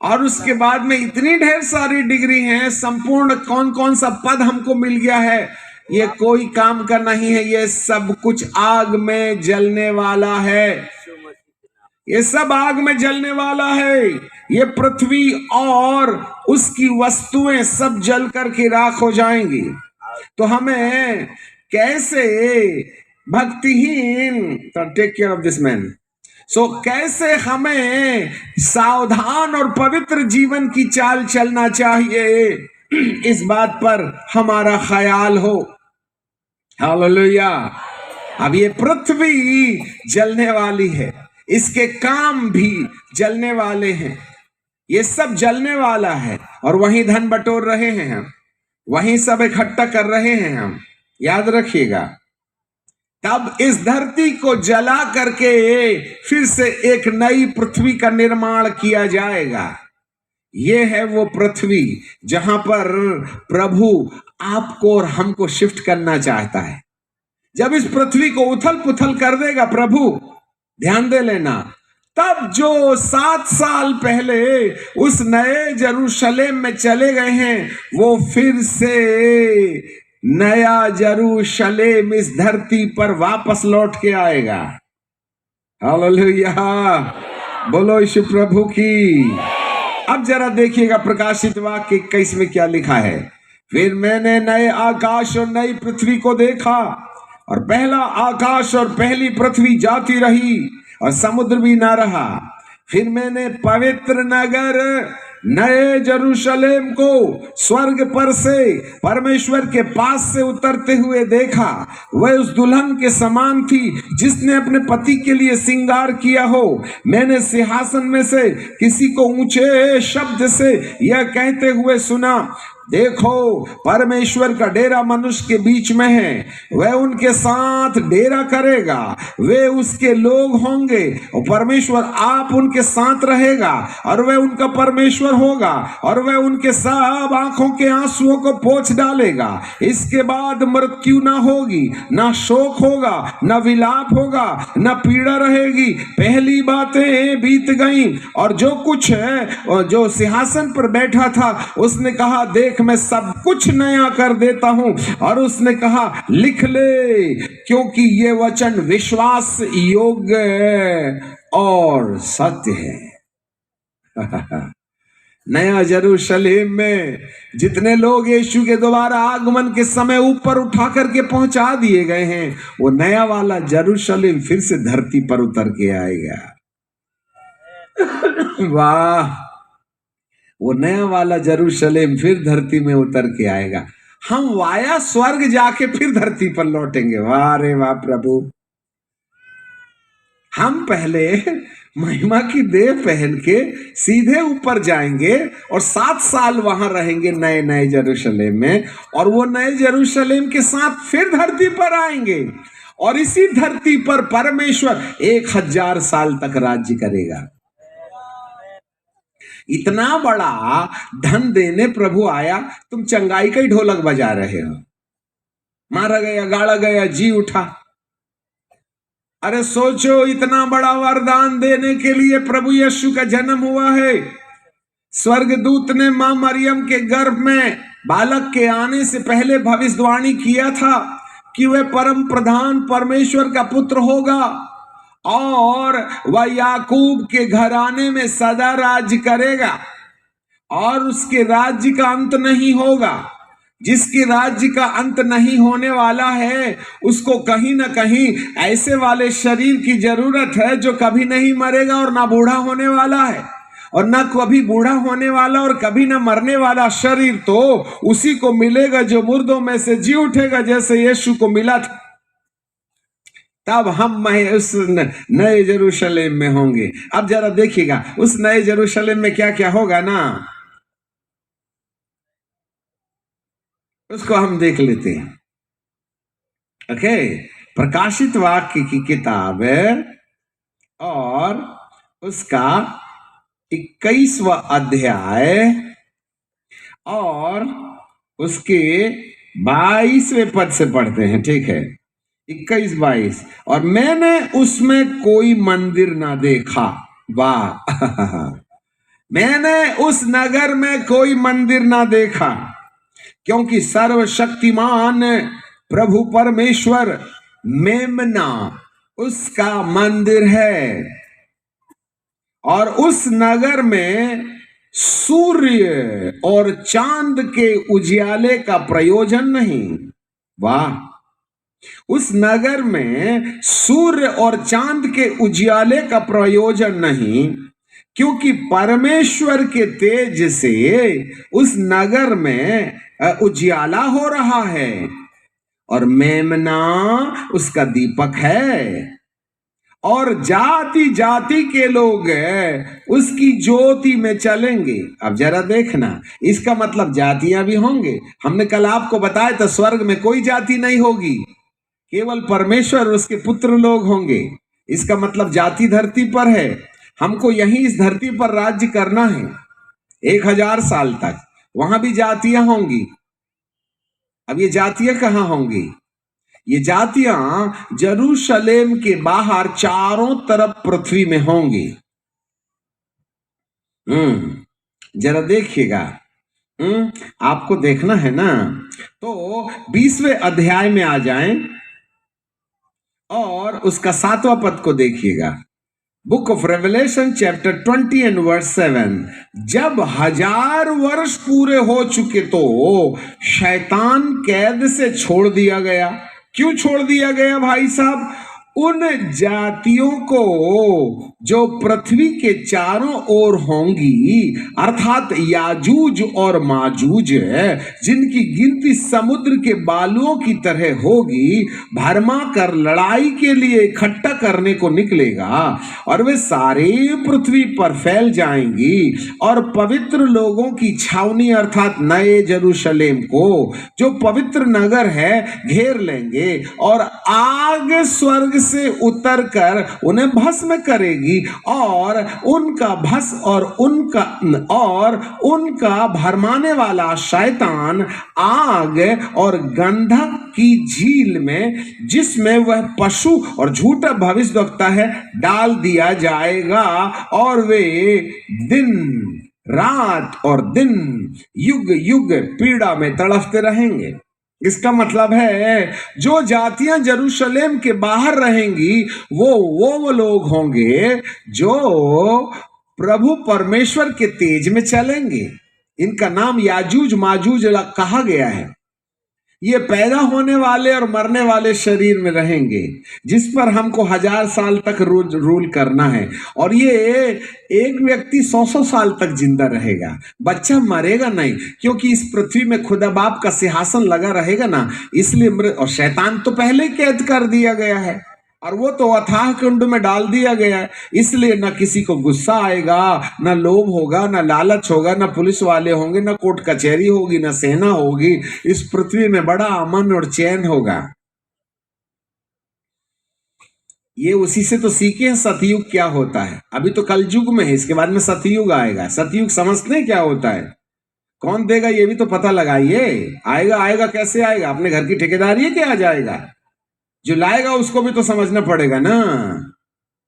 और उसके बाद में इतनी ढेर सारी डिग्री हैं, संपूर्ण कौन कौन सा पद हमको मिल गया है, ये कोई काम का नहीं है, ये सब कुछ आग में जलने वाला है, ये सब आग में जलने वाला है। ये पृथ्वी और उसकी वस्तुएं सब जल करके राख हो जाएंगी। तो हमें कैसे भक्तिहीन, take care of this man, कैसे हमें सावधान और पवित्र जीवन की चाल चलना चाहिए, इस बात पर हमारा ख्याल हो। हालेलुया। अब ये पृथ्वी जलने वाली है, इसके काम भी जलने वाले हैं, ये सब जलने वाला है और वहीं धन बटोर रहे हैं हम, वहीं सब इकट्ठा कर रहे हैं हम, याद रखिएगा। तब इस धरती को जला करके फिर से एक नई पृथ्वी का निर्माण किया जाएगा। ये है वो पृथ्वी जहां पर प्रभु आपको और हमको शिफ्ट करना चाहता है। जब इस पृथ्वी को उथल पुथल कर देगा प्रभु, ध्यान दे लेना, तब जो 7 साल पहले उस नए यरूशलेम में चले गए हैं, वो फिर से नया यरूशलेम इस धरती पर वापस लौट के आएगा। हालेलुया, बोलो यीशु प्रभु की। अब जरा देखिएगा प्रकाशित वाक्य 21 में क्या लिखा है। फिर मैंने नए आकाश और नई पृथ्वी को देखा, और पहला आकाश और पहली पृथ्वी जाती रही और समुद्र भी ना रहा। फिर मैंने पवित्र नगर नए यरूशलेम को स्वर्ग पर से परमेश्वर के पास से उतरते हुए देखा। वह उस दुल्हन के समान थी जिसने अपने पति के लिए श्रृंगार किया हो। मैंने सिंहासन में से किसी को ऊंचे शब्द से यह कहते हुए सुना, देखो परमेश्वर का डेरा मनुष्य के बीच में है, वह उनके साथ डेरा करेगा, वे उसके लोग होंगे और परमेश्वर आप उनके साथ रहेगा और वह उनका परमेश्वर होगा, और वह उनके सब आंखों के आंसुओं को पोंछ डालेगा। इसके बाद मृत्यु ना होगी, ना शोक होगा, ना विलाप होगा, ना पीड़ा रहेगी, पहली बातें बीत गईं। और जो कुछ है, और जो सिंहासन पर बैठा था उसने कहा, देख मैं सब कुछ नया कर देता हूं। और उसने कहा, लिख ले, क्योंकि ये वचन विश्वास योग्य और सत्य है। नया यरूशलेम में जितने लोग यीशु के दोबारा आगमन के समय ऊपर उठा करके पहुंचा दिए गए हैं, वो नया वाला यरूशलेम फिर से धरती पर उतर के आएगा। वाह, वो नया वाला यरूशलेम फिर धरती में उतर के आएगा। हम वाया स्वर्ग जाके फिर धरती पर लौटेंगे। वाह रे वाह प्रभु, हम पहले महिमा की देह पहन के सीधे ऊपर जाएंगे और 7 साल वहां रहेंगे नए नए यरूशलेम में, और वो नए यरूशलेम के साथ फिर धरती पर आएंगे, और इसी धरती पर परमेश्वर 1000 साल तक राज्य करेगा। इतना बड़ा धन देने प्रभु आया, तुम चंगाई का ही ढोलक बजा रहे हो। मारा गया, गाड़ा गया, जी उठा। अरे सोचो, इतना बड़ा वरदान देने के लिए प्रभु यीशु का जन्म हुआ है। स्वर्गदूत ने मां मरियम के गर्भ में बालक के आने से पहले भविष्यवाणी किया था कि वह परम प्रधान परमेश्वर का पुत्र होगा, और वह याकूब के घराने में सदा राज्य करेगा, और उसके राज्य का अंत नहीं होगा। जिसके राज्य का अंत नहीं होने वाला है, उसको कहीं ना कहीं ऐसे वाले शरीर की जरूरत है जो कभी नहीं मरेगा और ना बूढ़ा होने वाला है, और ना कभी बूढ़ा होने वाला और कभी ना मरने वाला शरीर तो उसी को मिलेगा जो मुर्दों में से जी उठेगा, जैसे यीशु को मिला था। तब हम उस नए यरूशलेम में होंगे। अब जरा देखिएगा, उस नए यरूशलेम में क्या क्या होगा ना, उसको हम देख लेते हैं। ओके, प्रकाशित वाक्य की किताब और उसका 21वां अध्याय और उसके 22वें पद से पढ़ते हैं। ठीक है, 21-22। और मैंने उसमें कोई मंदिर ना देखा। वाह मैंने उस नगर में कोई मंदिर ना देखा, क्योंकि सर्वशक्तिमान प्रभु परमेश्वर मेमना उसका मंदिर है, और उस नगर में सूर्य और चांद के उजियाले का प्रयोजन नहीं। वाह, उस नगर में सूर्य और चांद के उजियाले का प्रयोजन नहीं, क्योंकि परमेश्वर के तेज से उस नगर में उजियाला हो रहा है, और मेमना उसका दीपक है, और जाति जाति के लोग उसकी ज्योति में चलेंगे। अब जरा देखना, इसका मतलब जातियां भी होंगे। हमने कल आपको बताया था स्वर्ग में कोई जाति नहीं होगी, केवल परमेश्वर और उसके पुत्र लोग होंगे। इसका मतलब जाति धरती पर है, हमको यहीं इस धरती पर राज्य करना है 1000 साल तक। वहां भी जातियां होंगी। अब ये जातियां कहां होंगी? ये जातियां यरूशलेम के बाहर चारों तरफ पृथ्वी में होंगी। जरा देखिएगा, आपको देखना है ना, तो 20वें अध्याय में आ जाएं और उसका 7वां पद को देखिएगा। Book of Revelation chapter 20 and verse 7। जब 1000 वर्ष पूरे हो चुके तो शैतान कैद से छोड़ दिया गया। क्यों छोड़ दिया गया भाई साहब? उन जातियों को जो पृथ्वी के चारों ओर होंगी, अर्थात याजूज और माजूज, जिनकी गिनती समुद्र के बालुओं की तरह होगी, भरमा कर लड़ाई के लिए इकट्ठा करने को निकलेगा, और वे सारी पृथ्वी पर फैल जाएंगी और पवित्र लोगों की छावनी अर्थात नए यरूशलेम को, जो पवित्र नगर है, घेर लेंगे, और आग स्वर्ग से उतरकर उन्हें भस्म करेगी, और उनका भरमाने वाला शैतान आग और गंधक की झील में, जिसमें वह पशु और झूठा भविष्यवक्ता है, डाल दिया जाएगा, और वे दिन रात और दिन युग युग पीड़ा में तड़पते रहेंगे। इसका मतलब है जो जातियां यरूशलेम के बाहर रहेंगी वो लोग होंगे जो प्रभु परमेश्वर के तेज में चलेंगे। इनका नाम याजूज माजूज कहा गया है। ये पैदा होने वाले और मरने वाले शरीर में रहेंगे, जिस पर हमको 1000 साल तक रूल करना है। और ये एक व्यक्ति 100 साल तक जिंदा रहेगा, बच्चा मरेगा नहीं, क्योंकि इस पृथ्वी में खुदा बाप का सिंहासन लगा रहेगा ना, इसलिए और शैतान तो पहले कैद कर दिया गया है। और वो तो अथाह कुंड में डाल दिया गया है। इसलिए न किसी को गुस्सा आएगा, न लोभ होगा, न लालच होगा, न पुलिस वाले होंगे, न कोर्ट कचहरी होगी, न सेना होगी। इस पृथ्वी में बड़ा अमन और चैन होगा। ये उसी से तो सीखे हैं सतयुग क्या होता है। अभी तो कलयुग में है, इसके बाद में सतयुग आएगा। सतयुग समझते हैं क्या होता है? कौन देगा ये भी तो पता लगाइए। आएगा, आएगा कैसे आएगा? अपने घर की ठेकेदारी है क्या आ जाएगा? जो लाएगा उसको भी तो समझना पड़ेगा ना।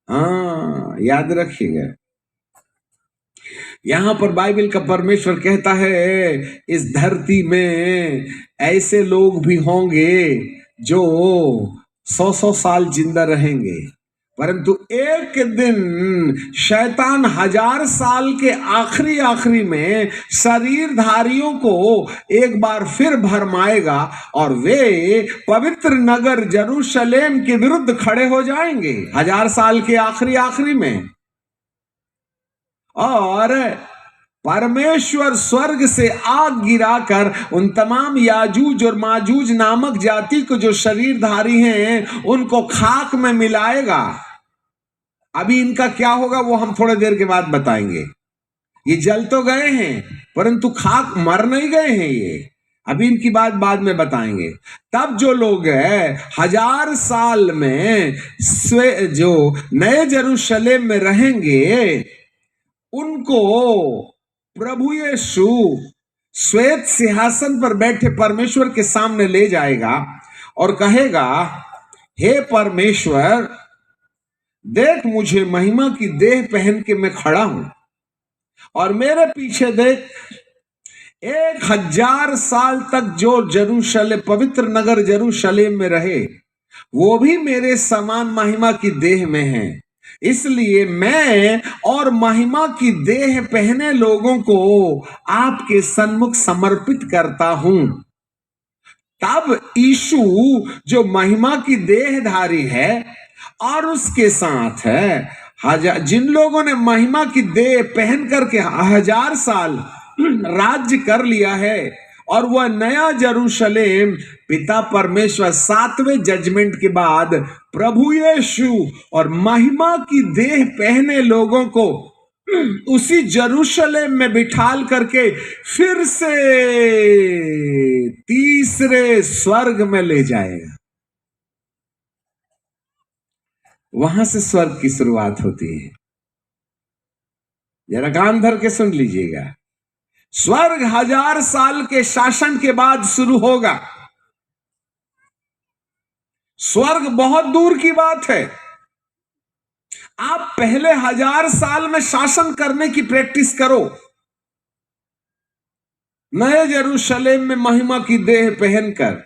हाँ, याद रखिएगा। यहां पर बाइबल का परमेश्वर कहता है इस धरती में ऐसे लोग भी होंगे जो 100-100 साल जिंदा रहेंगे, परंतु एक दिन शैतान 1000 साल के आखिरी में शरीरधारियों को एक बार फिर भरमाएगा और वे पवित्र नगर यरूशलेम के विरुद्ध खड़े हो जाएंगे 1000 साल के आखिरी में। और परमेश्वर स्वर्ग से आग गिराकर उन तमाम याजूज और माजूज नामक जाति को जो शरीरधारी हैं उनको खाक में मिलाएगा। अभी इनका क्या होगा वो हम थोड़ी देर के बाद बताएंगे। ये जल तो गए हैं परंतु खाक मर नहीं गए हैं ये। अभी इनकी बात बाद में बताएंगे। तब जो लोग 1000 साल में जो नए यरूशलेम में रहेंगे उनको प्रभु यीशु श्वेत सिंहासन पर बैठे परमेश्वर के सामने ले जाएगा और कहेगा, हे परमेश्वर, देख मुझे महिमा की देह पहन के मैं खड़ा हूं और मेरे पीछे देख 1000 साल तक जो यरूशलेम पवित्र नगर यरूशलेम में रहे वो भी मेरे समान महिमा की देह में है। इसलिए मैं और महिमा की देह पहने लोगों को आपके सन्मुख समर्पित करता हूं। तब यीशु जो महिमा की देहधारी है और उसके साथ है जिन लोगों ने महिमा की देह पहन करके 1000 साल राज्य कर लिया है और वह नया यरूशलेम पिता परमेश्वर 7वें जजमेंट के बाद प्रभु यीशु और महिमा की देह पहने लोगों को उसी यरूशलेम में बिठाल करके फिर से तीसरे स्वर्ग में ले जाएगा। वहां से स्वर्ग की शुरुआत होती है। जरा कान धर के सुन लीजिएगा। स्वर्ग 1000 साल के शासन के बाद शुरू होगा। स्वर्ग बहुत दूर की बात है। आप पहले 1000 साल में शासन करने की प्रैक्टिस करो। नए यरूशलेम में महिमा की देह पहनकर।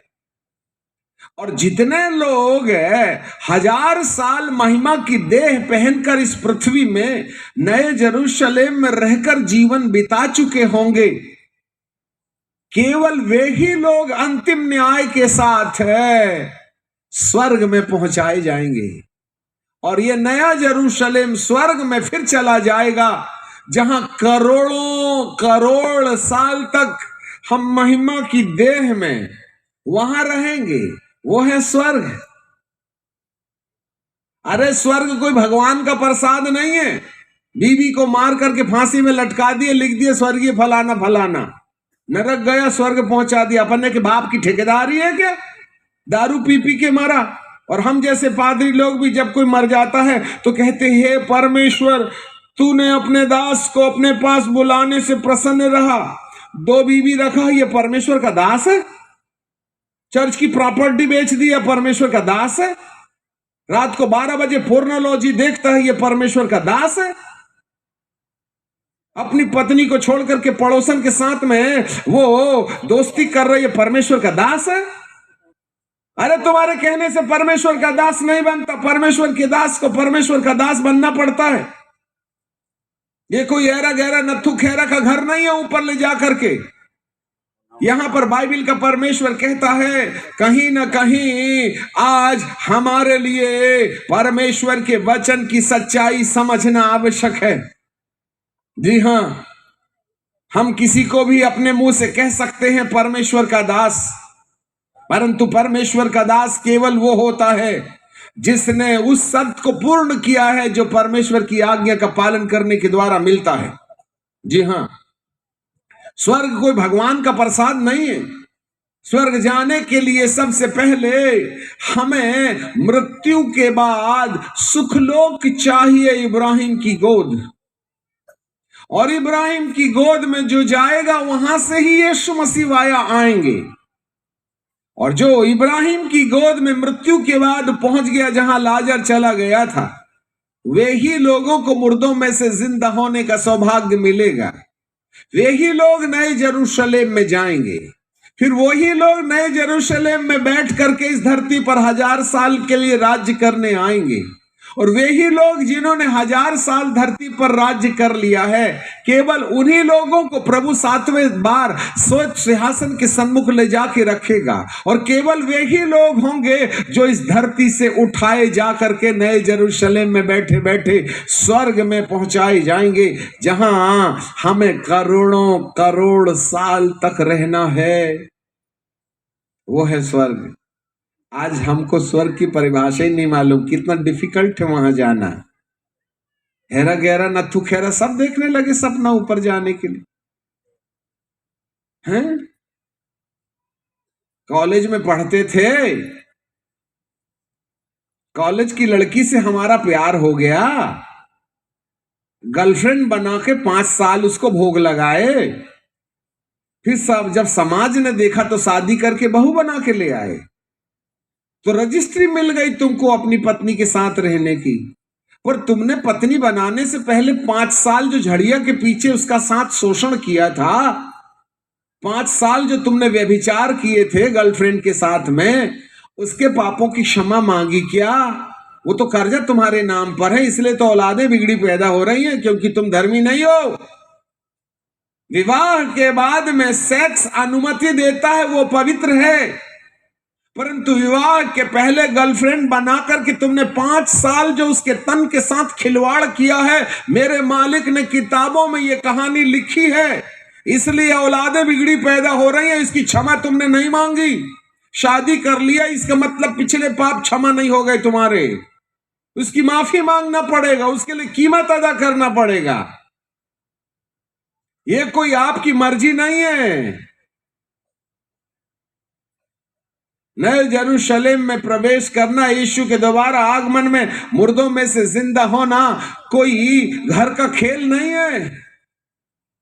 और जितने लोग 1000 साल महिमा की देह पहनकर इस पृथ्वी में नए यरूशलेम में रहकर जीवन बिता चुके होंगे, केवल वे ही लोग अंतिम न्याय के साथ स्वर्ग में पहुंचाए जाएंगे। और ये नया यरूशलेम स्वर्ग में फिर चला जाएगा जहां करोड़ों करोड़ साल तक हम महिमा की देह में वहां रहेंगे। वो है स्वर्ग। अरे स्वर्ग कोई भगवान का प्रसाद नहीं है। बीवी को मार करके फांसी में लटका दिए, लिख दिए स्वर्गीय फलाना फलाना, नरक गया, स्वर्ग पहुंचा दिया। अपने के बाप की ठेकेदारी है क्या? दारू पी पी के मरा। और हम जैसे पादरी लोग भी जब कोई मर जाता है तो कहते हैं, हे परमेश्वर, तूने अपने दास को अपने पास बुलाने से प्रसन्न रहा, 2 बीवी रखा, ये परमेश्वर का दास है। चर्च की प्रॉपर्टी बेच दी, है परमेश्वर का दास है। रात को 12 बजे पोर्नोलॉजी देखता है, ये परमेश्वर का दास है। अपनी पत्नी को छोड़ करके पड़ोसन के साथ में वो दोस्ती कर रही है, परमेश्वर का दास है। अरे तुम्हारे कहने से परमेश्वर का दास नहीं बनता। परमेश्वर के दास को परमेश्वर का दास बनना पड़ता है। ये कोई ऐरा गहरा नत्थु खेरा का घर नहीं है ऊपर ले जा करके। यहां पर बाइबल का परमेश्वर कहता है, कहीं ना कहीं आज हमारे लिए परमेश्वर के वचन की सच्चाई समझना आवश्यक है। जी हां, हम किसी को भी अपने मुंह से कह सकते हैं परमेश्वर का दास, परंतु परमेश्वर का दास केवल वो होता है जिसने उस सत्य को पूर्ण किया है जो परमेश्वर की आज्ञा का पालन करने के द्वारा मिलता है। जी हां, स्वर्ग कोई भगवान का प्रसाद नहीं है। स्वर्ग जाने के लिए सबसे पहले हमें मृत्यु के बाद सुखलोक चाहिए, इब्राहिम की गोद। और इब्राहिम की गोद में जो जाएगा वहां से ही यीशु मसीह वाया आएंगे। और जो इब्राहिम की गोद में मृत्यु के बाद पहुंच गया जहां लाजर चला गया था, वे ही लोगों को मुर्दों में से जिंदा होने का सौभाग्य मिलेगा। वे ही लोग नए यरूशलेम में जाएंगे। फिर वही लोग नए यरूशलेम में बैठ करके इस धरती पर 1000 साल के लिए राज्य करने आएंगे। और वे ही लोग जिन्होंने 1000 साल धरती पर राज्य कर लिया है, केवल उन्हीं लोगों को प्रभु 7वें बार स्वच्छ सिंहासन के सम्मुख ले जाके रखेगा। और केवल वे ही लोग होंगे जो इस धरती से उठाए जा करके नए यरूशलेम में बैठे बैठे स्वर्ग में पहुंचाए जाएंगे, जहां हमें करोड़ों करोड़ साल तक रहना है। वो है स्वर्ग। आज हमको स्वर्ग की परिभाषा ही नहीं मालूम, कितना डिफिकल्ट है वहां जाना। हेरा गहरा नथु खेरा सब देखने लगे सपना ऊपर जाने के लिए हैं। कॉलेज में पढ़ते थे, कॉलेज की लड़की से हमारा प्यार हो गया, गर्लफ्रेंड बना के 5 साल उसको भोग लगाए। फिर सब जब समाज ने देखा तो शादी करके बहू बना के ले आए। तो रजिस्ट्री मिल गई तुमको अपनी पत्नी के साथ रहने की, पर तुमने पत्नी बनाने से पहले 5 साल जो झड़िया के पीछे उसका साथ शोषण किया था, 5 साल जो तुमने व्यभिचार किए थे गर्लफ्रेंड के साथ में, उसके पापों की क्षमा मांगी क्या? वो तो कर्जा तुम्हारे नाम पर है, इसलिए तो औलादें बिगड़ी पैदा हो रही हैं, क्योंकि तुम धर्मी नहीं हो। विवाह के बाद में सेक्स अनुमति देता है, वो पवित्र है, परंतु विवाह के पहले गर्लफ्रेंड बनाकर के तुमने 5 साल जो उसके तन के साथ खिलवाड़ किया है, मेरे मालिक ने किताबों में ये कहानी लिखी है, इसलिए औलादें बिगड़ी पैदा हो रही हैं। इसकी क्षमा तुमने नहीं मांगी, शादी कर लिया, इसका मतलब पिछले पाप क्षमा नहीं हो गए तुम्हारे, उसकी माफी मांगना पड़ेगा, उसके लिए कीमत अदा करना पड़ेगा। ये कोई आपकी मर्जी नहीं है। नए यरूशलेम में प्रवेश करना, यीशु के दोबारा आगमन में मुर्दों में से जिंदा होना कोई घर का खेल नहीं है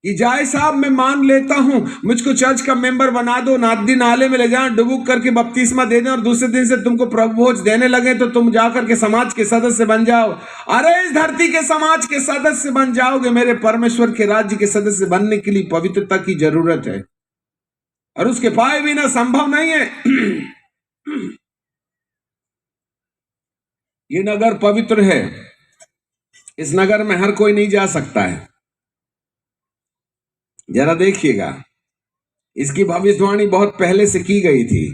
कि जाए साहब मैं मान लेता हूं, मुझको चर्च का मेंबर बना दो, नादी नाले में ले जाएं, डुबुक करके बपतिस्मा दे दें और दूसरे दिन से तुमको प्रभु भोज देने लगे तो तुम जाकर के समाज के सदस्य बन जाओ। अरे इस धरती के समाज के सदस्य बन जाओगे, मेरे परमेश्वर के राज्य के सदस्य बनने के लिए पवित्रता की जरूरत है, और उसके पाए बिना संभव नहीं है। ये नगर पवित्र है, इस नगर में हर कोई नहीं जा सकता है। जरा देखिएगा, इसकी भविष्यवाणी बहुत पहले से की गई थी।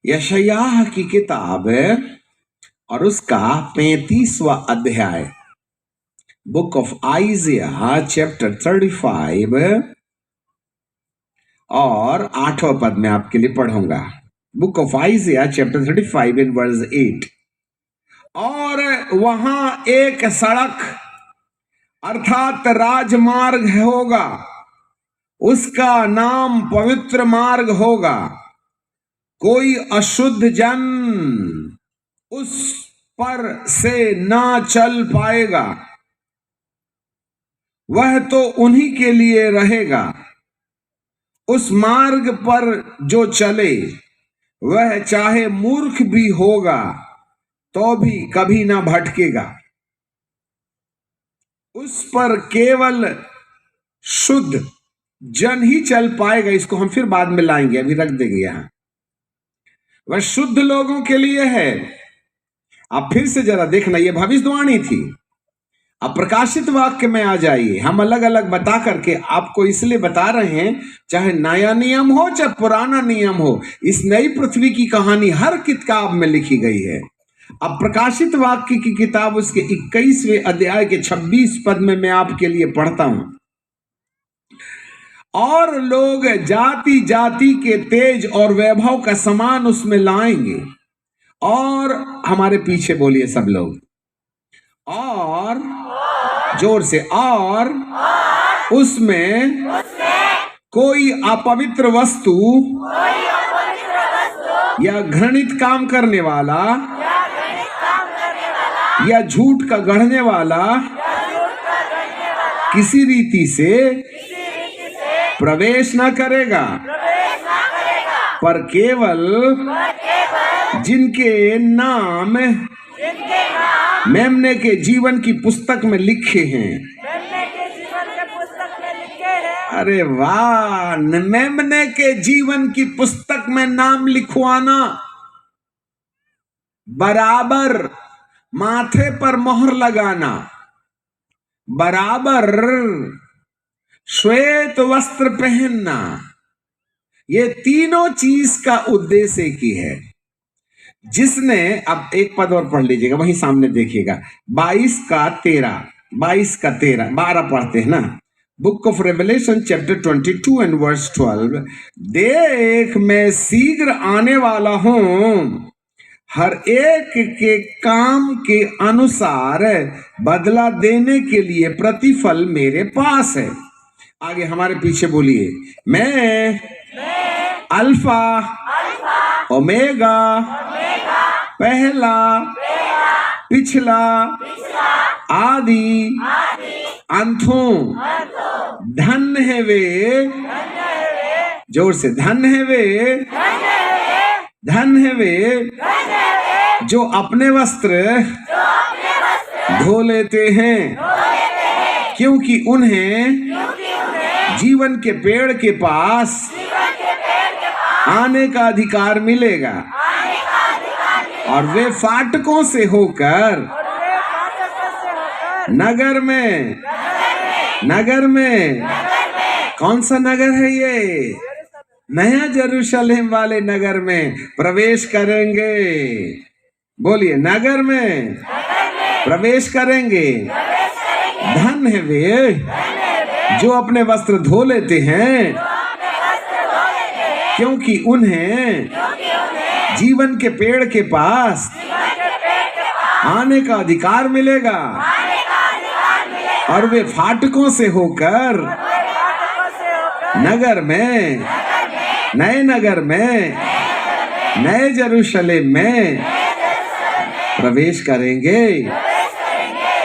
यशायाह की किताब और उसका 35वां अध्याय, बुक ऑफ आइजिया चैप्टर 35 और 8वां पद में आपके लिए पढ़ूंगा। Book of Isaiah chapter 35 in verse 8। और वहां एक सड़क अर्थात राजमार्ग होगा, उसका नाम पवित्र मार्ग होगा। कोई अशुद्ध जन उस पर से ना चल पाएगा, वह तो उन्हीं के लिए रहेगा। उस मार्ग पर जो चले वह चाहे मूर्ख भी होगा तो भी कभी ना भटकेगा। उस पर केवल शुद्ध जन ही चल पाएगा। इसको हम फिर बाद में लाएंगे, अभी रख देंगे यहां। वह शुद्ध लोगों के लिए है। आप फिर से जरा देखना, यह भविष्यवाणी थी। अब प्रकाशित वाक्य में आ जाइए। हम अलग अलग बता करके आपको इसलिए बता रहे हैं, चाहे नया नियम हो चाहे पुराना नियम हो, इस नई पृथ्वी की कहानी हर किताब में लिखी गई है। अब प्रकाशित वाक्य की किताब उसके 21वें अध्याय के 26 पद में मैं आपके लिए पढ़ता हूं। और लोग जाति जाति के तेज और वैभव का समान उसमें लाएंगे, और हमारे पीछे बोलिए सब लोग, और जोर से, और उसमें कोई अपवित्र वस्तु या घृणित काम करने वाला या झूठ का गढ़ने वाला किसी रीति से प्रवेश न करेगा, पर केवल जिनके नाम मेमने के जीवन की पुस्तक में लिखे हैं। अरे वाह, मेमने के जीवन की पुस्तक में नाम लिखवाना, बराबर माथे पर मोहर लगाना, बराबर श्वेत वस्त्र पहनना, ये तीनों चीज का उद्देश्य एक ही है। जिसने, अब एक पद और पढ़ लीजिएगा, वहीं सामने देखिएगा, 22 का 13 12 पढ़ते हैं ना। Book of Revelation chapter 22 and verse 12, देख मैं शीघ्र आने वाला हूं, हर एक के काम के अनुसार बदला देने के लिए प्रतिफल मेरे पास है। आगे हमारे पीछे बोलिए, मैं अल्फा ओमेगा, पहला पिछला आदि अंत हूं। धन्य है वे, जोर से, धन्य है वे, धन्य है वे जो अपने वस्त्र धो लेते हैं, क्योंकि उन्हें जीवन के पेड़ के पास आने का अधिकार मिलेगा, और वे फाटकों से होकर नगर में कौन सा नगर है ये? नया जेरूशलेम वाले नगर में प्रवेश करेंगे। बोलिए, नगर में प्रवेश करेंगे। धन्य है वे जो अपने वस्त्र धो लेते हैं, क्योंकि उन्हें जीवन के पेड़ के पास आने का अधिकार मिलेगा, और वे फाटकों से होकर नगर में, नए नगर में, नए जेरूशलेम में प्रवेश करेंगे।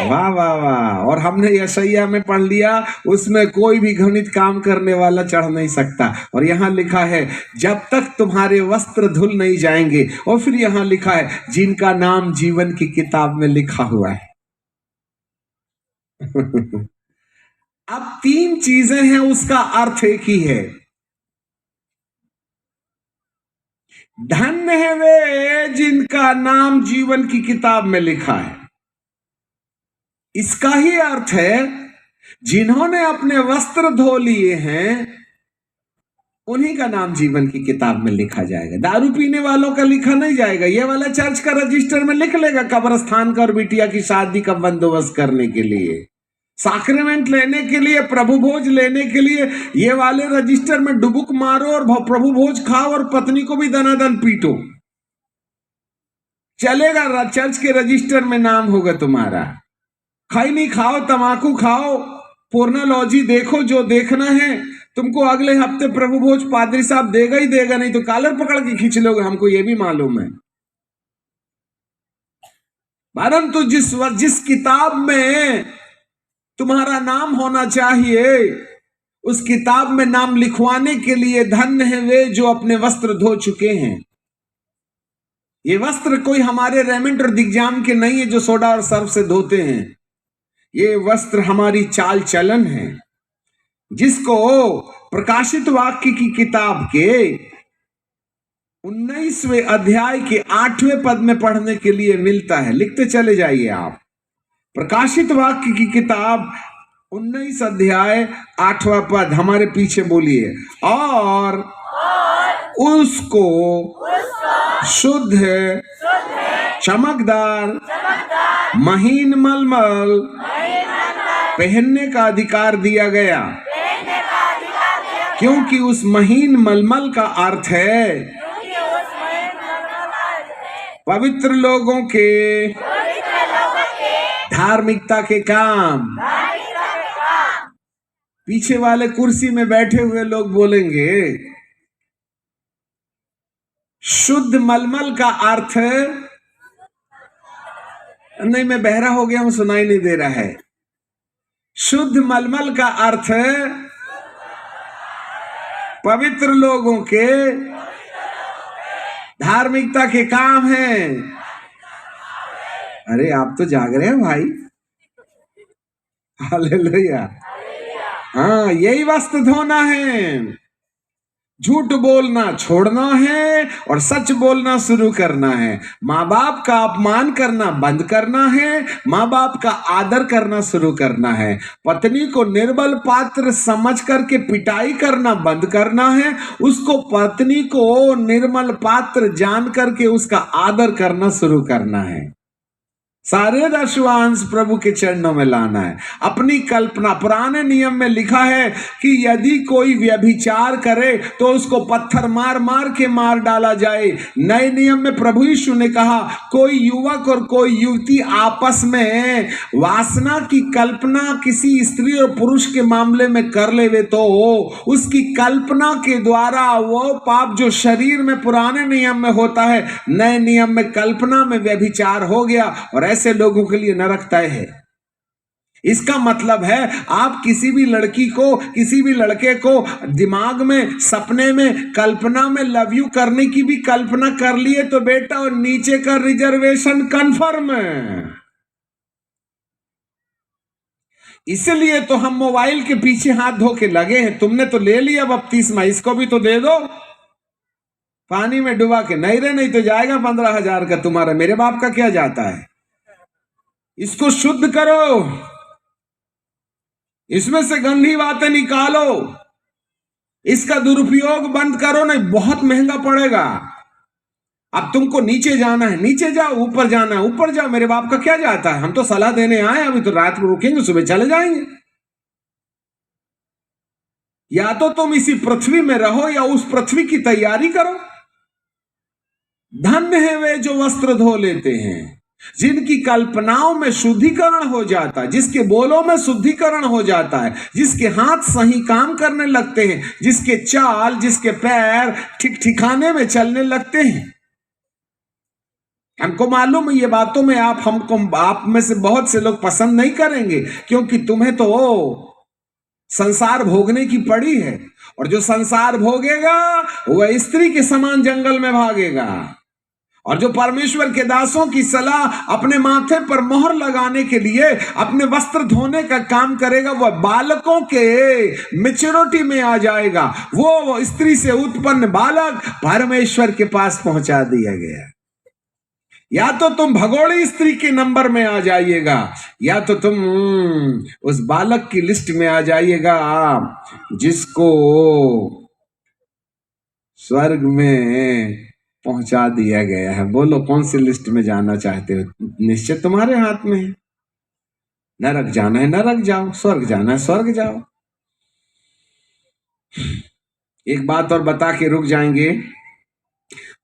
वाह वाह वाह। और हमने यशायाह में पढ़ लिया, उसमें कोई भी घृणित काम करने वाला चढ़ नहीं सकता। और यहाँ लिखा है, जब तक तुम्हारे वस्त्र धुल नहीं जाएंगे। और फिर यहाँ लिखा है, जिनका नाम जीवन की किताब में लिखा हुआ है। अब 3 चीजें हैं, उसका अर्थ एक ही है। धन्य है वे जिनका नाम जीवन की किताब में लिखा है। इसका ही अर्थ है, जिन्होंने अपने वस्त्र धो लिए हैं, उन्हीं का नाम जीवन की किताब में लिखा जाएगा। दारू पीने वालों का लिखा नहीं जाएगा। ये वाला चर्च का रजिस्टर में लिख लेगा कब्रस्तान का और बिटिया की शादी का बंदोबस्त करने के लिए, साक्रेमेंट लेने के लिए, प्रभु भोज लेने के लिए। ये वाले रजिस्टर में डुबुक मारो और प्रभु भोज खाओ और पत्नी को भी दनादन पीटो, चलेगा। चर्च के रजिस्टर में नाम होगा तुम्हारा। खैनी खाओ, तमाकू खाओ, पोर्नोलॉजी देखो, जो देखना है। तुमको अगले हफ्ते प्रभु भोज पादरी साहब देगा ही देगा, नहीं तो कॉलर पकड़ के खींच लोगे, हमको ये भी मालूम है। परंतु जिस किताब में तुम्हारा नाम होना चाहिए, उस किताब में नाम लिखवाने के लिए धन्य है वे जो अपने वस्त्र धो चुके हैं। ये वस्त्र कोई हमारे रेमंड और दिग्जाम के नहीं है जो सोडा और सर्फ से धोते हैं। ये वस्त्र हमारी चाल चलन है, जिसको प्रकाशित वाक्य की किताब के 19वें अध्याय के 8वें पद में पढ़ने के लिए मिलता है। लिखते चले जाइए आप, प्रकाशित वाक्य की किताब 19 अध्याय 8वां पद हमारे पीछे बोलिए। और उसको शुद्ध, चमकदार, महीन मलमल पहनने का अधिकार दिया गया, क्योंकि उस महीन मलमल का अर्थ है पवित्र लोगों के धार्मिकता के काम। पीछे वाले कुर्सी में बैठे हुए लोग बोलेंगे शुद्ध मलमल का अर्थ, नहीं मैं बहरा हो गया हूं, सुनाई नहीं दे रहा है। शुद्ध मलमल का अर्थ पवित्र लोगों के धार्मिकता के काम है। अरे आप तो जाग रहे हैं भाई, हालेलुया। हाँ, यही वस्त्र धोना है, झूठ बोलना छोड़ना है और सच बोलना शुरू करना है। माँ बाप का अपमान करना बंद करना है, माँ बाप का आदर करना शुरू करना है। पत्नी को निर्बल पात्र समझ करके पिटाई करना बंद करना है, उसको पत्नी को निर्मल पात्र जान करके उसका आदर करना शुरू करना है। सारे दशवांश प्रभु के चरणों में लाना है। अपनी कल्पना, पुराने नियम में लिखा है कि यदि कोई व्यभिचार करे तो उसको पत्थर मार मार के मार डाला जाए। नए नियम में प्रभु यीशु ने कहा कोई युवक और कोई युवती आपस में वासना की कल्पना किसी स्त्री और पुरुष के मामले में कर लेवे तो उसकी कल्पना के द्वारा वो पाप जो शरीर में पुराने नियम में होता है, नए नियम में कल्पना में व्यभिचार हो गया और ऐसे लोगों के लिए नरक तय है। इसका मतलब है आप किसी भी लड़की को, किसी भी लड़के को दिमाग में, सपने में, कल्पना में लव यू करने की भी कल्पना कर लिए तो बेटा और नीचे का रिजर्वेशन कंफर्म है। इसलिए तो हम मोबाइल के पीछे हाथ धो के लगे हैं। तुमने तो ले लिया बपतिस्मा, इसको भी तो दे दो। पानी में डुबा के नहीं रहे, नहीं तो जाएगा 15,000 का तुम्हारा, मेरे बाप का क्या जाता है। इसको शुद्ध करो, इसमें से गंदी बातें निकालो, इसका दुरुपयोग बंद करो, नहीं बहुत महंगा पड़ेगा। अब तुमको नीचे जाना है नीचे जाओ, ऊपर जाना है ऊपर जाओ, मेरे बाप का क्या जाता है। हम तो सलाह देने आए, अभी तो रात को रुकेंगे, सुबह चले जाएंगे। या तो तुम इसी पृथ्वी में रहो या उस पृथ्वी की तैयारी करो। धन्य है वे जो वस्त्र धो लेते हैं, जिनकी कल्पनाओं में शुद्धिकरण हो जाता है, जिसके बोलों में शुद्धिकरण हो जाता है, जिसके हाथ सही काम करने लगते हैं, जिसके चाल, जिसके पैर ठीक ठिकाने में चलने लगते हैं। हमको मालूम है ये बातों में आप में से बहुत से लोग पसंद नहीं करेंगे, क्योंकि तुम्हें तो संसार भोगने की पड़ी है, और जो संसार भोगेगा वह स्त्री के समान जंगल में भागेगा। और जो परमेश्वर के दासों की सलाह अपने माथे पर मोहर लगाने के लिए अपने वस्त्र धोने का काम करेगा, वह बालकों के मैच्योरिटी में आ जाएगा। वो स्त्री से उत्पन्न बालक परमेश्वर के पास पहुंचा दिया गया। या तो तुम भगोड़ी स्त्री के नंबर में आ जाइएगा, या तो तुम उस बालक की लिस्ट में आ जाइएगा जिसको स्वर्ग में पहुंचा दिया गया है। बोलो कौन सी लिस्ट में जाना चाहते हो? निश्चय तुम्हारे हाथ में है। नरक जाना है नरक जाओ, स्वर्ग जाना है स्वर्ग जाओ। एक बात और बता के रुक जाएंगे।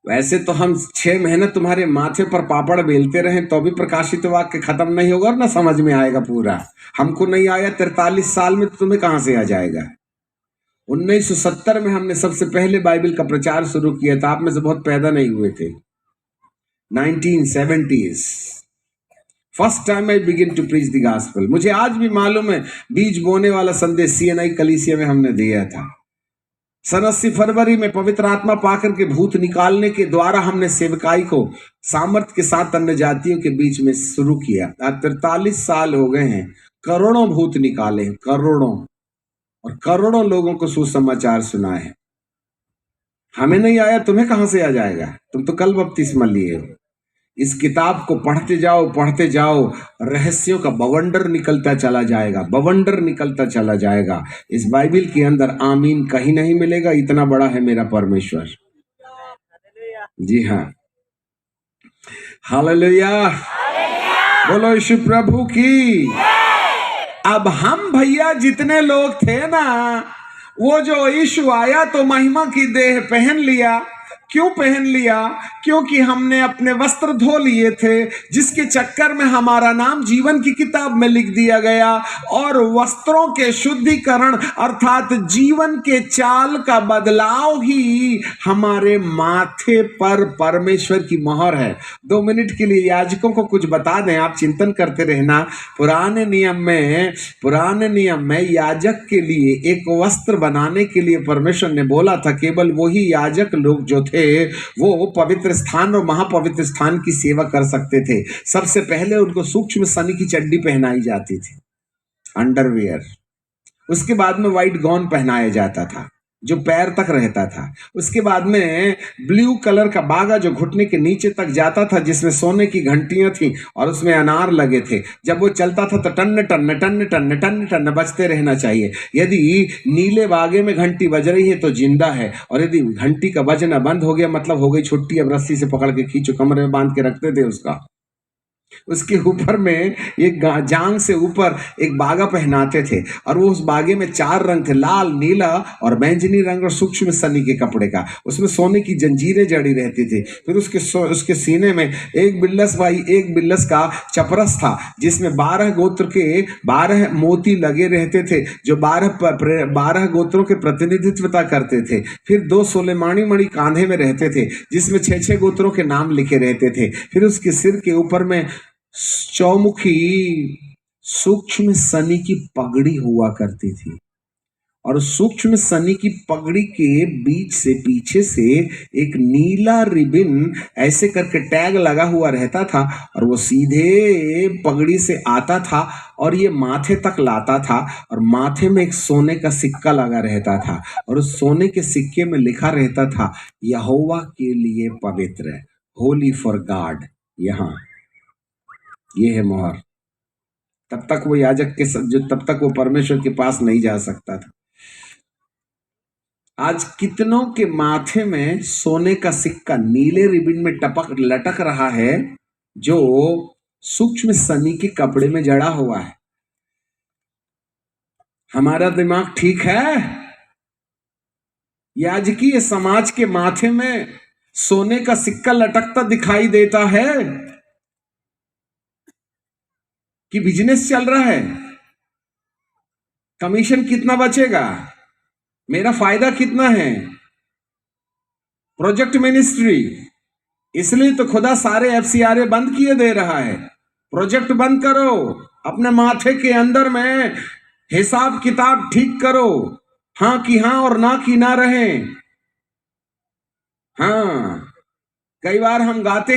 वैसे तो हम 6 महीने तुम्हारे माथे पर पापड़ बेलते रहे तो भी प्रकाशित वाक्य खत्म नहीं होगा और ना समझ में आएगा पूरा। हमको नहीं आया 43 साल में, तो तुम्हें कहां से आ जाएगा। 1970 में हमने सबसे पहले बाइबल का प्रचार शुरू किया था। आप में से बहुत पैदा नहीं हुए थे। 1970s first time I begin to preach the gospel. मुझे आज भी मालूम है बीज बोने वाला संदेश CNI कलीसिया में हमने दिया था। सन 80 फरवरी में पवित्र आत्मा पाकर के भूत निकालने के द्वारा हमने सेवकाई को सामर्थ्य के साथ अन्य जातियों के बीच में शुरू किया। आज 43 साल हो गए हैं, करोड़ों भूत निकाले, करोड़ों, और करोड़ों लोगों को सुसमाचार सुनाए। हमें नहीं आया, तुम्हें कहां से आ जाएगा। तुम तो कल बपतिस्मा लिए हो। इस किताब को पढ़ते जाओ, रहस्यों का बवंडर निकलता चला जाएगा, बवंडर निकलता चला जाएगा। इस बाइबल के अंदर आमीन कहीं नहीं मिलेगा, इतना बड़ा है मेरा परमेश्वर। जी हाँ, हालेलुया, बोलो यीशु प्रभु की। अब हम भैया जितने लोग थे ना, वो जो यीशु आया तो महिमा की देह पहन लिया, क्यों पहन लिया? क्योंकि हमने अपने वस्त्र धो लिए थे, जिसके चक्कर में हमारा नाम जीवन की किताब में लिख दिया गया। और वस्त्रों के शुद्धिकरण अर्थात जीवन के चाल का बदलाव ही हमारे माथे पर परमेश्वर की मोहर है। 2 मिनट के लिए याजकों को कुछ बता दें, आप चिंतन करते रहना। पुराने नियम में याजक के लिए एक वस्त्र बनाने के लिए परमेश्वर ने बोला था केवल वही याजक लोग जो थे वो पवित्र स्थान और महापवित्र स्थान की सेवा कर सकते थे। सबसे पहले उनको सूक्ष्म सनी की चड्डी पहनाई जाती थी, अंडरवियर। उसके बाद में व्हाइट गाउन पहनाया जाता था जो पैर तक रहता था। उसके बाद में ब्लू कलर का बागा जो घुटने के नीचे तक जाता था, जिसमें सोने की घंटियां थी और उसमें अनार लगे थे। जब वो चलता था तो टन टन टन टन टन टन बजते रहना चाहिए। यदि नीले बागे में घंटी बज रही है तो जिंदा है, और यदि घंटी का बजना बंद हो गया मतलब हो गई छुट्टी, अब रस्सी से पकड़ के खींचो, कमरे में बांध के रखते थे उसका। उसके ऊपर में एक जांग से ऊपर एक बागा पहनाते थे, और वो उस बागे में 4 रंग थे, लाल, नीला और बैंगनी रंग और सूक्ष्म सनी के कपड़े का। उसमें सोने की जंजीरें जड़ी रहती थी। फिर उसके सीने में एक बिल्लस का चपरस था, जिसमें 12 गोत्र के 12 मोती लगे रहते थे, जो 12 गोत्रों के प्रतिनिधित्वता करते थे। फिर 2 सोलेमानी मणि कांधे में रहते थे, जिसमें 6 गोत्रों के नाम लिखे रहते थे। फिर उसके सिर के ऊपर में चौमुखी सूक्ष्म सनी की पगड़ी हुआ करती थी, और सूक्ष्म सनी की पगड़ी के बीच से पीछे से एक नीला रिबन ऐसे करके टैग लगा हुआ रहता था, और वो सीधे पगड़ी से आता था और ये माथे तक लाता था, और माथे में एक सोने का सिक्का लगा रहता था, और उस सोने के सिक्के में लिखा रहता था यहोवा के लिए पवित्र है, होली फॉर गॉड। यहाँ ये है मोहर। तब तक वो याजक के तब तक वो परमेश्वर के पास नहीं जा सकता था। आज कितनों के माथे में सोने का सिक्का नीले रिबन में लटक रहा है, जो सूक्ष्म सनी के कपड़े में जड़ा हुआ है। हमारा दिमाग ठीक है? याजकीय समाज के माथे में सोने का सिक्का लटकता दिखाई देता है कि बिजनेस चल रहा है, कमीशन कितना बचेगा, मेरा फायदा कितना है, प्रोजेक्ट मिनिस्ट्री। इसलिए तो खुदा सारे FCRA बंद किए दे रहा है। प्रोजेक्ट बंद करो, अपने माथे के अंदर में हिसाब किताब ठीक करो, हाँ की हाँ और ना की ना रहे। हाँ, कई बार हम गाते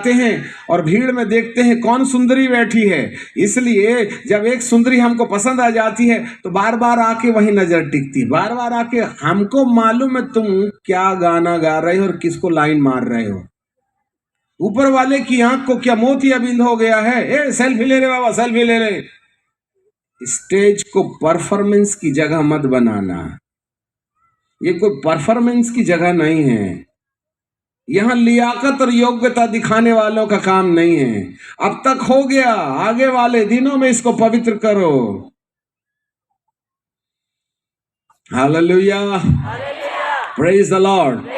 हैं और भीड़ में देखते हैं कौन सुंदरी बैठी है, इसलिए जब एक सुंदरी हमको पसंद आ जाती है तो बार बार आके वही नजर टिकती, बार बार आके। हमको मालूम है तुम क्या गाना गा रहे हो और किसको लाइन मार रहे हो। ऊपर वाले की आंख को क्या मोतियाबिंद हो गया है? ए सेल्फी ले रहे बाबा, सेल्फी ले रहे। स्टेज को परफॉर्मेंस की जगह मत बनाना, ये कोई परफॉर्मेंस की जगह नहीं है। यहां लियाकत और योग्यता दिखाने वालों का काम नहीं है। अब तक हो गया, आगे वाले दिनों में इसको पवित्र करो। Hallelujah, praise the Lord.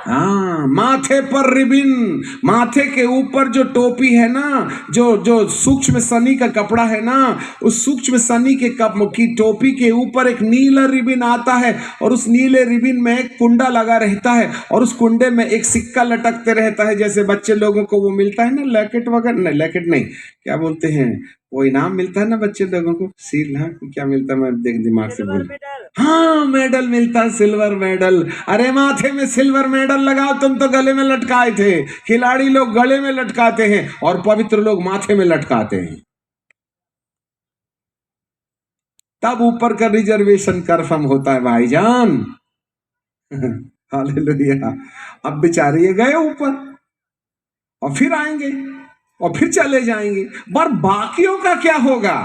हाँ, माथे पर रिबिन, माथे के ऊपर जो टोपी है ना, जो सूक्ष्म सनी का कपड़ा है ना, उस सूक्ष्म सनी के की टोपी के ऊपर एक नीला रिबिन आता है, और उस नीले रिबिन में एक कुंडा लगा रहता है, और उस कुंडे में एक सिक्का लटकते रहता है। जैसे बच्चे लोगों को वो मिलता है ना लैकेट वगैरह, नहीं लैकेट नहीं, क्या बोलते हैं वो इनाम मिलता है ना बच्चे लोगों को, सील, हाँ क्या मिलता है, मैं देख दिमाग से बोल, हाँ मेडल मिलता है, सिल्वर मेडल। अरे माथे में सिल्वर मेडल लगाओ, तुम तो गले में लटकाए थे। खिलाड़ी लोग गले में लटकाते हैं और पवित्र लोग माथे में लटकाते हैं, तब ऊपर का रिजर्वेशन कंफर्म होता है भाईजान। हालेलुया। अब बेचारे ये गए ऊपर और फिर आएंगे और फिर चले जाएंगे, पर बाकियों का क्या होगा?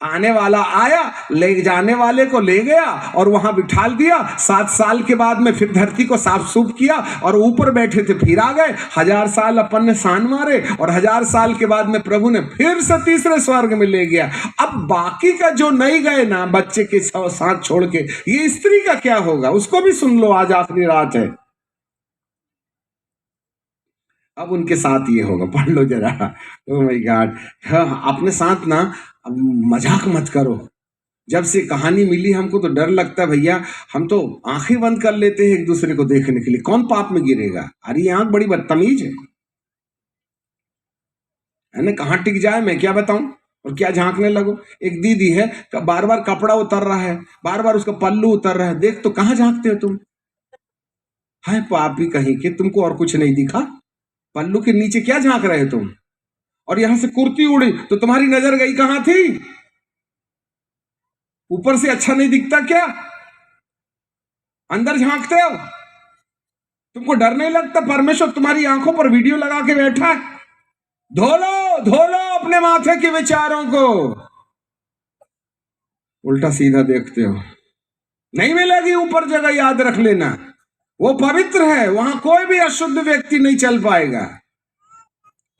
आने वाला आया, ले जाने वाले को ले गया और वहां बिठाल दिया। 7 साल के बाद में फिर धरती को साफ सूफ किया और ऊपर बैठे थे, फिर आ गए। 1000 साल अपन ने सान मारे और 1000 साल के बाद में प्रभु ने फिर से तीसरे स्वर्ग में ले गया। अब बाकी का जो नहीं गए ना बच्चे के साथ छोड़ के, ये स्त्री का क्या होगा? उसको भी सुन लो, आज आखिरी रात है। अब उनके साथ ये होगा, पढ़ लो जरा। Oh my God. हाँ, अपने साथ ना अब मजाक मत करो। जब से कहानी मिली हमको तो डर लगता है भैया, हम तो आंखें बंद कर लेते हैं एक दूसरे को देखने के लिए। कौन पाप में गिरेगा? अरे ये आंख बड़ी बदतमीज है ना, कहाँ टिक जाए मैं क्या बताऊं, और क्या झांकने लगो। एक दीदी है, बार बार कपड़ा उतर रहा है, बार बार उसका पल्लू उतर रहा है, देख तो कहाँ झांकते हो तुम? है पापी कहीं के, तुमको और कुछ नहीं दिखा? पल्लू के नीचे क्या झांक रहे तुम? और यहां से कुर्ती उड़ी तो तुम्हारी नजर गई कहां थी? ऊपर से अच्छा नहीं दिखता क्या? अंदर झांकते हो? तुमको डर नहीं लगता? परमेश्वर तुम्हारी आंखों पर वीडियो लगा के बैठा है। धो लो अपने माथे के विचारों को। उल्टा सीधा देखते हो, नहीं मिलेगी ऊपर जगह, याद रख लेना। वो पवित्र है, वहां कोई भी अशुद्ध व्यक्ति नहीं चल पाएगा।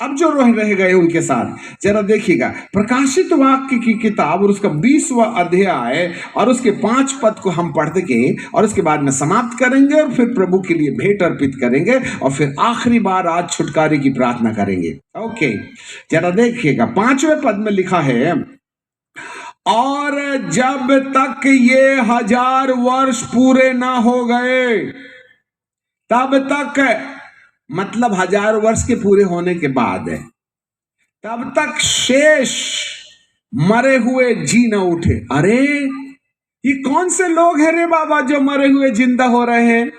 अब जो रह गए उनके साथ जरा देखिएगा, प्रकाशित वाक्य की किताब और उसका 20वां अध्याय और उसके 5 पद को हम पढ़ के और उसके बाद में समाप्त करेंगे और फिर प्रभु के लिए भेंट अर्पित करेंगे और फिर आखिरी बार आज छुटकारे की प्रार्थना करेंगे। ओके, जरा देखिएगा 5वें पद में लिखा है, और जब तक ये 1000 वर्ष पूरे ना हो गए तब तक, मतलब 1000 वर्ष के पूरे होने के बाद है, तब तक शेष मरे हुए जी न उठे। अरे ये कौन से लोग हैं रे बाबा जो मरे हुए जिंदा हो रहे हैं?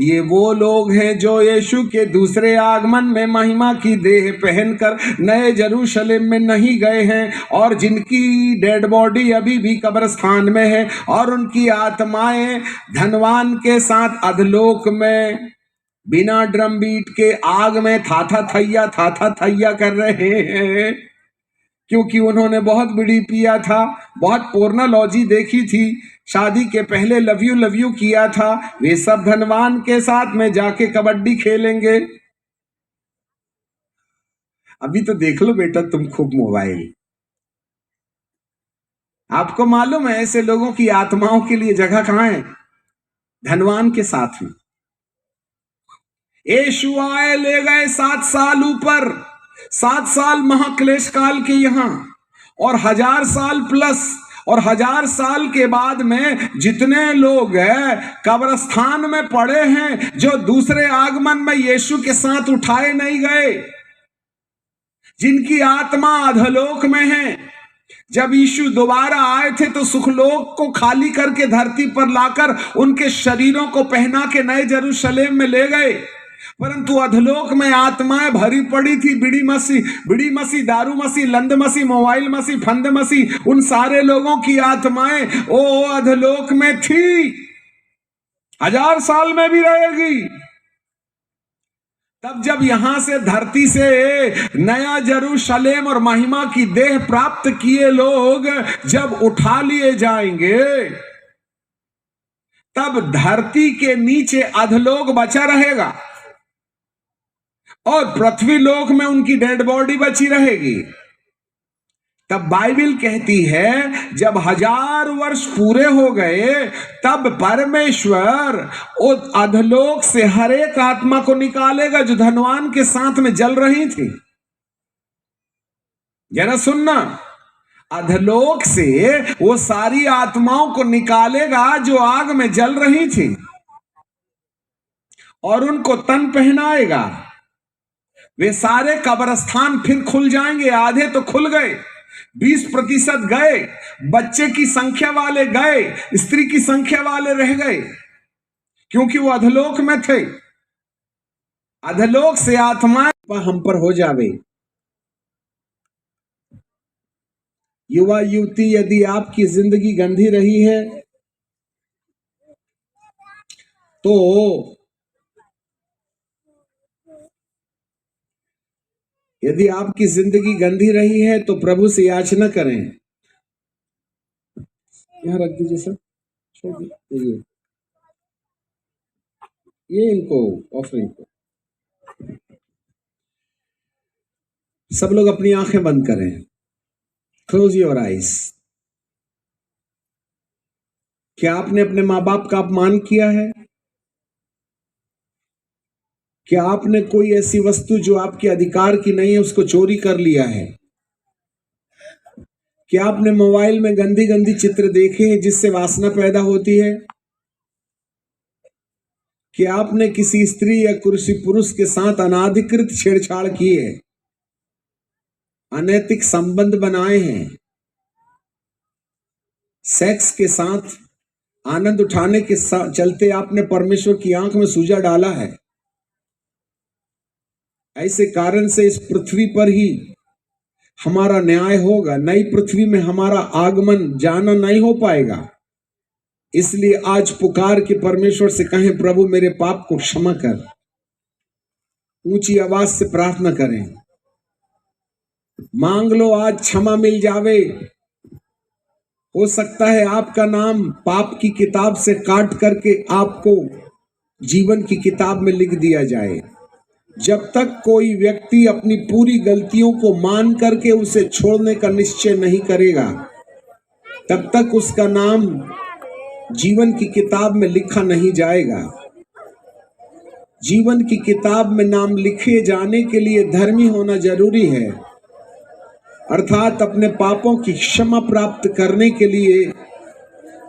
ये वो लोग हैं जो यीशु के दूसरे आगमन में महिमा की देह पहनकर नए यरूशलेम में नहीं गए हैं और जिनकी डेड बॉडी अभी भी कब्रिस्तान में है और उनकी आत्माएं धनवान के साथ अधलोक में बिना ड्रम बीट के आग में था थैया कर रहे हैं, क्योंकि उन्होंने बहुत बीड़ी पिया था, बहुत पोर्नोलॉजी देखी थी, शादी के पहले लव यू किया था। वे सब धनवान के साथ में जाके कबड्डी खेलेंगे। अभी तो देख लो बेटा तुम खूब मोबाइल। आपको मालूम है ऐसे लोगों की आत्माओं के लिए जगह कहां है? धनवान के साथ में। यीशु आए, ले गए 7 साल ऊपर, 7 साल महाक्लेश काल के यहां, और 1000 साल प्लस, और 1000 साल के बाद में जितने लोग कब्रिस्तान में पड़े हैं जो दूसरे आगमन में यीशु के साथ उठाए नहीं गए, जिनकी आत्मा अधोलोक में है। जब यीशु दोबारा आए थे तो सुखलोक को खाली करके धरती पर लाकर उनके शरीरों को पहना के नए यरूशलेम में ले गए, परंतु अधलोक में आत्माएं भरी पड़ी थी। बीड़ी मसी, दारू मसी, लंद मसी, मोबाइल मसी, फंद मसी, उन सारे लोगों की आत्माएं ओ अधलोक में थी। 1000 साल में भी रहेगी। तब जब यहां से धरती से नया यरूशलेम और महिमा की देह प्राप्त किए लोग जब उठा लिए जाएंगे, तब धरती के नीचे अधलोक बचा रहेगा और पृथ्वी लोक में उनकी डेड बॉडी बची रहेगी। तब बाइबल कहती है जब 1000 वर्ष पूरे हो गए तब परमेश्वर उस अधलोक से हर एक आत्मा को निकालेगा जो धनवान के साथ में जल रही थी। जरा सुनना, अधलोक से वो सारी आत्माओं को निकालेगा जो आग में जल रही थी और उनको तन पहनाएगा। वे सारे कब्रिस्तान फिर खुल जाएंगे। आधे तो खुल गए, 20% गए, बच्चे की संख्या वाले गए, स्त्री की संख्या वाले रह गए, क्योंकि वो अधलोक में थे। अधलोक से आत्माएं हम पर हो जावे। युवा युवती, यदि आपकी जिंदगी गंदी रही है तो यदि आपकी जिंदगी गंदी रही है तो प्रभु से याचना करें यहाँ रख दीजिए सर, छोड़ दीजिए ये इनको ऑफरिंग को। सब लोग अपनी आंखें बंद करें, क्लोज योर आइज। क्या आपने अपने माँ बाप का अपमान किया है? क्या आपने कोई ऐसी वस्तु जो आपके अधिकार की नहीं है उसको चोरी कर लिया है? क्या आपने मोबाइल में गंदी गंदी चित्र देखे हैं जिससे वासना पैदा होती है? क्या आपने किसी स्त्री या किसी पुरुष के साथ अनाधिकृत छेड़छाड़ की है, अनैतिक संबंध बनाए हैं, सेक्स के साथ आनंद उठाने के चलते आपने परमेश्वर की आंख में सूजा डाला है? ऐसे कारण से इस पृथ्वी पर ही हमारा न्याय होगा, नई पृथ्वी में हमारा आगमन जाना नहीं हो पाएगा। इसलिए आज पुकार के परमेश्वर से कहें, प्रभु मेरे पाप को क्षमा कर। ऊंची आवाज से प्रार्थना करें, मांग लो, आज क्षमा मिल जावे। हो सकता है आपका नाम पाप की किताब से काट करके आपको जीवन की किताब में लिख दिया जाए। जब तक कोई व्यक्ति अपनी पूरी गलतियों को मान करके उसे छोड़ने का निश्चय नहीं करेगा, तब तक उसका नाम जीवन की किताब में लिखा नहीं जाएगा। जीवन की किताब में नाम लिखे जाने के लिए धर्मी होना जरूरी है, अर्थात अपने पापों की क्षमा प्राप्त करने के लिए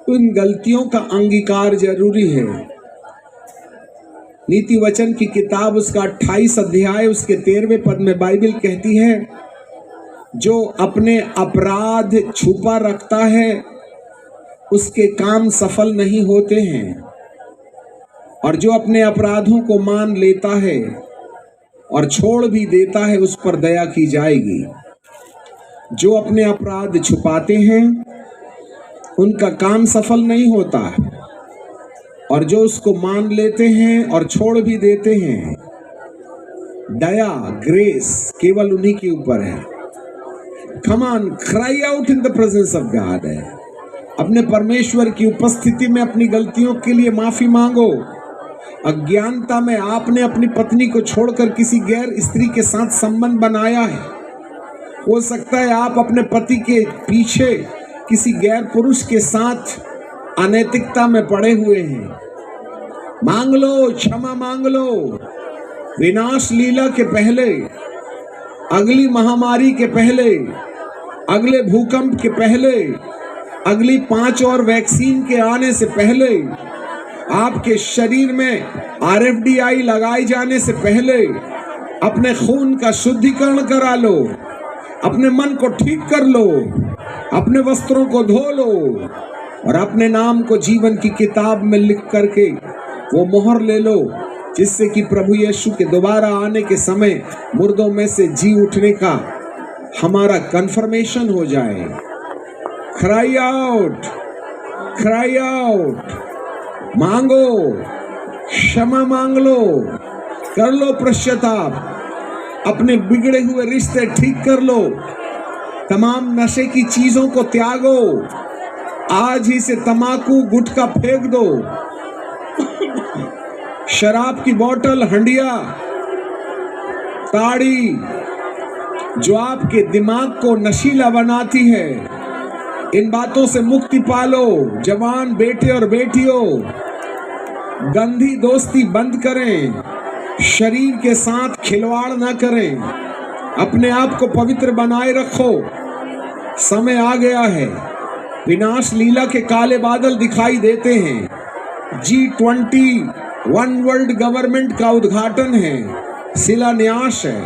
उन गलतियों का अंगीकार जरूरी है। नीति वचन की किताब उसका 28 अध्याय उसके 13वें पद में बाइबल कहती है, जो अपने अपराध छुपा रखता है उसके काम सफल नहीं होते हैं, और जो अपने अपराधों को मान लेता है और छोड़ भी देता है उस पर दया की जाएगी। जो अपने अपराध छुपाते हैं उनका काम सफल नहीं होता, और जो उसको मान लेते हैं और छोड़ भी देते हैं, दया ग्रेस केवल उन्हीं के ऊपर है। Come on, cry out in the presence of God है। अपने परमेश्वर की उपस्थिति में अपनी गलतियों के लिए माफी मांगो। अज्ञानता में आपने अपनी पत्नी को छोड़कर किसी गैर स्त्री के साथ संबंध बनाया है। हो सकता है आप अपने पति के पीछे किसी गैर पुरुष के साथ अनैतिकता में पड़े हुए हैं। मांग लो, क्षमा मांग लो। विनाश लीला के पहले, अगली महामारी के पहले, अगले भूकंप के पहले, अगली 5 और वैक्सीन के आने से पहले, आपके शरीर में RFDI लगाए जाने से पहले अपने खून का शुद्धिकरण करा लो, अपने मन को ठीक कर लो, अपने वस्त्रों को धो लो और अपने नाम को जीवन की किताब में लिख करके वो मोहर ले लो, जिससे कि प्रभु यीशु के दोबारा आने के समय मुर्दों में से जी उठने का हमारा कंफर्मेशन हो जाए। Cry out, cry out. मांगो, क्षमा मांग लो, कर लो पश्चाताप, अपने बिगड़े हुए रिश्ते ठीक कर लो, तमाम नशे की चीजों को त्यागो, आज ही से तंबाकू गुटखा फेंक दो, शराब की बोतल, हंडिया, ताड़ी जो आपके दिमाग को नशीला बनाती है, इन बातों से मुक्ति पालो। जवान बेटे और बेटियों, गंदी दोस्ती बंद करें, शरीर के साथ खिलवाड़ ना करें, अपने आप को पवित्र बनाए रखो। समय आ गया है, विनाश लीला के काले बादल दिखाई देते हैं। G20 वन वर्ल्ड गवर्नमेंट का उद्घाटन है, शिलान्यास है।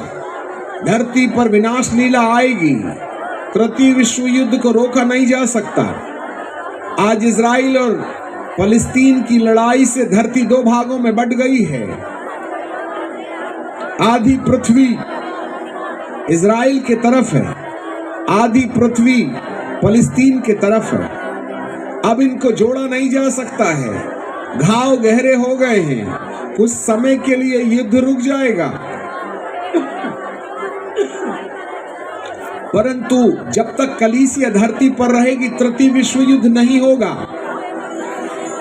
धरती पर विनाश लीला आएगी। तृतीय विश्व युद्ध को रोका नहीं जा सकता। आज इजराइल और फलस्तीन की लड़ाई से धरती 2 भागों में बंट गई है। आधी पृथ्वी इजराइल के तरफ है, आधी पृथ्वी फलस्तीन के तरफ है। अब इनको जोड़ा नहीं जा सकता है, घाव गहरे हो गए हैं। कुछ समय के लिए युद्ध रुक जाएगा, परंतु जब तक कलीसिया धरती पर रहेगी तृतीय विश्व युद्ध नहीं होगा।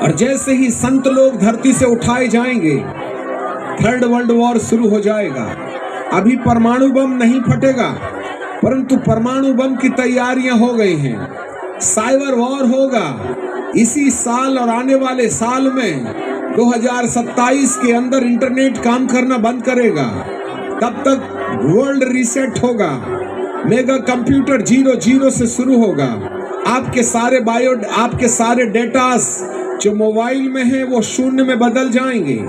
और जैसे ही संत लोग धरती से उठाए जाएंगे, थर्ड वर्ल्ड वॉर शुरू हो जाएगा। अभी परमाणु बम नहीं फटेगा, परंतु परमाणु बम की तैयारियां हो गई हैं। साइबर वॉर होगा इसी साल, और आने वाले साल में 2027 के अंदर इंटरनेट काम करना बंद करेगा। तब तक वर्ल्ड रीसेट होगा, मेगा कंप्यूटर 00 से शुरू होगा। आपके सारे डेटास जो मोबाइल में है वो शून्य में बदल जाएंगे।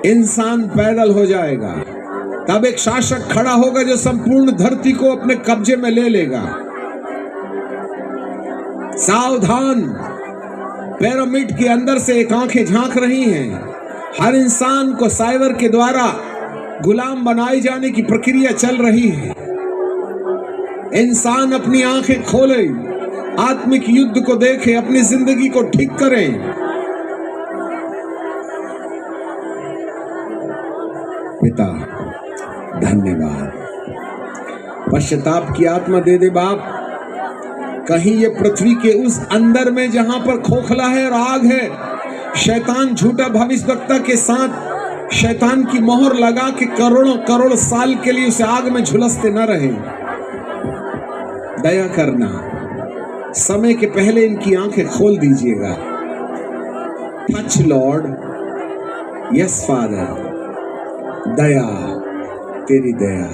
इंसान पैदल हो जाएगा। तब एक शासक खड़ा होगा जो संपूर्ण धरती को अपने कब्जे में ले लेगा। सावधान, पिरामिड के अंदर से एक आंखें झांक रही हैं। हर इंसान को साइबर के द्वारा गुलाम बनाए जाने की प्रक्रिया चल रही है। इंसान अपनी आंखें खोले, आत्मिक युद्ध को देखे, अपनी जिंदगी को ठीक करें। पिता धन्यवाद, पश्चाताप की आत्मा दे दे बाप। कहीं ये पृथ्वी के उस अंदर में जहां पर खोखला है और आग है, शैतान झूठा भविष्यवक्ता के साथ शैतान की मोहर लगा के करोड़ों करोड़ साल के लिए उसे आग में झुलसते न रहे। दया करना, समय के पहले इनकी आंखें खोल दीजिएगा। टच लॉर्ड, यस फादर, दया, तेरी दया।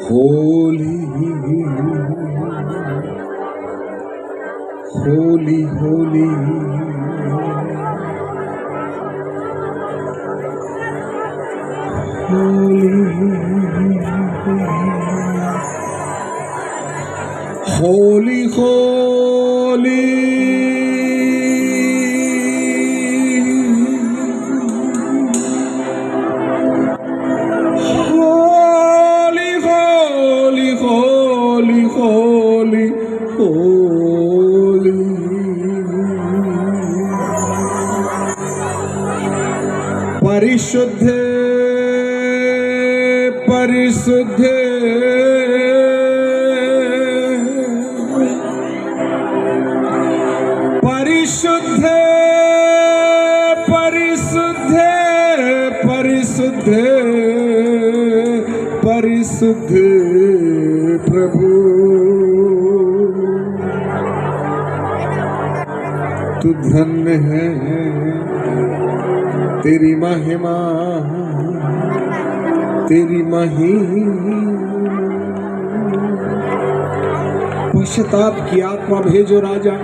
होली होली होली होली होली परिशुद्ध परिशुद्ध परिशुद्ध परिशुद्ध परिशुद्ध परिशुद्ध प्रभु, तू धन्य है, तेरी महिमा तेरी महिमा। पश्चाताप की आत्मा भेजो राजा।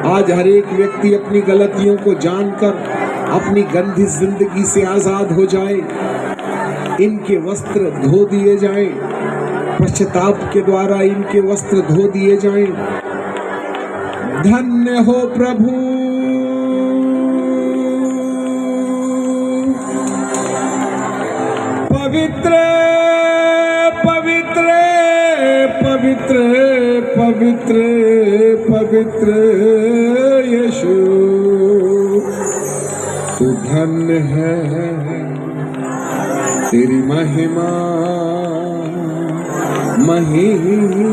आज हर एक व्यक्ति अपनी गलतियों को जानकर अपनी गंदी जिंदगी से आजाद हो जाए। इनके वस्त्र धो दिए जाएं, पश्चाताप के द्वारा इनके वस्त्र धो दिए जाएं। धन्य हो प्रभु, पवित्र पवित्र पवित्र पवित्र पवित्र यीशु, तू धन्य है, तेरी महिमा महिमा।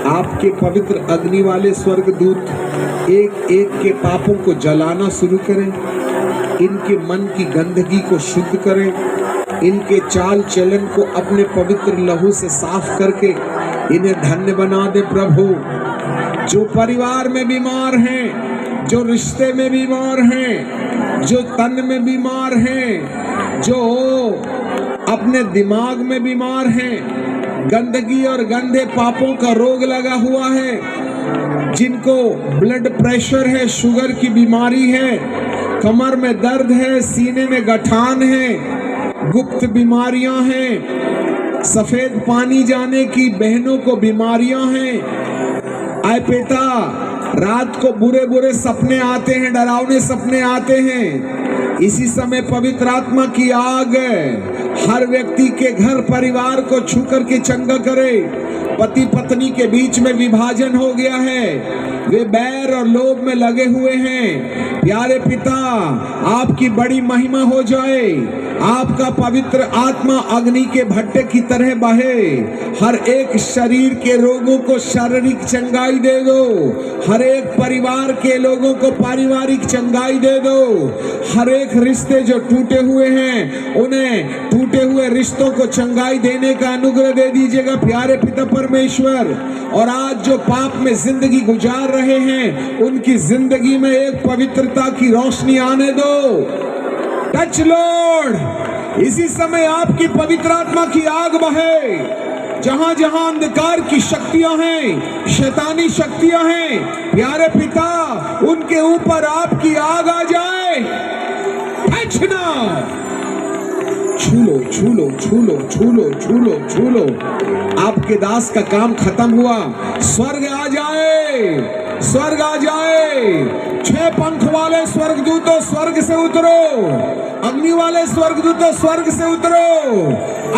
आपके पवित्र अग्नि वाले स्वर्गदूत एक एक के पापों को जलाना शुरू करें, इनके मन की गंदगी को शुद्ध करें, इनके चाल चलन को अपने पवित्र लहू से साफ करके इन्हें धन्य बना दे प्रभु। जो परिवार में बीमार हैं, जो रिश्ते में बीमार हैं, जो तन में बीमार हैं, जो अपने दिमाग में बीमार हैं, गंदगी और गंदे पापों का रोग लगा हुआ है, जिनको ब्लड प्रेशर है, शुगर की बीमारी है, कमर में दर्द है, सीने में गठान है, गुप्त बीमारियां हैं, सफेद पानी जाने की बहनों को बीमारियां हैं। आए पिता, रात को बुरे बुरे सपने आते हैं, डरावने सपने आते हैं। इसी समय पवित्र आत्मा की आग हर व्यक्ति के घर परिवार को छू करके चंगा करे। पति पत्नी के बीच में विभाजन हो गया है, वे बैर और लोभ में लगे हुए हैं। प्यारे पिता, आपकी बड़ी महिमा हो जाए, आपका पवित्र आत्मा अग्नि के भट्टे की तरह बहे, हर एक शरीर के रोगों को शारीरिक चंगाई दे दो, हर एक परिवार के लोगों को पारिवारिक चंगाई दे दो, हर एक रिश्ते जो टूटे हुए हैं उन्हें टूटे हुए रिश्तों को चंगाई देने का अनुग्रह दे दीजिएगा प्यारे पिता परमेश्वर। और आज जो पाप में जिंदगी गुजार रहे हैं उनकी जिंदगी में एक पवित्रता की रोशनी आने दो। टच लॉर्ड, इसी समय आपकी पवित्र आत्मा की आग बहे, जहां जहां अंधकार की शक्तियां हैं, शैतानी शक्तियां हैं, प्यारे पिता उनके ऊपर आपकी आग आ जाए। टच नाउ, छूलो छूलो छूलो छूलो छूलो छूलो। आपके दास का काम खत्म हुआ, स्वर्ग आ जाए, स्वर्ग आ जाए। 6 पंख वाले स्वर्गदूतों स्वर्ग से उतरो, अग्नि वाले स्वर्गदूतों स्वर्ग से उतरो,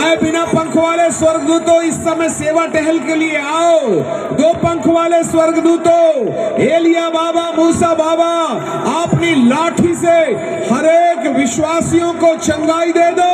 आए बिना पंख वाले स्वर्गदूतों इस समय सेवा टहल के लिए आओ। 2 पंख वाले स्वर्गदूतों एलिया बाबा, मूसा बाबा, अपनी लाठी से हर एक विश्वासियों को चंगाई दे दो।